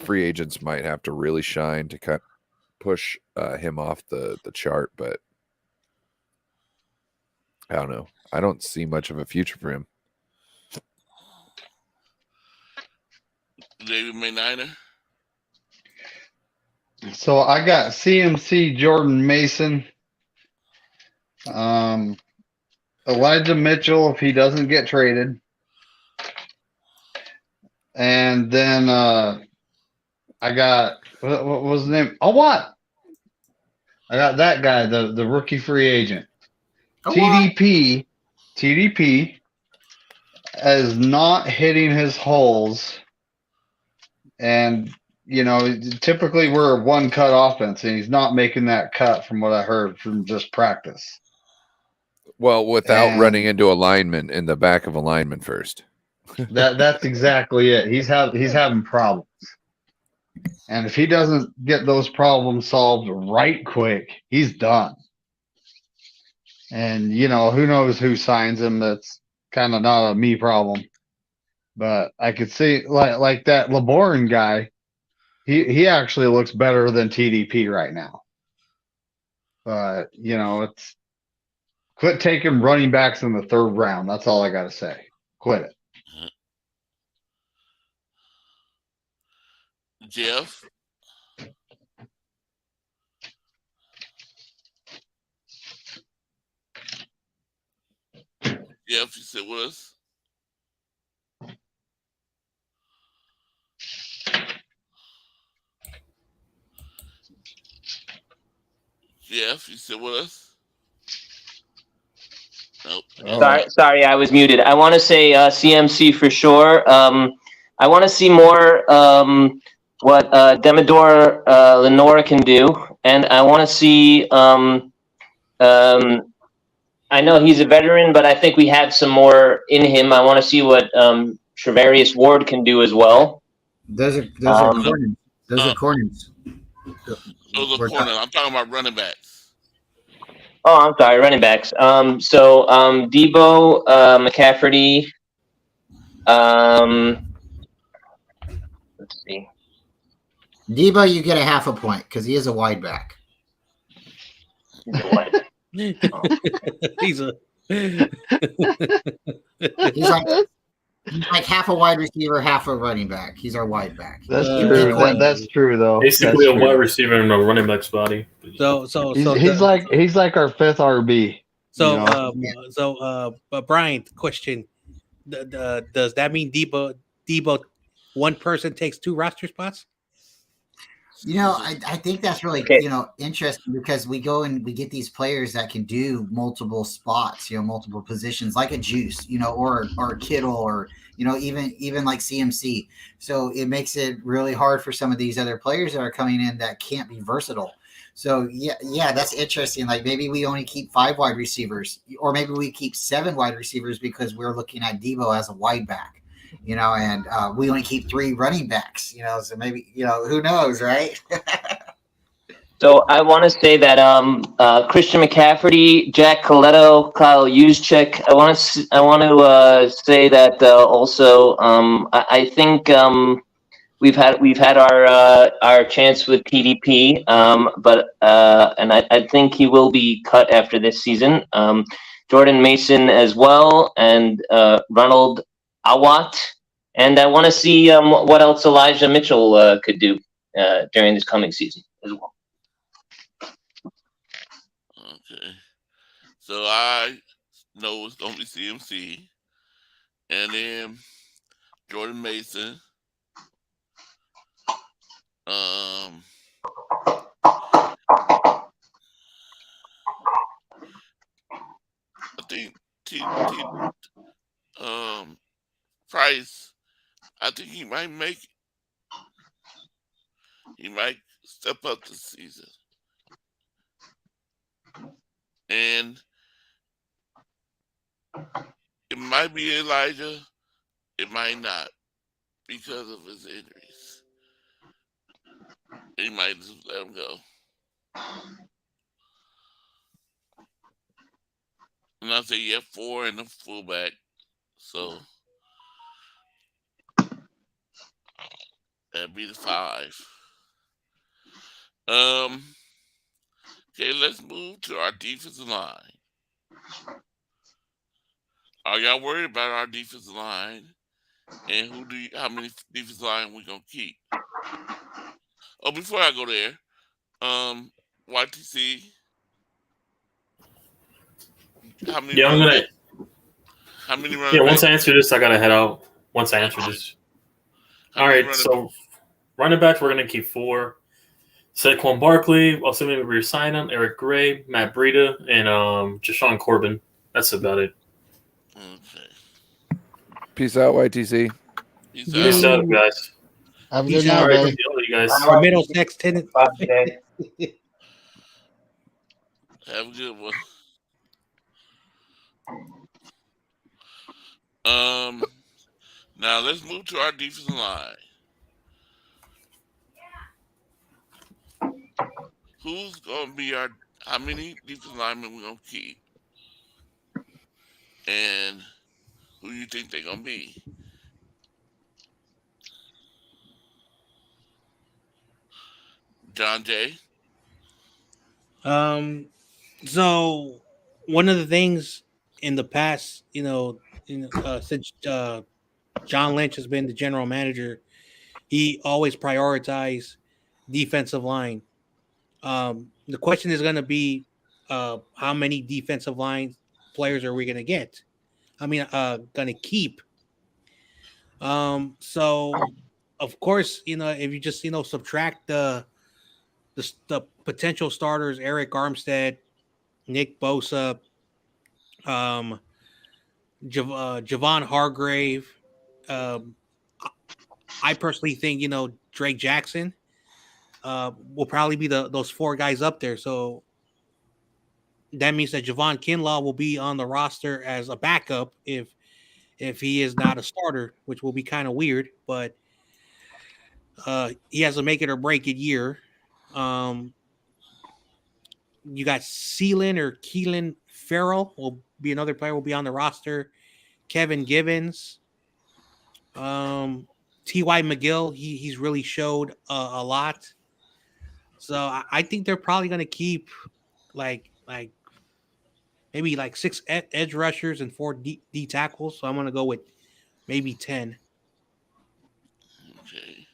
G: free agents might have to really shine to kind of push him off the chart, but I don't know. I don't see much of a future for him.
A: David Mayniner.
E: So I got CMC, Jordan Mason, Elijah Mitchell if he doesn't get traded, and then I got what was the name? Oh, what? I got that guy, the rookie free agent. TDP is not hitting his holes, and typically we're a one cut offense, and he's not making that cut from what I heard from just practice.
G: Well, without running into a lineman in the back of a lineman first.
E: That's exactly it. He's having problems, and if he doesn't get those problems solved right quick, he's done. And who knows who signs him? That's kind of not a me problem. But I could see like that LeBourne guy. He actually looks better than TDP right now. But it's quit taking running backs in the third round. That's all I got to say. Quit it.
A: Jeff. Jeff, you sit with us? Jeff, you still with us? Nope.
J: Sorry, I was muted. I want to say CMC for sure. I want to see more what Demidor Lenore can do, and I want to see. I know he's a veteran, but I think we have some more in him. I want to see what Trevarius Ward can do as well.
C: Those are corners. Those are corners.
A: Those are corners. I'm talking about running backs.
J: Oh, I'm sorry, running backs. So Debo McCafferty. Let's see.
C: Debo, you get a half a point because he is a wide back.
B: He's
C: like half a wide receiver, half a running back. He's our wide back.
E: That's true. That's true, though.
F: Basically, a wide receiver in a running back's body.
E: He's like our fifth RB.
B: But Brian, question: does that mean Debo, one person takes two roster spots?
C: I think that's really interesting because we go and we get these players that can do multiple spots, multiple positions, like a Juice, or a Kittle, or even like CMC. So it makes it really hard for some of these other players that are coming in that can't be versatile. So yeah, that's interesting. Like maybe we only keep 5 wide receivers, or maybe we keep 7 wide receivers because we're looking at Debo as a wide back. And we only keep 3 running backs, so maybe, who knows, right?
J: So I want to say that Christian McCaffrey, Jack Coletto, Kyle Juszczyk. I want to say that also. I think we've had our chance with TDP, but I think he will be cut after this season. Jordan Mason as well, and Ronald Awat, and I want to see what else Elijah Mitchell could do during this coming season as well.
A: Okay, so I know it's gonna be CMC, and then Jordan Mason, I think Price. I think he might step up this season, and it might be Elijah. It might not because of his injuries. He might just let him go. And I say you have 4 in the fullback, so that'd be the 5. Okay, let's move to our defensive line. Are y'all worried about our defensive line? And how many defensive line we gonna keep? Oh, before I go there, YTC. How many?
F: Yeah, I'm gonna.
A: How many running
F: Yeah, once
A: backs?
F: I answer this, I gotta head out. Once I answer this. All right, so running backs, we're gonna keep 4. Saquon Barkley, assuming we resign him. Eric Gray, Matt Breida, and Jashawn Corbin. That's about it.
A: Okay.
G: Peace out, YTC.
F: Peace out, guys.
E: Have a
B: Peace
E: good
B: out.
E: night,
F: All
E: buddy.
F: right, you guys.
B: For Middlesex tenant.
A: Have a good one. Now let's move to our defensive line. Who's gonna be how many defensive linemen we're gonna keep? And who you think they're gonna be? John Jay?
B: So one of the things in the past, since John Lynch has been the general manager, he always prioritized defensive line. The question is going to be, how many defensive line players are we going to get? Going to keep. So of course, if you just subtract the potential starters, Eric Armstead, Nick Bosa, Javon Hargrave. I personally think Drake Jackson will probably be those 4 guys up there. So that means that Javon Kinlaw will be on the roster as a backup if he is not a starter, which will be kind of weird. But he has a make it or break it year. You got Keelan Farrell will be another player will be on the roster. Kevin Givens, T.Y. McGill, he's really showed a lot. So I think they're probably going to keep like maybe 6 edge rushers and 4 D tackles. So I'm going to go with maybe 10.
A: Okay.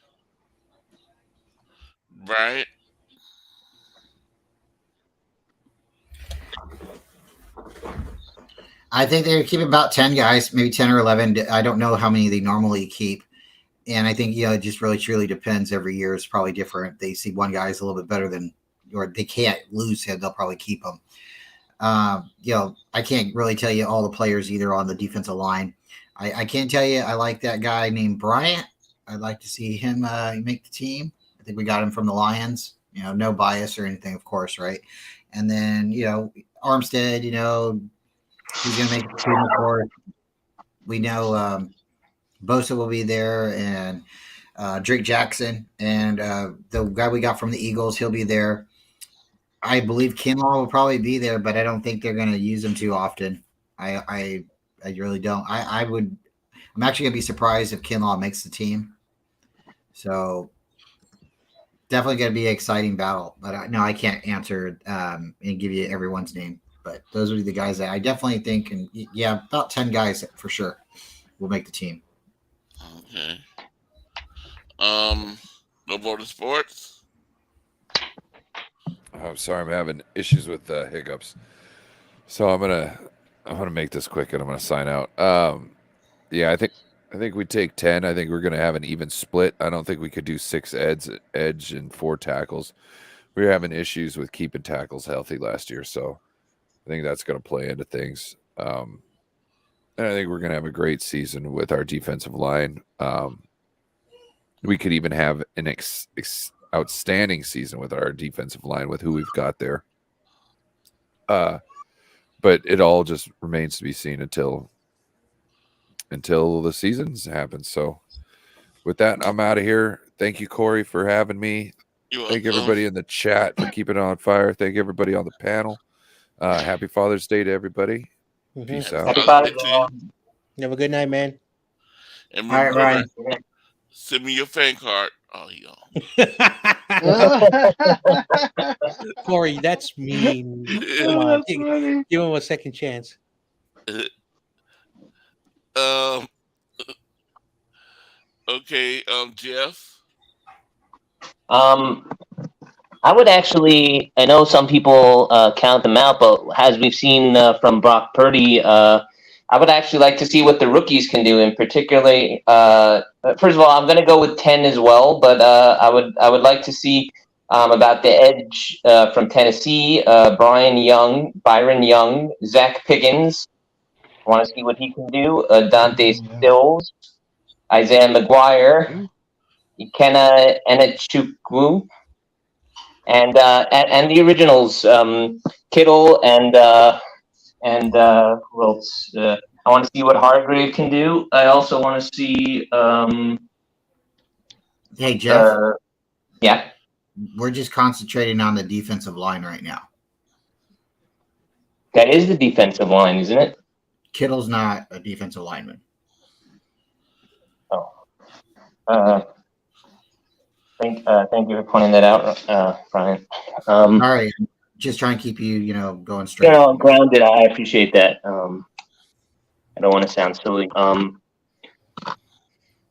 A: Right.
C: I think they keep about 10 guys, maybe 10 or 11. I don't know how many they normally keep. And I think, it just really truly depends. Every year is probably different. They see one guy is a little bit better than, or they can't lose him. They'll probably keep him. I can't really tell you all the players either on the defensive line. I can tell you I like that guy named Bryant. I'd like to see him make the team. I think we got him from the Lions. No bias or anything, of course, right? And then, Armstead, he's going to make the team, of course. We know Bosa will be there, and Drake Jackson, and the guy we got from the Eagles, he'll be there. I believe Kinlaw will probably be there, but I don't think they're going to use him too often. I really don't. I'm actually going to be surprised if Kinlaw makes the team. So definitely going to be an exciting battle. But I can't answer and give you everyone's name. But those would be the guys that I definitely think, and yeah, about 10 guys for sure will make the team.
A: Okay. No more sports.
G: I'm sorry, I'm having issues with hiccups. So I'm gonna make this quick and I'm gonna sign out. I think I think we take 10. I think we're going to have an even split. I don't think we could do 6 edge and 4 tackles. We were having issues with keeping tackles healthy last year, so I think that's going to play into things. And I think we're going to have a great season with our defensive line. We could even have an outstanding season with our defensive line with who we've got there. But it all just remains to be seen until the seasons happen. So with that, I'm out of here. Thank you, Corey, for having me. Thank everybody in the chat for keeping it on fire. Thank everybody on the panel. Happy Father's Day to everybody. Peace out.
J: Happy Father's Day.
B: Have a good night, man.
A: And
C: All right,
A: remember,
C: Ryan.
A: send me your fan card. Oh, he gone.
B: Corey, that's mean. Come on, give him a second chance.
A: Okay, Jeff.
J: I would actually. I know some people count them out, but as we've seen from Brock Purdy, I would actually like to see what the rookies can do. And particularly, first of all, I'm going to go with 10 as well. But I would like to see about the edge from Tennessee, Byron Young, Zach Pickens. I want to see what he can do. Dante Stills, Isaiah McGuire, Ikenna Enechukwu, and the originals, Kittle and who else? I want to see what Hargrave can do. I also want to see.
C: Hey, Jeff.
J: Yeah.
C: We're just concentrating on the defensive line right now.
J: That is the defensive line, isn't it?
C: Kittle's not a defensive lineman.
J: Oh. Thank you for pointing that out, Brian.
C: All right. Just trying to keep you, going straight.
J: Grounded. I appreciate that. I don't want to sound silly.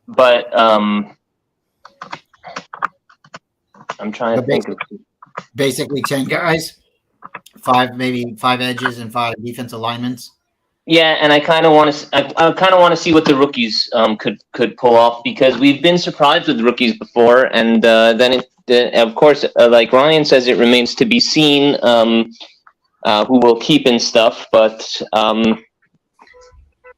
J: But I'm trying to think of
C: basically 10 guys, 5 edges and 5 defensive linemen.
J: Yeah, and I kind of want to. I kind of want to see what the rookies could pull off, because we've been surprised with rookies before, and then of course, like Ryan says, it remains to be seen who will keep and stuff. But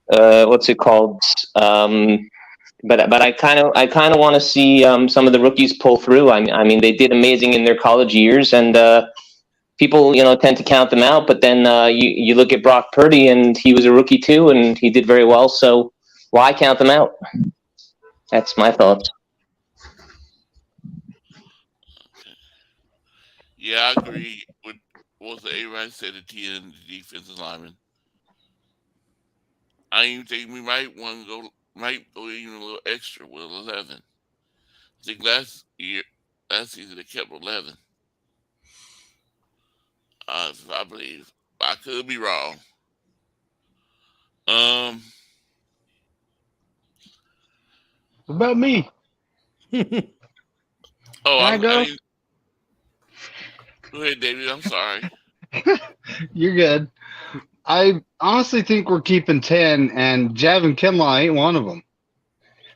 J: what's it called? But I kind of want to see some of the rookies pull through. I mean, they did amazing in their college years, and people, tend to count them out. But then you look at Brock Purdy, and he was a rookie too, and he did very well. So why count them out? That's my thoughts.
A: Yeah, I agree with what the A-Ryan said at the end, the defensive lineman. I even think we might go even a little extra with 11. I think last season they kept 11. I believe. I could be wrong.
E: What about me?
A: I
E: go?
A: Go ahead, David. I'm sorry.
E: You're good. I honestly think we're keeping 10, and Javon Kinlaw ain't one of them.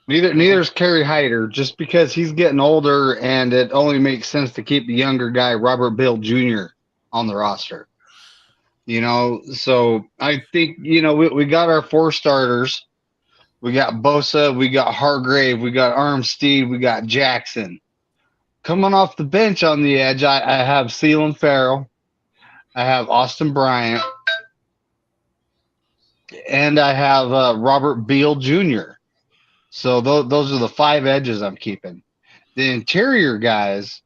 E: Neither's Kerry Hyder, just because he's getting older, and it only makes sense to keep the younger guy, Robert Bill Jr., on the roster. So I think, we got our 4 starters. We got Bosa, we got Hargrave, we got Armstead, we got Jackson. Coming off the bench on the edge, I have Ceylon Farrell, I have Austin Bryant, and I have Robert Beal Jr. So those are the 5 edges I'm keeping. The interior guys,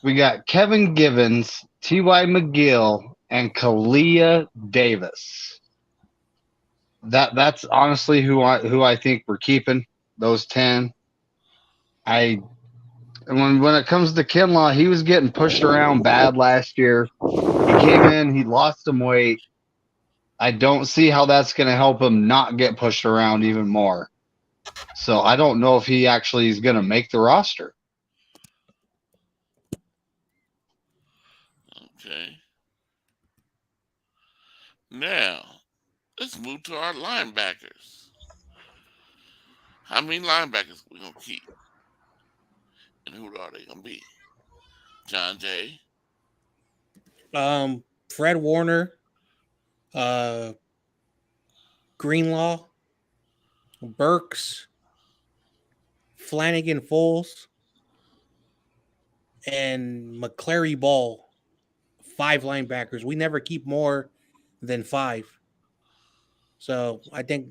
E: we got Kevin Givens, T.Y. McGill, and Kalia Davis. That's honestly who I think we're keeping, those 10. When it comes to Kinlaw, he was getting pushed around bad last year. He came in, he lost some weight. I don't see how that's going to help him not get pushed around even more. So I don't know if he actually is going to make the roster.
A: Okay. Now, let's move to our linebackers. How many linebackers we gonna keep, and who are they gonna be? John Jay.
B: Fred Warner, Greenlaw, Burks, Flanagan Foles, and McClary Ball. 5 linebackers. We never keep more than 5. So I think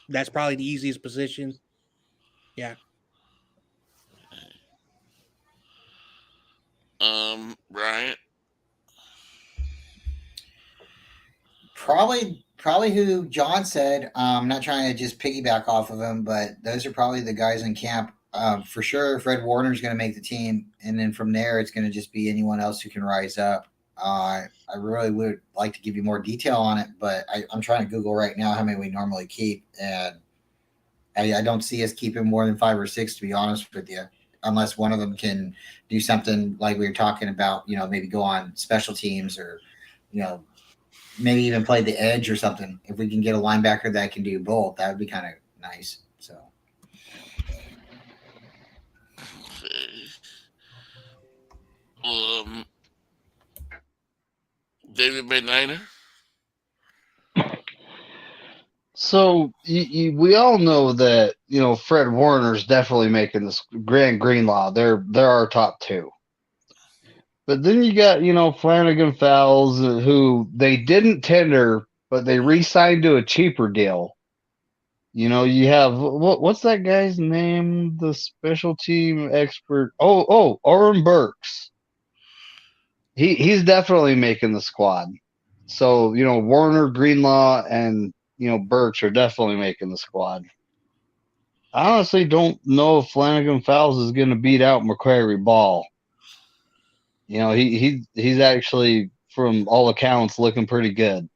B: that's probably the easiest position. Yeah.
A: Bryant.
C: Probably who John said. I'm not trying to just piggyback off of him, but those are probably the guys in camp. For sure, Fred Warner's going to make the team, and then from there, it's going to just be anyone else who can rise up. I really would like to give you more detail on it, but I'm trying to Google right now how many we normally keep, and I don't see us keeping more than 5 or 6, to be honest with you, unless one of them can do something like we were talking about, maybe go on special teams or, maybe even play the edge or something. If we can get a linebacker that can do both, that would be kind of nice. So.
A: David McNiner.
E: So we all know that Fred Warner's definitely making this. Greenlaw, they're our top 2. But then you got Flanagan Fowles, who they didn't tender, but they re-signed to a cheaper deal. You have what's that guy's name? The special team expert. Oren Burks. He's definitely making the squad. So Warner, Greenlaw, and Burks are definitely making the squad. I honestly don't know if Flanagan Fowles is going to beat out McCrary Ball. He's actually, from all accounts, looking pretty good.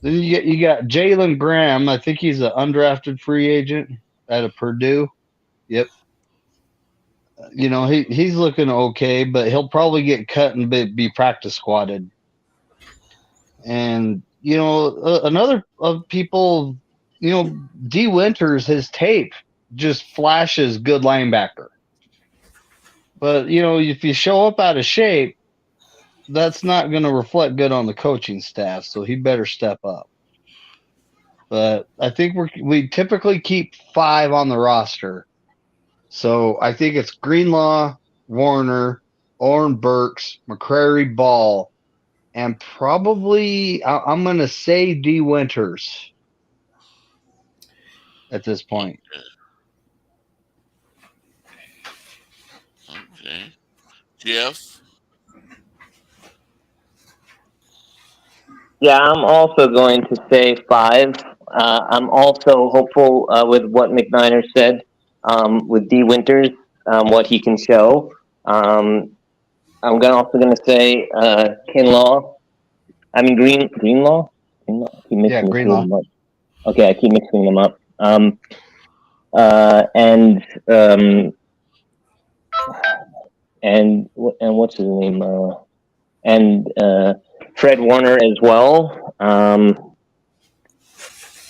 E: Then you got Jalen Graham. I think he's an undrafted free agent out of Purdue. Yep. He's looking okay, but he'll probably get cut and be practice squatted. And another of people, D Winters, his tape just flashes good linebacker. But if you show up out of shape, that's not going to reflect good on the coaching staff. So he better step up. But I think we typically keep 5 on the roster. So I think it's Greenlaw, Warner, Oren Burks, McCrary Ball, and probably I'm going to say D Winters at this point.
A: Okay. Jeff.
J: Yeah, I'm also going to say 5. I'm also hopeful with what McNiner said with D Winters, what he can show. I'm also going to say Greenlaw. Greenlaw?
E: Greenlaw.
J: Okay, I keep mixing them up. And what's his name? And Fred Warner as well.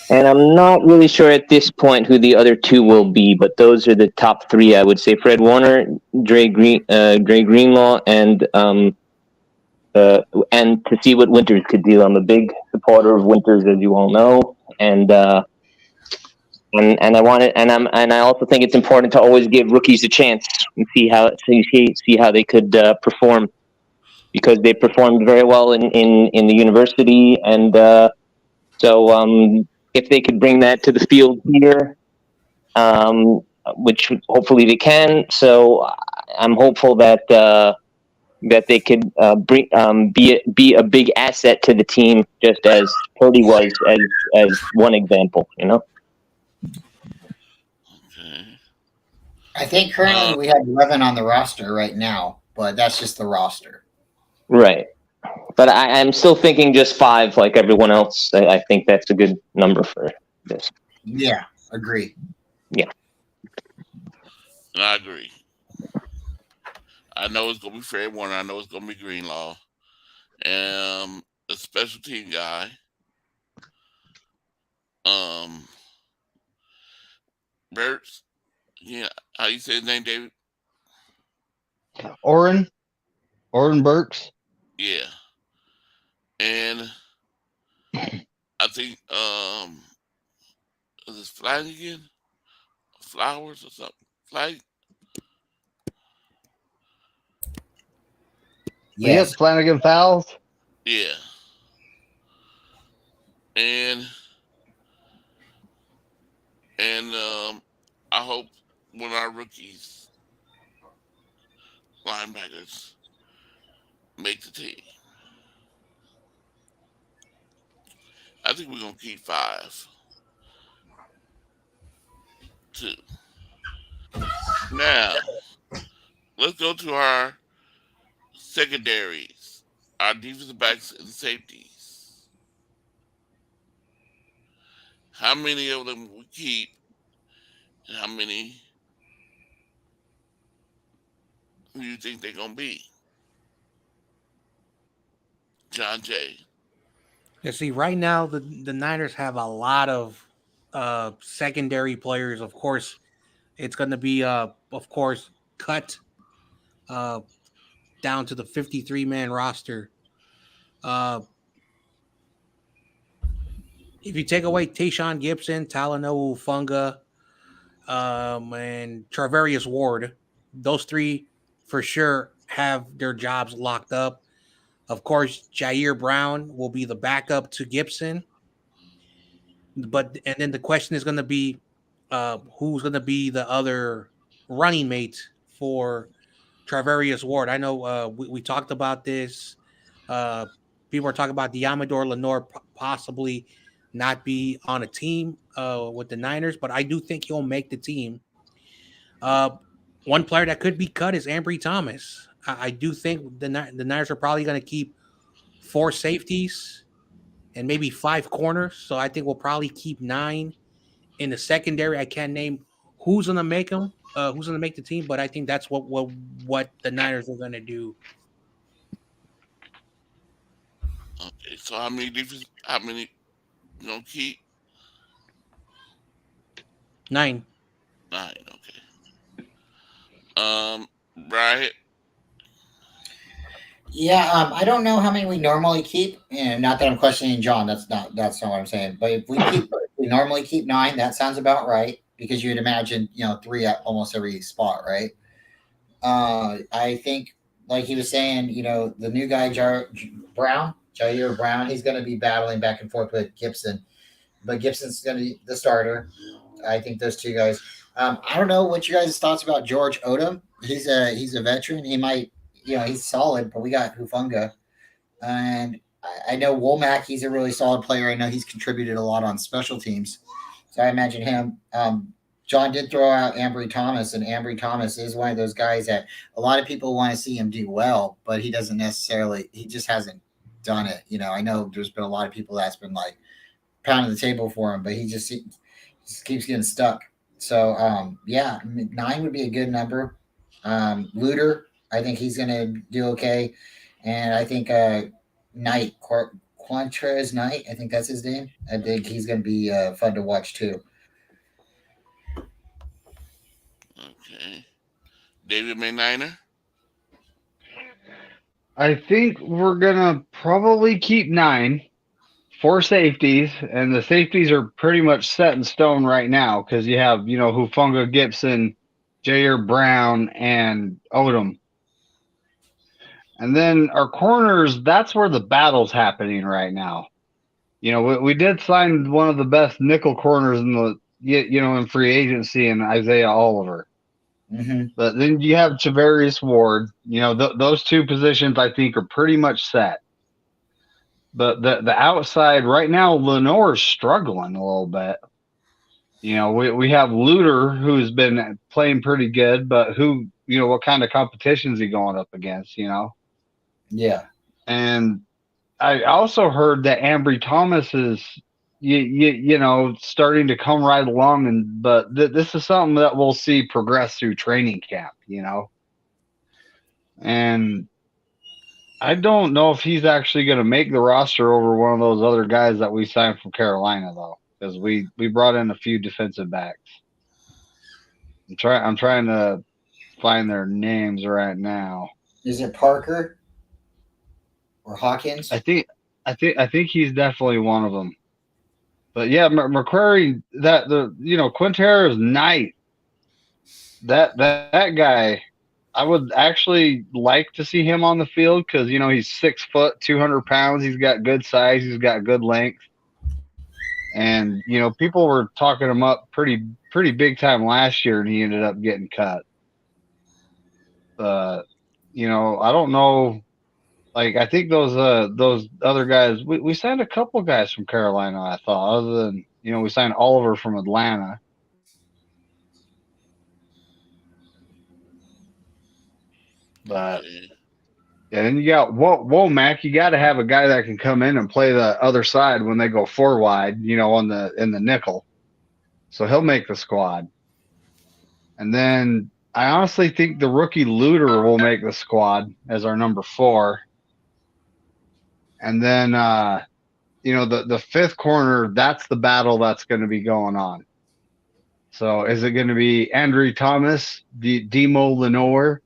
J: And I'm not really sure at this point who the other 2 will be, but those are the top 3, I would say. Fred Warner, Dre Greenlaw, and to see what Winters could do. I'm a big supporter of Winters, as you all know, and I want it, and I also think it's important to always give rookies a chance and see how they could perform, because they performed very well in the university, and so if they could bring that to the field here, which hopefully they can. So I'm hopeful that they could be a big asset to the team, just as Purdy was as one example.
C: I think currently we have 11 on the roster right now, but that's just the roster.
J: Right. But I'm still thinking just 5 like everyone else. I think that's a good number for this.
C: Yeah, agree.
J: Yeah.
A: And I agree. I know it's going to be Fred Warner. I know it's going to be Greenlaw. A special team guy. Burks. Yeah, how you say his name, David?
E: Oren Burks.
A: Yeah, and I think is this Flanagan, Flowers or something? Flag.
C: Yes.
E: Yep, Flanagan Fowles.
A: Yeah, and I hope one of our rookies linebackers make the team. I think we're gonna keep 5. 2. Now let's go to our secondaries, our defensive backs and safeties. How many of them we keep, and how many who you think they're gonna be? John Jay.
B: You see, right now the Niners have a lot of secondary players. Of course, it's going to be of course cut down to the 53-man roster. If you take away Tayshaun Gibson, Talanoa Funga, and Charvarius Ward, those 3 for sure have their jobs locked up. Of course, Jair Brown will be the backup to Gibson. And then the question is going to be who's going to be the other running mate for Charvarius Ward. I know we talked about this. People are talking about Diamador Lenore possibly not be on a team with the Niners, but I do think he'll make the team. One player that could be cut is Ambry Thomas. I do think the Niners are probably going to keep 4 safeties and maybe 5 corners. So I think we'll probably keep 9 in the secondary. I can't name who's going to make them, who's going to make the team, but I think that's what the Niners are going to do.
A: Okay, so how many you gonna keep?
B: 9.
A: 9. Okay. Right.
C: Yeah, I don't know how many we normally keep. Not that I'm questioning John. That's not what I'm saying. But if we normally keep 9, that sounds about right, because you'd imagine 3 at almost every spot, right? I think, like he was saying, the new guy Jair Brown, he's going to be battling back and forth with Gibson, but Gibson's going to be the starter. I think those 2 guys. I don't know what you guys' thoughts about George Odom. He's a veteran. He might. He's solid, but we got Hufanga. And I know Womack, he's a really solid player. I know he's contributed a lot on special teams. So I imagine him. John did throw out Ambry Thomas, and Ambry Thomas is one of those guys that a lot of people want to see him do well, but he just hasn't done it. I know there's been a lot of people that's been like pounding the table for him, but he just keeps getting stuck. So, 9 would be a good number. Luter, I think he's going to do okay. And I think Knight, Quantrez Knight, I think that's his name. I think he's going to be fun to watch too.
A: Okay. David Mayniner?
E: I think we're going to probably keep 9, 4 safeties, and the safeties are pretty much set in stone right now because you have, Hufanga, Gibson, Jair Brown, and Odom. And then our corners, that's where the battle's happening right now. We did sign one of the best nickel corners in free agency in Isaiah Oliver.
C: Mm-hmm.
E: But then you have Charvarius Ward. Those 2 positions I think are pretty much set. But the outside right now, Lenore's struggling a little bit. We have Luter, who's been playing pretty good, but what kind of competition is he going up against?
C: Yeah.
E: And I also heard that Ambry Thomas is, starting to come right along, but this is something that we'll see progress through training camp, And I don't know if he's actually going to make the roster over one of those other guys that we signed from Carolina, though, because we brought in a few defensive backs. I'm trying to find their names right now.
C: Is it Parker or Hawkins?
E: I think he's definitely one of them. But yeah, McCrary, Quintera's Knight. That guy, I would actually like to see him on the field because he's 6 foot, 200 pounds. He's got good size. He's got good length. And people were talking him up pretty big time last year, and he ended up getting cut. I don't know. Like, I think those other guys, we signed a couple guys from Carolina, I thought, other than, we signed Oliver from Atlanta. But yeah, then you got Womack. You got to have a guy that can come in and play the other side when they go 4 wide, in the nickel. So he'll make the squad. And then I honestly think the rookie Luter will make the squad as our number 4. And then, the 5th corner, that's the battle that's going to be going on. So is it going to be Andrew Thomas, Demo Lenore,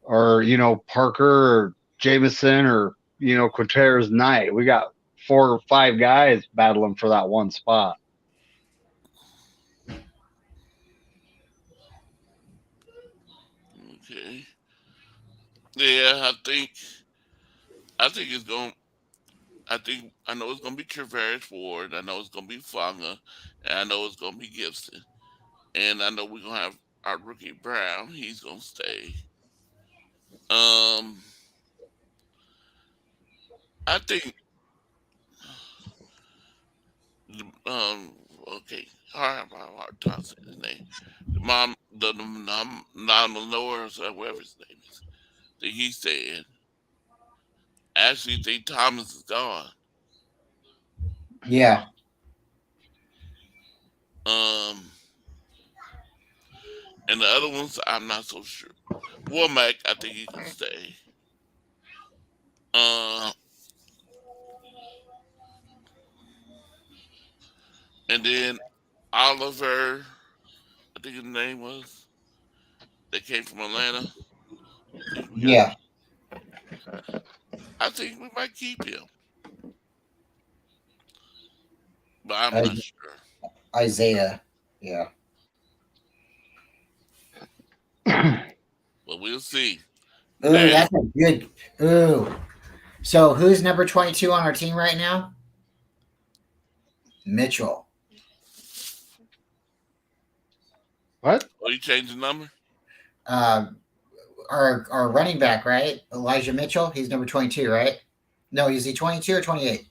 E: or, Parker or Jameson or, Quintera's Knight? We got 4 or 5 guys battling for that one spot.
A: Okay. Yeah, I think it's going. I know it's going to be Travaris Ward. I know it's going to be Fonga, and I know it's going to be Gibson, and I know we're going to have our rookie Brown. He's going to stay. I think. Okay. Hard time saying his name. The Lenore, or whatever his name is, that he's saying. Actually, think Thomas is gone.
C: Yeah.
A: And the other ones, I'm not so sure. Womack, I think he can stay. And then Oliver, I think his name was, that came from Atlanta.
C: Yeah.
A: I think we might keep him. But I'm not sure.
C: Isaiah. Yeah.
A: But we'll see.
C: Ooh, that's a good. Ooh. So who's number 22 on our team right now? Mitchell.
E: What?
A: Oh, you changed the number?
C: Our running back, right? Elijah Mitchell. He's number 22, right? No, is he 22 or 28?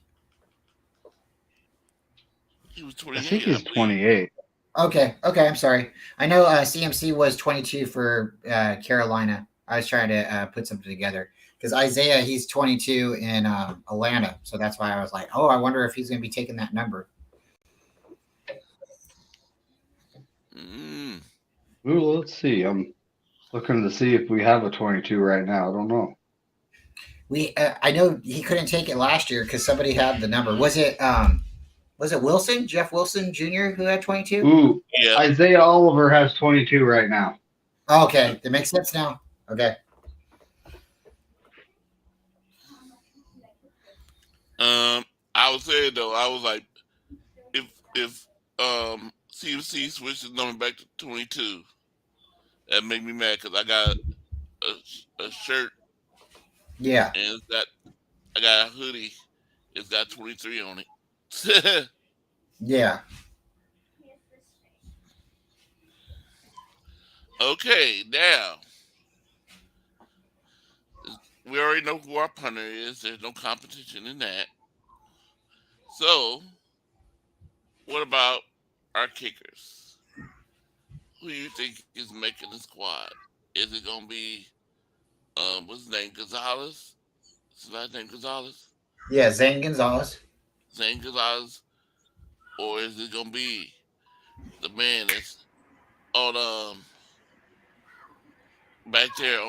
A: He was 28.
E: I think he's 28.
C: Okay, I'm sorry. I know CMC was 22 for Carolina. I was trying to put something together because Isaiah, he's 22 in Atlanta. So that's why I was like, oh, I wonder if he's going to be taking that number.
E: Ooh, let's see. I'm looking to see if we have a 22 right now. I don't know.
C: I know he couldn't take it last year because somebody had the number. Was it Wilson, Jeff Wilson Jr., who had 22?
E: Ooh, yeah. Isaiah Oliver has 22 right now.
C: Oh, okay, that makes sense now. Okay.
A: I would say though, I was like, if CMC switched his number back to 22, that made me mad because I got a shirt.
C: Yeah.
A: And I got a hoodie. It's got 23 on it.
C: Yeah.
A: Okay, now we already know who our punter is. There's no competition in that. So, what about our kickers? Who do you think is making the squad? Is it gonna be what's his name? Gonzalez? Is his last name Gonzalez?
C: Yeah, Zane Gonzalez.
A: Zane Gonzalez, or is it gonna be the man that's on back there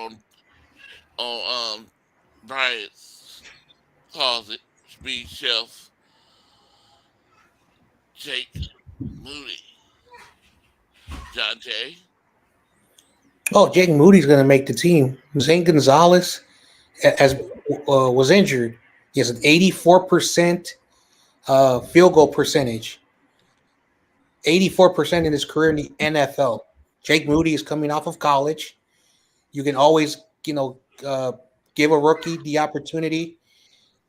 A: on Bryant's closet, which be Chef Jake Moody, John Jay?
B: Oh, Jake Moody's going to make the team. Zane Gonzalez as was injured. He has an 84% field goal percentage. 84% in his career in the NFL. Jake Moody is coming off of college. You can always, give a rookie the opportunity.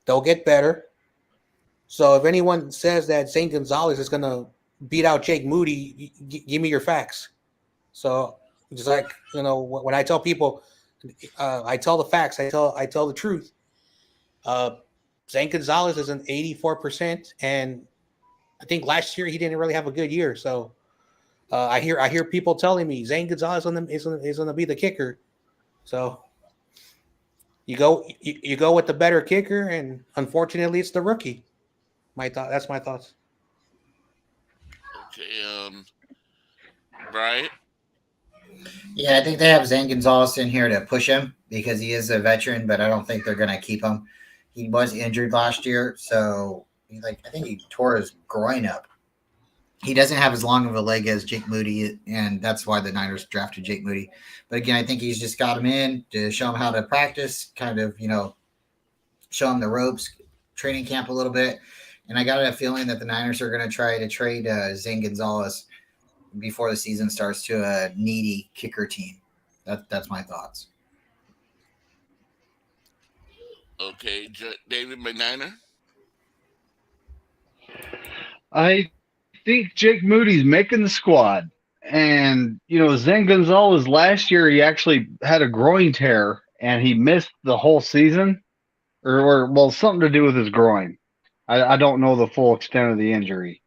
B: They'll get better. So if anyone says that Zane Gonzalez is going to beat out Jake Moody, give me your facts. So just like, when I tell people, I tell the facts. I tell the truth. Zane Gonzalez is an 84%, and I think last year he didn't really have a good year. So I hear people telling me Zane Gonzalez is going to be the kicker. So you go with the better kicker, and unfortunately, it's the rookie. That's my thoughts.
A: Okay, Brian.
C: Yeah, I think they have Zane Gonzalez in here to push him because he is a veteran, but I don't think they're going to keep him. He was injured last year, so I think he tore his groin up. He doesn't have as long of a leg as Jake Moody, and that's why the Niners drafted Jake Moody. But again, I think he's just got him in to show him how to practice, kind of, show him the ropes, training camp a little bit. And I got a feeling that the Niners are going to try to trade Zane Gonzalez before the season starts to a needy kicker team. That's my thoughts.
A: Okay, David McNiner.
E: I think Jake Moody's making the squad. And, Zane Gonzalez last year, he actually had a groin tear and he missed the whole season or something to do with his groin. I don't know the full extent of the injury,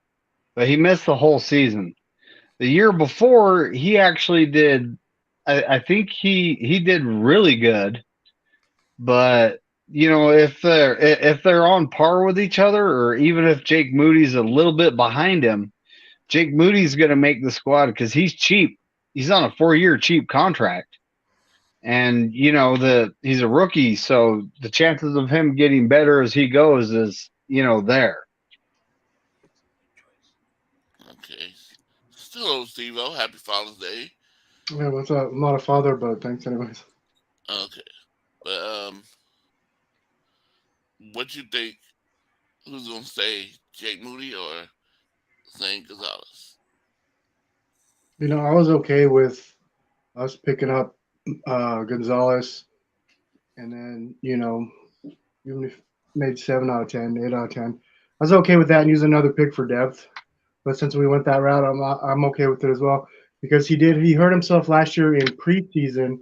E: but he missed the whole season. The year before, he actually did, I think he did really good, but if they're on par with each other, or even if Jake Moody's a little bit behind him, Jake Moody's going to make the squad because he's cheap. He's on a 4-year cheap contract, and he's a rookie, so the chances of him getting better as he goes is there.
A: Okay, still Steve-O. Happy Father's Day.
K: Yeah, what's up? I'm not a father, but thanks anyways.
A: Okay, but what you think? Who's gonna stay, Jake Moody or Zane Gonzalez?
K: I was okay with us picking up Gonzalez, and then even if made 7 out of 10, 8 out of 10, I was okay with that and use another pick for depth. But since we went that route, I'm okay with it as well because he hurt himself last year in preseason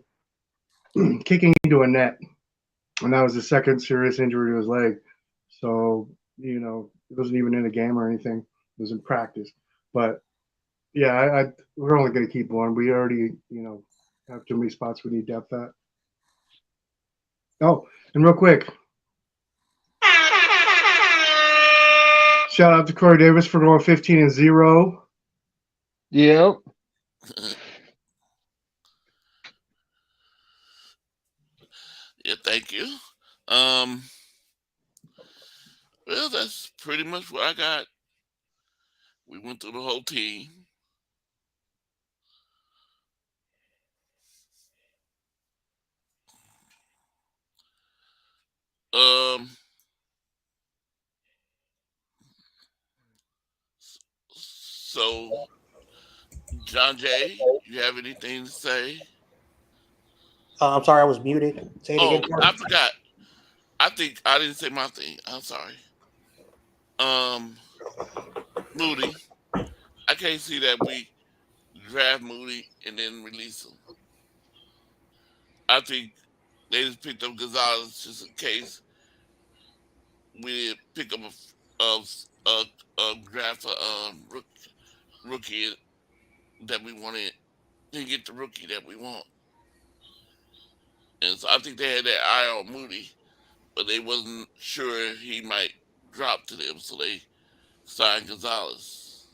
K: kicking into a net, and that was the second serious injury to his leg. So it wasn't even in a game or anything; it was in practice. But yeah, we're only going to keep one. We already have too many spots we need depth at. Oh, and real quick, shout out to Corey Davis for going 15-0.
E: Yep.
A: Yeah, thank you. Well, that's pretty much what I got. We went through the whole team. So, John Jay, you have anything to say?
B: I'm sorry, I was muted. Say it again.
A: I forgot. I think I didn't say my thing. I'm sorry. Moody. I can't see that we draft Moody and then release him. I think they just picked up Gonzalez just in case we didn't pick up a draft rookie that we wanted. Didn't get the rookie that we want. And so I think they had that eye on Moody, but they wasn't sure he might drop to them, so they signed Gonzalez.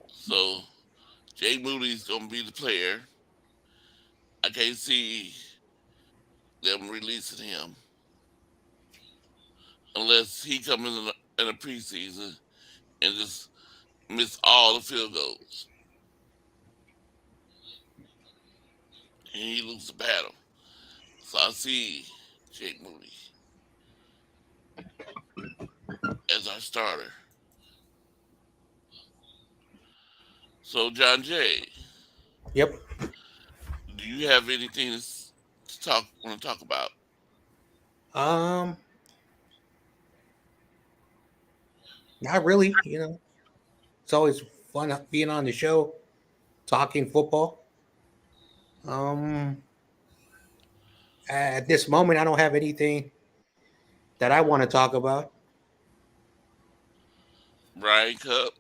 A: So Jay Moody's gonna be the player. I can't see them releasing him unless he comes in a preseason and just miss all the field goals. and he loses the battle. So I see Jake Moody as our starter. So John Jay,
B: Yep.
A: do you have anything to want to talk about?
B: Not really. It's always fun being on the show, talking football. At this moment, I don't have anything that I want to talk about.
A: Brian Cup.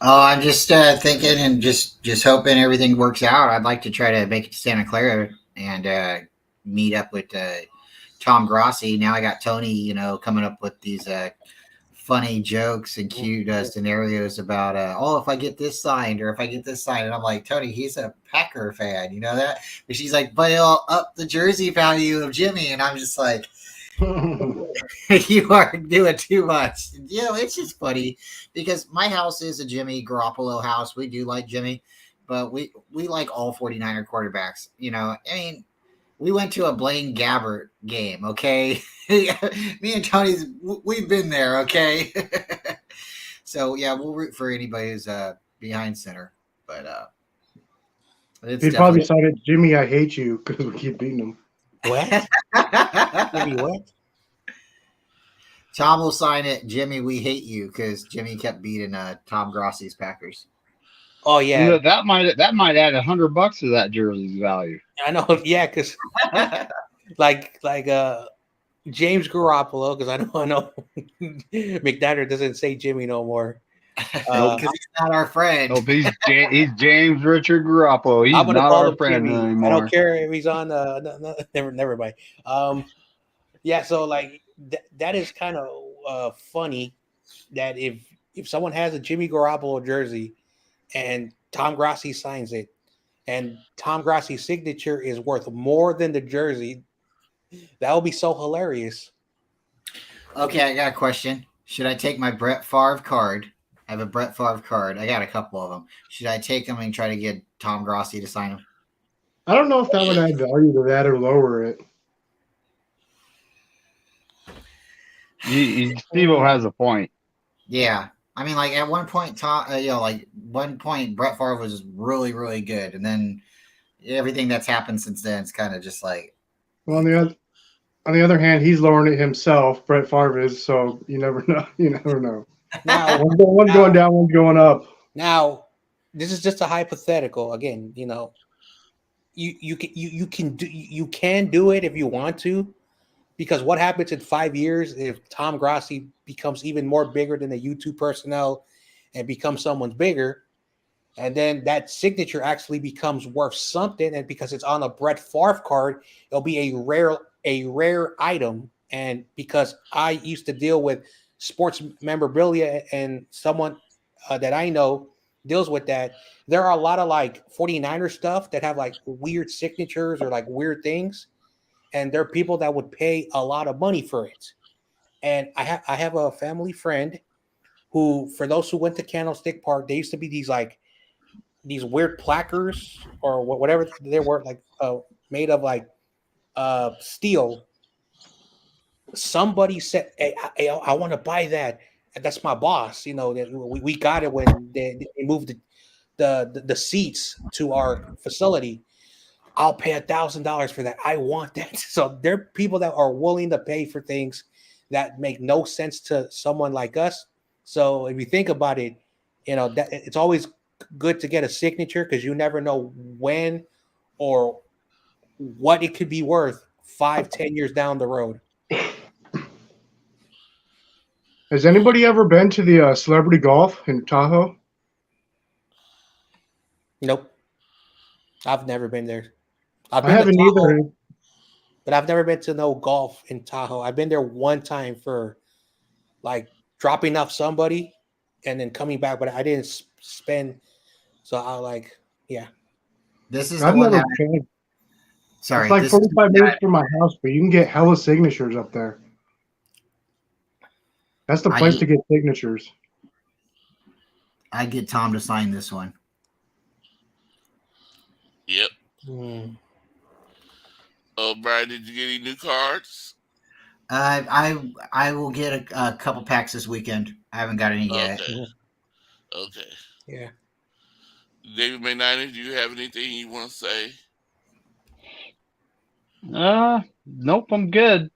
C: Oh, I'm just thinking and just hoping everything works out. I'd like to try to make it to Santa Clara and meet up with Tom Grossi. Now I got Tony, coming up with these funny jokes and cute scenarios about, if I get this signed or if I get this signed. And I'm like, Tony, he's a Packer fan. You know that? But she's like, but it'll up the jersey value of Jimmy. And I'm just like, you are doing too much. It's just funny because my house is a Jimmy Garoppolo house. We do like Jimmy, but we like all 49er quarterbacks. I mean, we went to a Blaine Gabbert game, okay? Me and Tony's, we've been there, okay? So, yeah, we'll root for anybody who's behind center. But it's
K: He probably cited Jimmy, I hate you, because we keep beating him.
B: What? Jimmy, what?
C: Tom will sign it, Jimmy, we hate you, because Jimmy kept beating Tom Grossi's Packers.
B: Oh, yeah.
E: That might add $100 to that jersey's value.
B: I know, yeah, because like James Garoppolo, because I know McNatter doesn't say Jimmy no more.
C: Because he's not our friend.
E: Nope, he's James Richard Garoppolo. He's
B: I'm gonna
E: not
B: call
E: our
B: him
E: friend
B: Jimmy.
E: anymore.
B: I don't care if he's on. Never mind. Yeah. So like that is kind of funny that if someone has a Jimmy Garoppolo jersey and Tom Grossi signs it, and Tom Grossi's signature is worth more than the jersey, that would be so hilarious.
C: Okay, I got a question. Should I take my Brett Favre card? I have a Brett Favre card. I got a couple of them. Should I take them and try to get Tom Grossi to sign them?
K: I don't know if that would add value to that or lower it.
E: Steve-O has a point.
C: Yeah. I mean, like at one point, Brett Favre was really, really good. And then everything that's happened since then is kind of just like.
K: Well, on the other hand, he's lowering it himself. Brett Favre is, so you never know. You never know.
B: Now,
K: one's going down, one's going up.
B: Now, this is just a hypothetical. Again, you can do it if you want to, because what happens in 5 years if Tom Grossi becomes even more bigger than the YouTube personnel and becomes someone's bigger, and then that signature actually becomes worth something, and because it's on a Brett Favre card, it'll be a rare item. And because I used to deal with sports memorabilia and someone that I know deals with that, there are a lot of like 49er stuff that have like weird signatures or like weird things, and there are people that would pay a lot of money for it. And I have a family friend who, for those who went to Candlestick Park, they used to be these weird placards or whatever they were, like made of like steel. Somebody said, hey, I want to buy that. That's my boss. We got it when they moved the seats to our facility. I'll pay $1,000 for that. I want that. So there are people that are willing to pay for things that make no sense to someone like us. So if you think about it, that it's always good to get a signature, because you never know when or what it could be worth 5-10 years down the road.
K: Has anybody ever been to the Celebrity Golf in Tahoe?
B: Nope. I've never been there.
K: I haven't either.
B: But I've never been to no golf in Tahoe. I've been there one time for like dropping off somebody and then coming back, but I didn't spend. So I like, yeah.
C: This is
K: I've
C: the one
K: never
C: that.
K: been.
C: Sorry,
K: It's like 45 minutes from my house, but you can get hella signatures up there. That's the place to get signatures.
C: I get Tom to sign this one.
A: Yep.
B: Mm.
A: Brian, did you get any new cards?
C: I will get a couple packs this weekend. I haven't got any yet.
A: Okay.
B: Mhm.
A: Okay.
B: Yeah.
A: David McKnight, do you have anything you want to say?
E: Nope, I'm good.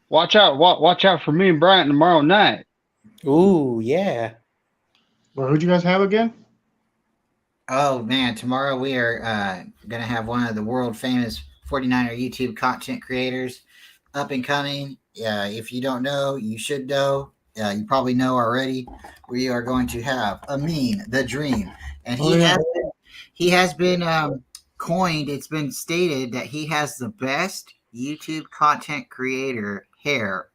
E: Watch out for me and Bryant tomorrow night.
B: Ooh, yeah.
K: Well, who'd you guys have again?
C: Oh man, tomorrow we are gonna have one of the world famous 49er YouTube content creators up and coming. If you don't know, you should know. You probably know already. We are going to have Amin the Dream, and he has been coined. It's been stated that he has the best YouTube content creator hair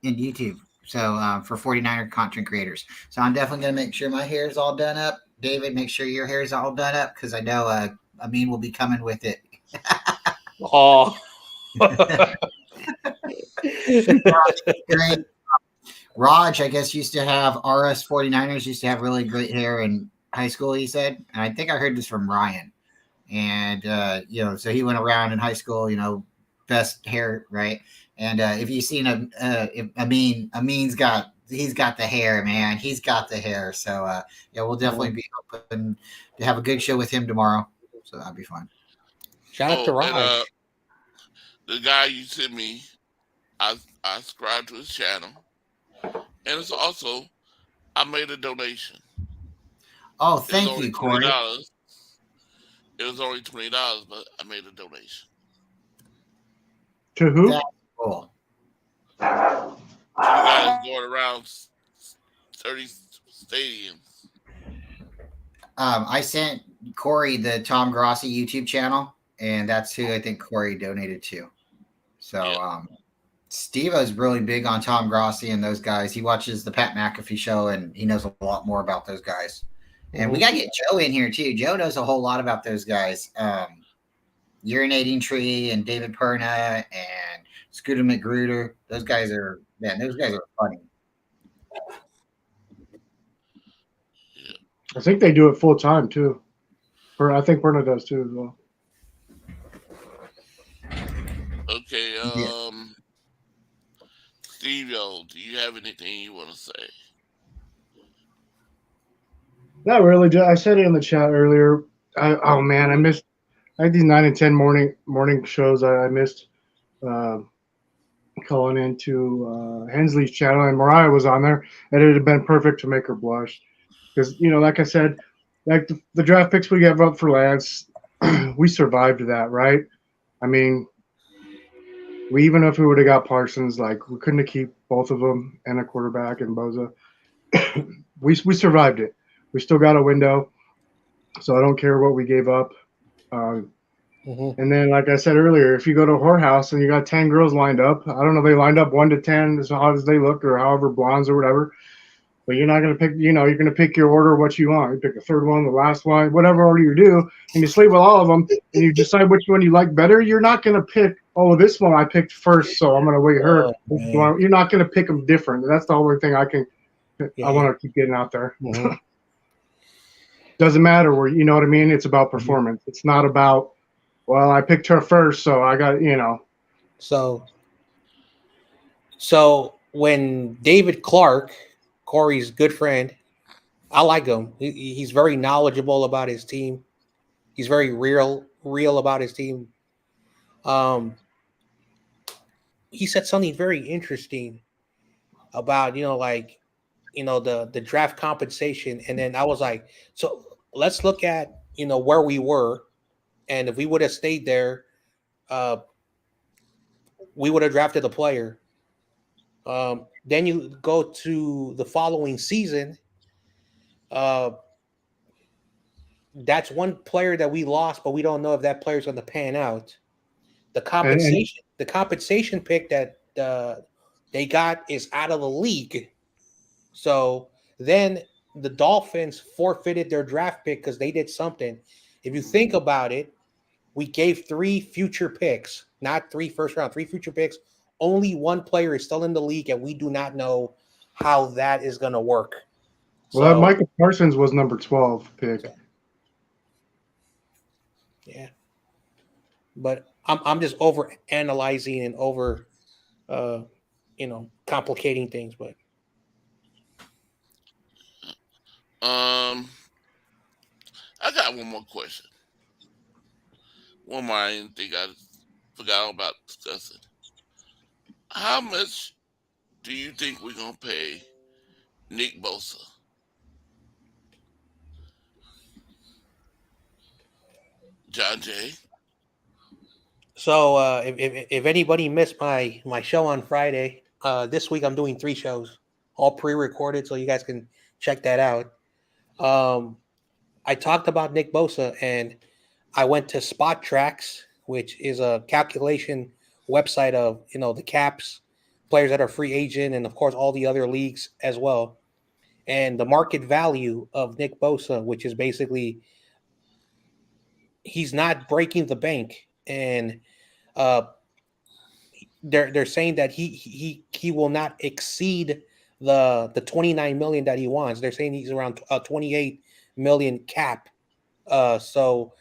C: in YouTube. So for 49er content creators. So I'm definitely going to make sure my hair is all done up. David, make sure your hair is all done up because I know Amin will be coming with it.
B: Oh.
C: Raj, I guess, used to have RS 49ers, used to have really great hair in high school, he said. And I think I heard this from Ryan. And, so he went around in high school, best hair, right? And if you've seen Amin's he's got the hair, man. He's got the hair. So, we'll definitely be hoping to have a good show with him tomorrow. So that'll be fun.
B: Shout out to Raj.
A: And, the guy you sent me, I subscribed to his channel. And it's also, I made a donation.
C: Oh, thank you, Corey.
A: It was only $20, but I made a donation.
K: To who?
C: That's cool.
A: You guys going around 30 stadiums.
C: I sent Corey the Tom Grossi YouTube channel, and that's who I think Corey donated to. So, Steve-O's really big on Tom Grossi and those guys. He watches the Pat McAfee show, and he knows a lot more about those guys. And we got to get Joe in here, too. Joe knows a whole lot about those guys. Urinating Tree and David Perna and Scooter McGruder. Those guys are funny.
K: I think they do it full time, too. I think Perna does, too, as well.
A: Okay, Steve-O, do you have anything you want to say?
K: Not really. I said it in the chat earlier. I had these 9 and 10 morning shows. I missed calling into Hensley's channel, and Mariah was on there, and it had been perfect to make her blush. Because, like I said, like the draft picks we gave up for Lance, we survived that, right? I mean, even if we would have got Parsons, like we couldn't have keep both of them and a quarterback and Boza. we survived it. We still got a window, so I don't care what we gave up. And then, like I said earlier, if you go to a whorehouse and you got 10 girls lined up, I don't know, they lined up 1 to 10 as hot as they look or however blondes or whatever. But you're not going to pick, you're going to pick your order what you want. You pick the third one, the last one, whatever order you do, and you sleep with all of them, and you decide which one you like better. You're not going to pick, oh, this one I picked first, so I'm going to wait her. You're not going to pick them different. That's the only thing I want to keep getting out there. Doesn't matter where, you know what I mean? It's about performance. It's not about, well, I picked her first, so I got,
B: So when David Clark, Corey's good friend, I like him. He's very knowledgeable about his team. He's very real about his team. He said something very interesting about, the draft compensation. And then I was like, so let's look at, where we were. And if we would have stayed there, we would have drafted a player. Then you go to the following season. That's one player that we lost, but we don't know if that player is going to pan out. The compensation pick that they got is out of the league. So then the Dolphins forfeited their draft pick because they did something. If you think about it, we gave 3 future picks, not 3 first round, 3 future picks. Only one player is still in the league, and we do not know how that is going to work.
K: Well, Michael Parsons was number 12 pick.
B: Yeah. But I'm just over analyzing and over complicating things. But
A: I got one more question. One more I didn't think I forgot about discussing. How much do you think we're gonna pay Nick Bosa? John Jay?
B: so if anybody missed my show on Friday, this week I'm doing 3 shows, all pre-recorded, so you guys can check that out. I talked about Nick Bosa, and I went to Spot Tracks, which is a calculation website of the caps, players that are free agent, and of course all the other leagues as well. And the market value of Nick Bosa, which is basically he's not breaking the bank, and they're saying that he will not exceed the 29 million that he wants. They're saying he's around 28 million cap. So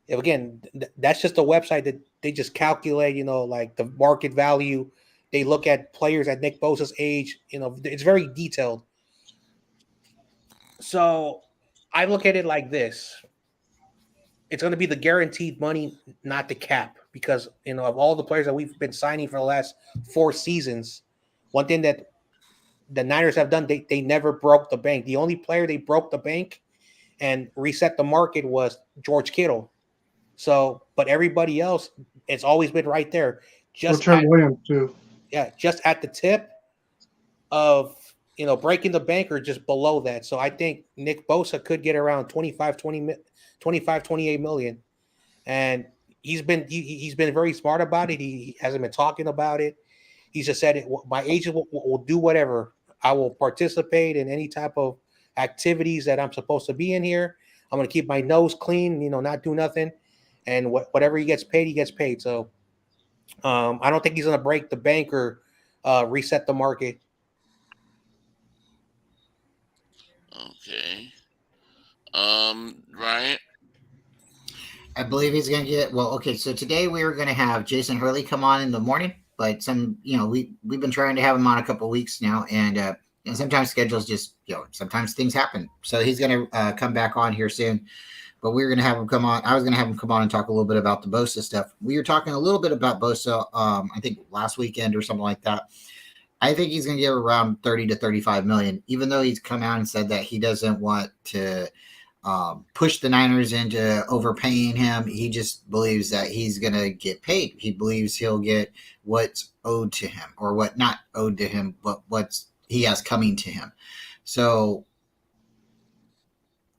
B: again, that's just a website that they just calculate, like the market value. They look at players at Nick Bosa's age. It's very detailed. So I look at it like this. It's going to be the guaranteed money, not the cap, because, of all the players that we've been signing for the last 4 seasons, one thing that the Niners have done, they never broke the bank. The only player they broke the bank and reset the market was George Kittle. So, but everybody else, it's always been right there.
K: Trent Williams too.
B: Yeah, just at the tip of breaking the bank or just below that. So I think Nick Bosa could get around 28 million, and he's been very smart about it. He hasn't been talking about it. He just said, my agent will do whatever. I will participate in any type of activities that I'm supposed to be in here. I'm going to keep my nose clean, not do nothing. And whatever he gets paid, he gets paid. So I don't think he's going to break the bank or reset the market.
A: Okay. Ryan?
C: I believe he's going to get, so today we were going to have Jason Hurley come on in the morning, but we've been trying to have him on a couple of weeks now, and sometimes schedules just, sometimes things happen. So he's going to come back on here soon, but we were going to have him come on. I was going to have him come on and talk a little bit about the Bosa stuff. We were talking a little bit about Bosa, I think last weekend or something like that. I think he's going to get around 30 to 35 million, even though he's come out and said that he doesn't want to push the Niners into overpaying him. He just believes that he's going to get paid. He believes he'll get what's owed to him, or what not owed to him, but what's he has coming to him. So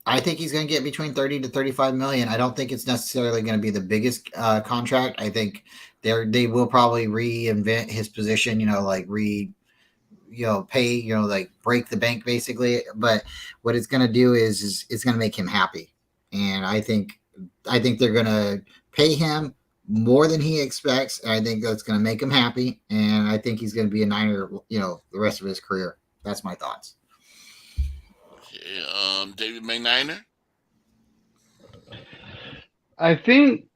C: I think he's going to get between 30 to 35 million. I don't think it's necessarily going to be the biggest contract. I think they will probably reinvent his position, pay, like break the bank basically. But what it's going to do is it's going to make him happy. And I think they're going to pay him more than he expects. And I think that's going to make him happy. And I think he's going to be a Niner, the rest of his career. That's my thoughts.
A: Okay, David McNiner?
E: I think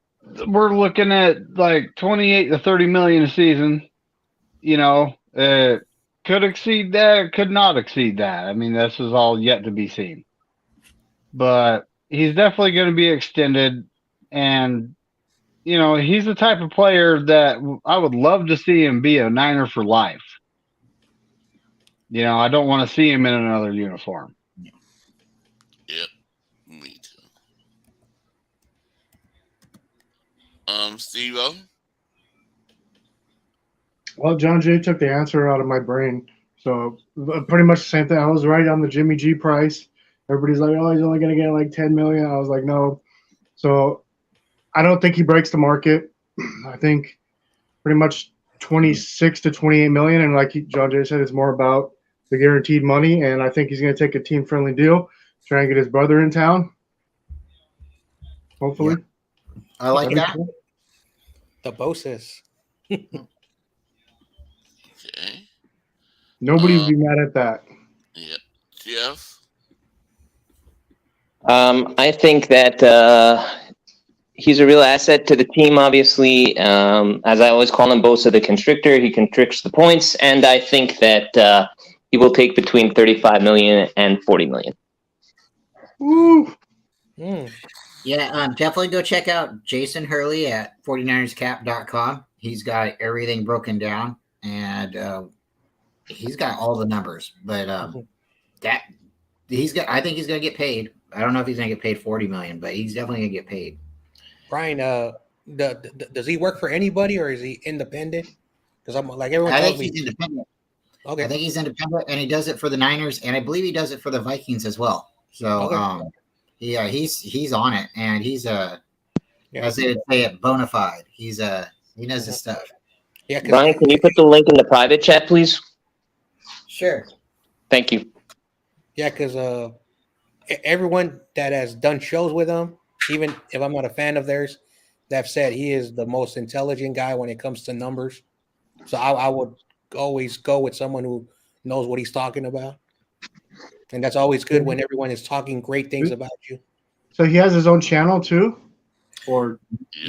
E: we're looking at like 28 to 30 million a season. Could exceed that, could not exceed that. I mean, this is all yet to be seen. But he's definitely going to be extended. And, he's the type of player that I would love to see him be a Niner for life. I don't want to see him in another uniform.
A: Yep, me too. Steve-O?
K: Well, John Jay took the answer out of my brain. So pretty much the same thing. I was right on the Jimmy G price. Everybody's like, oh, he's only going to get like 10 million. I was like, no. So I don't think he breaks the market. I think pretty much 26 to 28 million. And like John Jay said, it's more about the guaranteed money. And I think he's going to take a team-friendly deal, try and get his brother in town. Hopefully.
C: Yeah. I like that.
K: Cool.
B: The Bosas.
A: Okay.
K: Nobody would be mad at that.
A: Yeah. Jeff?
J: I think that he's a real asset to the team, obviously. As I always call him, Bosa the Constrictor. He constricts the points, and I think that he will take between 35 million and 40 million.
K: Woo.
C: Yeah, definitely go check out Jason Hurley at 49erscap.com. He's got everything broken down, and he's got all the numbers. But I think he's gonna get paid. I don't know if he's gonna get paid 40 million, but he's definitely gonna get paid.
B: Brian, does he work for anybody or is he independent? Because I'm like everyone
C: I
B: tells
C: think
B: me.
C: he's independent.
B: Okay.
C: I think he's independent, and he does it for the Niners, and I believe he does it for the Vikings as well. So, yeah, he's on it, and he's as they would say it, bona fide. He knows his stuff.
B: Yeah,
J: Brian, can you put the link in the private chat, please?
C: Sure.
J: Thank you.
B: Yeah, because everyone that has done shows with him, even if I'm not a fan of theirs, they've said he is the most intelligent guy when it comes to numbers. So I would always go with someone who knows what he's talking about. And that's always good when everyone is talking great things about you.
K: So he has his own channel too? Or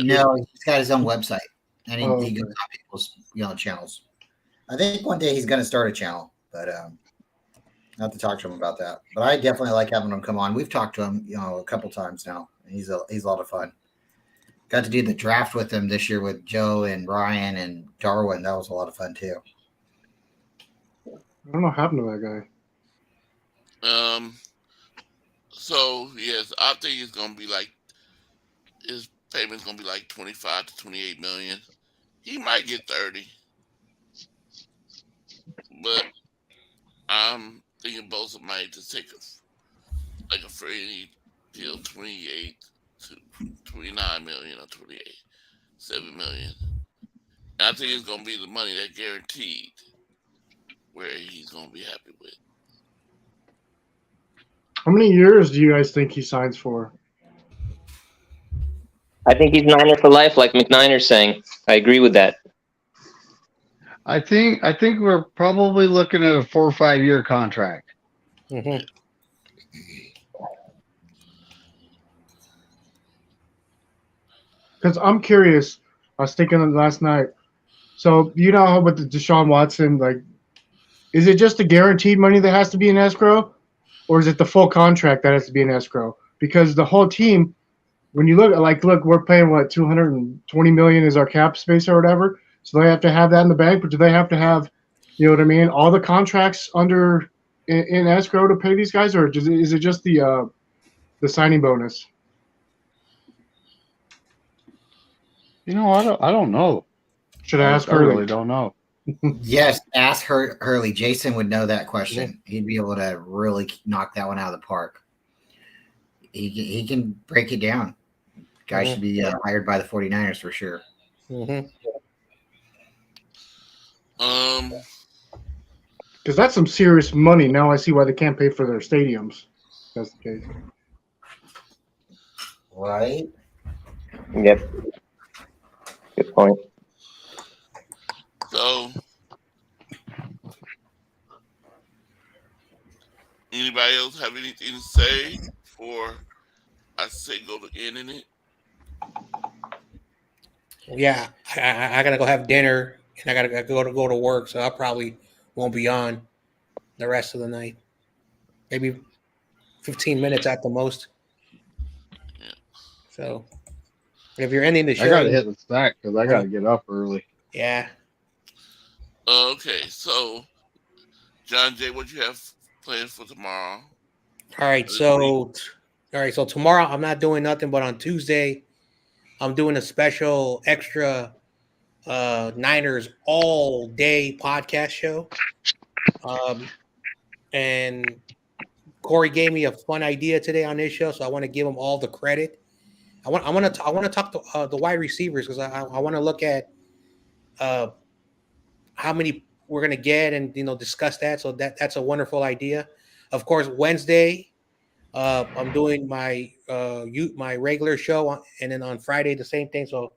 C: no, he's got his own website, and he
K: okay.
C: goes on people's channels. I think one day he's going to start a channel, but I have to talk to him about that. But I definitely like having him come on. We've talked to him, a couple times now. He's a lot of fun. Got to do the draft with him this year with Joe and Brian and Darwin. That was a lot of fun too.
K: I don't know what happened to that guy.
A: So yes, I think it's gonna be like his payment's gonna be like 25 to 28 million. He might get 30, but I'm thinking Bosa might just take a free deal, 28 to 29 million or 7 million. And I think it's gonna be the money that guaranteed where he's gonna be happy with.
K: How many years do you guys think he signs for?
J: I think he's Niner for life, like McNiner's saying. I agree with that.
E: I think we're probably looking at a 4 or 5 year contract.
B: Mm-hmm.
K: Because I'm curious. I was thinking last night. So you know how with the Deshaun Watson, like, is it just the guaranteed money that has to be in escrow, or is it the full contract that has to be in escrow? Because the whole team, when you look, we're paying what, 220 million is our cap space or whatever. So they have to have that in the bank, but do they have to have, you know what I mean, all the contracts under in escrow to pay these guys, or is it just the signing bonus?
E: You know, I don't know.
K: Should I ask
E: I
K: Hurley?
E: really don't know.
C: Yes, ask Hurley. Jason would know that question. He'd be able to really knock that one out of the park. He can break it down. Guy should be hired by the 49ers for sure.
K: Because that's some serious money. Now I see why they can't pay for their stadiums. That's the case.
C: Right?
J: Yep. Good point.
A: So, anybody else have anything to say before I say go to ending it?
B: Yeah, I gotta go have dinner and I gotta go to work, so I probably won't be on the rest of the night. Maybe 15 minutes at the most.
A: Yeah.
B: So, if you're ending the show,
E: I gotta hit the stack because I gotta get up early.
B: Yeah.
A: Okay, so John Jay, what you have planned for tomorrow?
B: All right, so tomorrow I'm not doing nothing, but on Tuesday I'm doing a special extra Niners all day podcast show. And Corey gave me a fun idea today on this show, so I want to give him all the credit. I want to talk to the wide receivers because I want to look at how many we're gonna get and discuss that. So that's a wonderful idea. Of course, Wednesday I'm doing my regular show, and then on Friday the same thing. So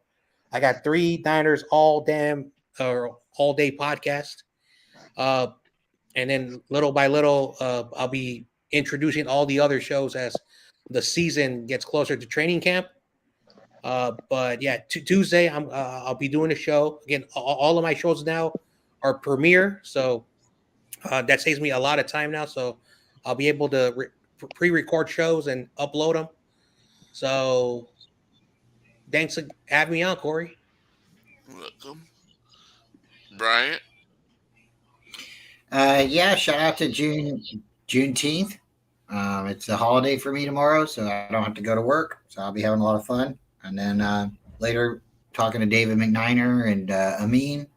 B: I got 3 Niners all day podcast. And then little by little, I'll be introducing all the other shows as the season gets closer to training camp. But yeah, Tuesday I'll be doing a show again. All of my shows now are premiere, so that saves me a lot of time now. So I'll be able to pre-record shows and upload them. So thanks for having me on, Corey.
A: Welcome, Bryant.
C: Yeah, shout out to Juneteenth. It's a holiday for me tomorrow, so I don't have to go to work. So I'll be having a lot of fun. And then later, talking to David McNiner and Amin,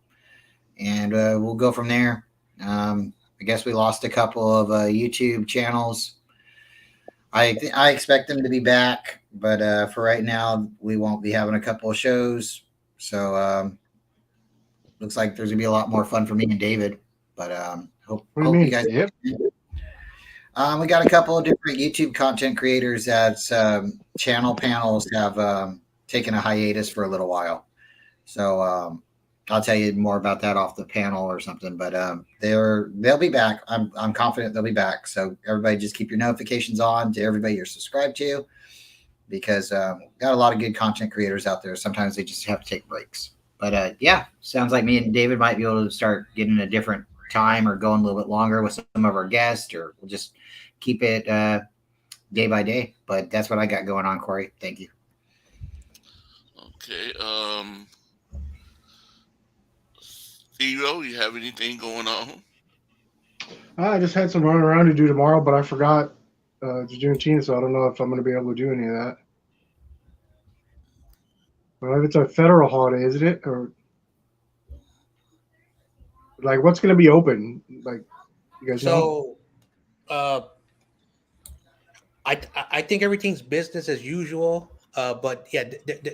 C: and we'll go from there. I guess we lost a couple of YouTube channels. I expect them to be back, but for right now, we won't be having a couple of shows. So looks like there's gonna be a lot more fun for me and David. But hope you guys.
E: Yep.
C: We got a couple of different YouTube content creators that's channel panels have taken a hiatus for a little while. So I'll tell you more about that off the panel or something. But they'll be back. I'm confident they'll be back. So everybody, just keep your notifications on to everybody you're subscribed to, because got a lot of good content creators out there. Sometimes they just have to take breaks. But yeah, sounds like me and David might be able to start getting a different time or going a little bit longer with some of our guests, or we'll just keep it day by day. But that's what I got going on, Corey. Thank you.
A: Okay. Zero, you have anything going on?
K: I just had some running around to do tomorrow, but I forgot it's Juneteenth, so I don't know if I'm going to be able to do any of that. Well, if it's a federal holiday, isn't it? Or like, what's going to be open? Like, you guys know?
B: So, I think everything's business as usual. But yeah,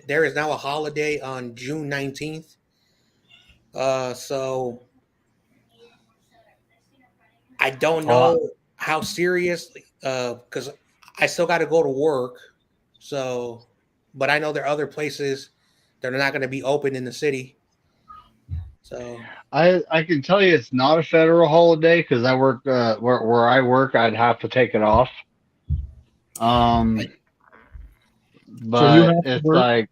B: there is now a holiday on June 19th. So I don't know how seriously, because I still got to go to work. So, but I know there are other places that are not going to be open in the city. So
E: I can tell you it's not a federal holiday because I work where I work. I'd have to take it off. But it's like,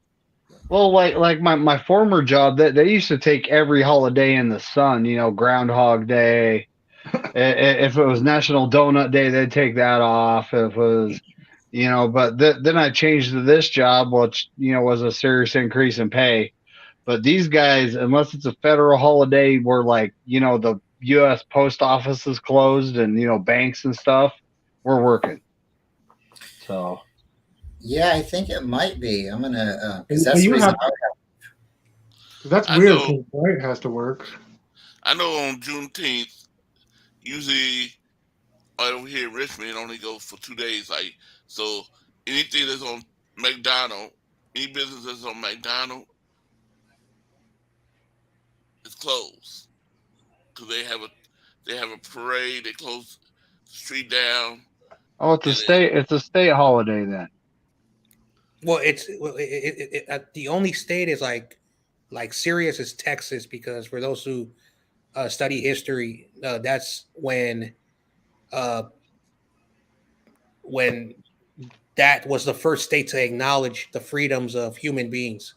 E: well, like my former job, that they used to take every holiday in the sun. You know, Groundhog Day. If it was National Donut Day, they'd take that off. If it was, you know, but then I changed to this job, which, you know, was a serious increase in pay. But these guys, unless it's a federal holiday where, like, you know, the U.S. post office is closed and, you know, banks and stuff, we're working. So.
C: Yeah, I think it might be. I'm gonna because that's the reason.
K: That's weird. White has to work.
A: I know on Juneteenth, usually over here in Richmond, it only goes for 2 days. Like, so anything that's on McDonald, any business that's on McDonald, is closed because they have a parade. They close the street down.
E: Oh, it's a state holiday then.
B: Well, the only state is like serious is Texas, because for those who study history, that's when that was the first state to acknowledge the freedoms of human beings,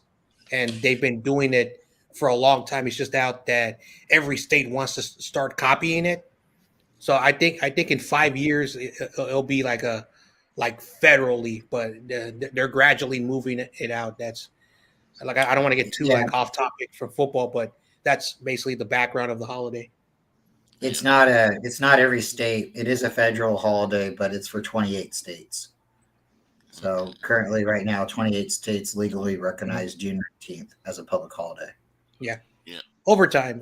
B: and they've been doing it for a long time. It's just out that every state wants to start copying it. So I think in 5 years it'll be like federally, but they're gradually moving it out. That's like, I don't want to get too like off topic from football, but that's basically the background of the holiday.
C: It's not every state. It is a federal holiday, but it's for 28 states. So currently, right now, 28 states legally recognize June 19th as a public holiday.
B: Yeah. Overtime,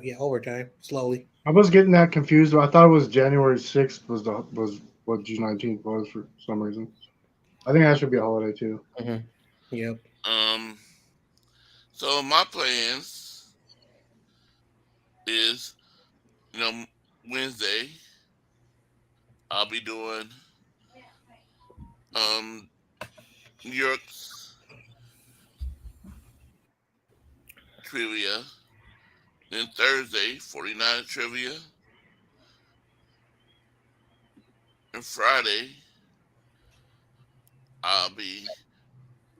B: slowly.
K: I was getting that confused. I thought it was January 6th was what June 19th was for some reason. I think that should be a holiday too.
B: Mm-hmm. Yep.
A: So my plans is, you know, Wednesday I'll be doing New York's trivia. Then Thursday, 49 trivia. And Friday, I'll be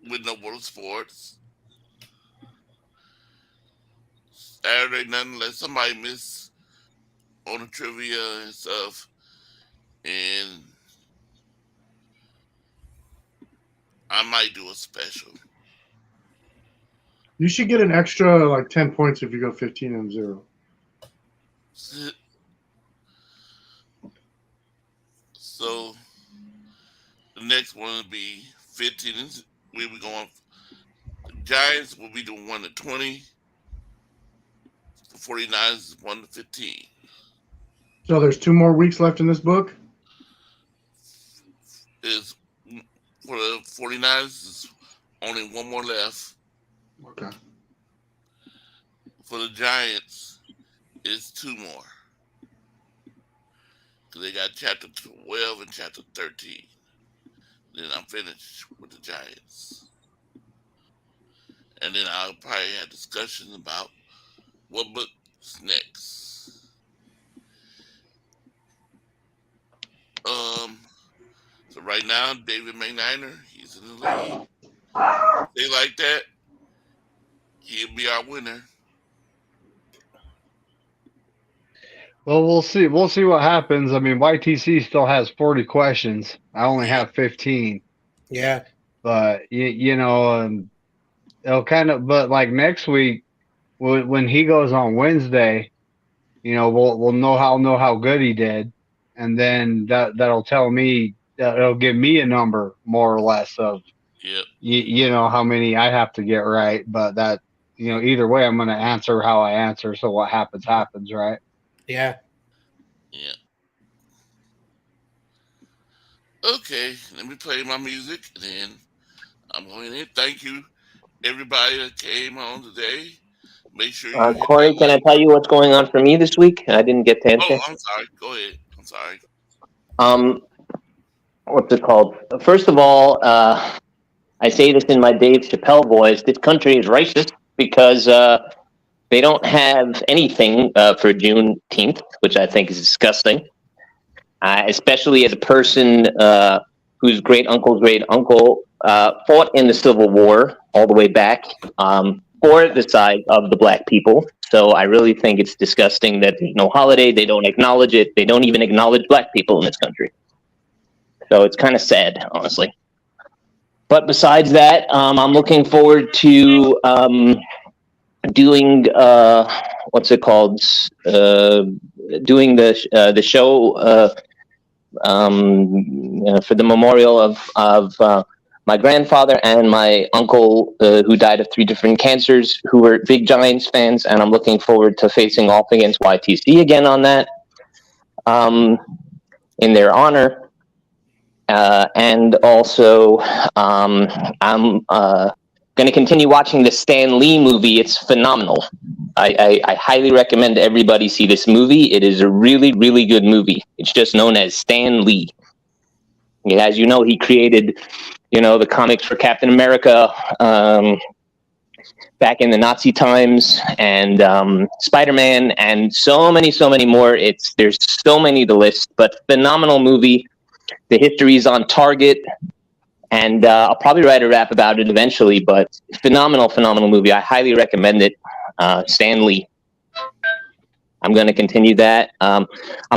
A: with no more sports. Saturday, nothing unless somebody miss on the trivia and stuff. And I might do a special.
K: You should get an extra like 10 points if you go 15-0.
A: So the next one will be 15. We be going. The Giants will be doing 1-20. The 49ers is 1-15.
K: So there's 2 more weeks left in this book?
A: Is for the 49ers is only 1 more left.
K: Okay.
A: For the Giants, it's 2 more. Because they got chapter 12 and chapter 13. Then I'm finished with the Giants. And then I'll probably have discussions about what book's next. So right now, David McNiner, he's in the lead. They like that. He'll be our winner.
E: Well, we'll see. We'll see what happens. I mean, YTC still has 40 questions. I only have 15.
B: Yeah.
E: But you know, it'll kind of. But like next week, when he goes on Wednesday, you know, we'll know how good he did, and then that'll tell me. It'll give me a number more or less of.
A: Yep.
E: You know how many I have to get right, but that, you know, either way, I'm going to answer how I answer. So what happens, right?
B: Yeah.
A: Yeah. Okay, let me play my music, and then I'm going in. Thank you, everybody that came on today. Make sure you.
J: Corey, can I tell you what's going on for me this week? I didn't get to answer.
A: Oh, I'm sorry. Go ahead. I'm sorry.
J: What's it called? First of all, I say this in my Dave Chappelle voice. This country is racist because they don't have anything for Juneteenth, which I think is disgusting. Especially as a person whose great uncle fought in the Civil War all the way back for the side of the black people. So I really think it's disgusting that there's no holiday. They don't acknowledge it. They don't even acknowledge black people in this country. So it's kind of sad, honestly. But besides that, I'm looking forward to doing what's it called? Doing the show for the memorial of my grandfather and my uncle who died of 3 different cancers, who were big Giants fans, and I'm looking forward to facing off against YTC again on that in their honor. And also, I'm going to continue watching the Stan Lee movie. It's phenomenal. I highly recommend everybody see this movie. It is a really, really good movie. It's just known as Stan Lee. As you know, he created, the comics for Captain America back in the Nazi times, and Spider-Man, and so many more. There's so many to list, but phenomenal movie. The history is on target, and I'll probably write a rap about it eventually, but phenomenal movie. I highly recommend it. Stan Lee. I'm going to continue that. I'm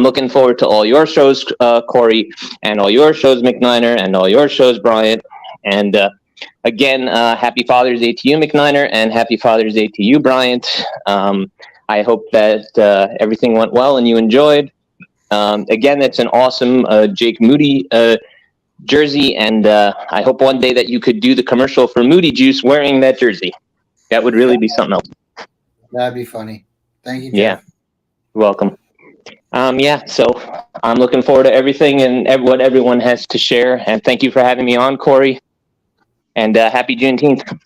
J: looking forward to all your shows, Corey, and all your shows, McNiner, and all your shows, Bryant. And again, happy Father's Day to you, McNiner, and happy Father's Day to you, Bryant. I hope that everything went well and you enjoyed. Again, that's an awesome Jake Moody jersey, and I hope one day that you could do the commercial for Moody Juice wearing that jersey. That would really be something else.
C: That'd be funny. Thank you, Jeff.
J: Yeah, you're welcome. So I'm looking forward to everything and what everyone has to share, and thank you for having me on, Corey, and happy Juneteenth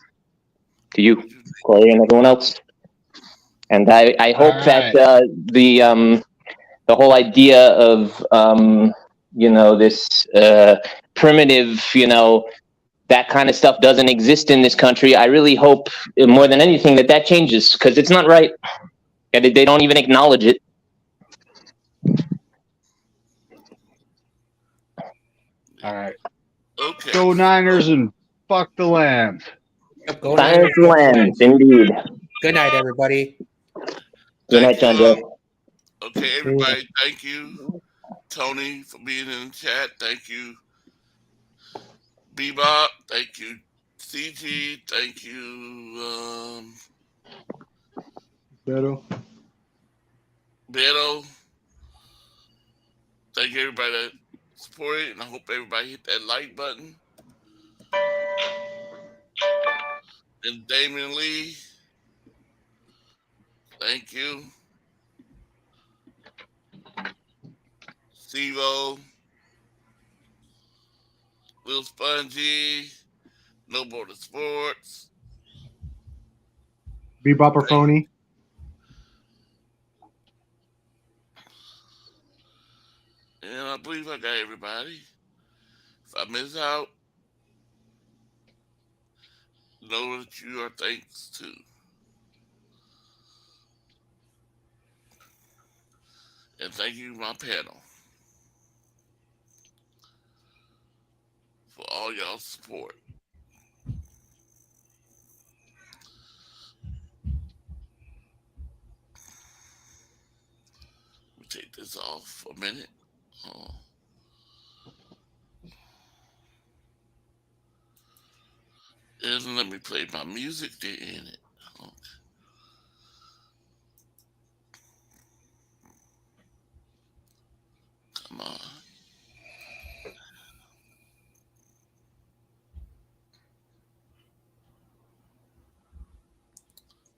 J: to you, Corey, and everyone else. And I hope that the whole idea of this primitive, that kind of stuff doesn't exist in this country. I really hope more than anything that changes, because it's not right. And they don't even acknowledge it.
E: All right.
A: Okay.
E: Go Niners and fuck the Lambs.
B: Yep, go
J: Silence
B: Niners.
J: the Lambs, indeed.
B: Good night, everybody.
J: Good night, John Jay.
A: Okay, everybody, thank you. Tony for being in the chat. Thank you. Bebop, thank you. CG, thank you.
K: Beto.
A: Beto. Thank you, everybody that supported, and I hope everybody hit that like button. And Damon Lee, thank you. Steve-O, Lil Spongy, No Border Sports.
K: Bebopper phony.
A: And I believe I got everybody. If I miss out, know that you are thanks to. And thank you, my panel, for all y'all support. Let me take this off for a minute. And let me play my music there in it. Okay. Come on.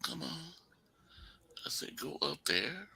A: Come on. I said go up there.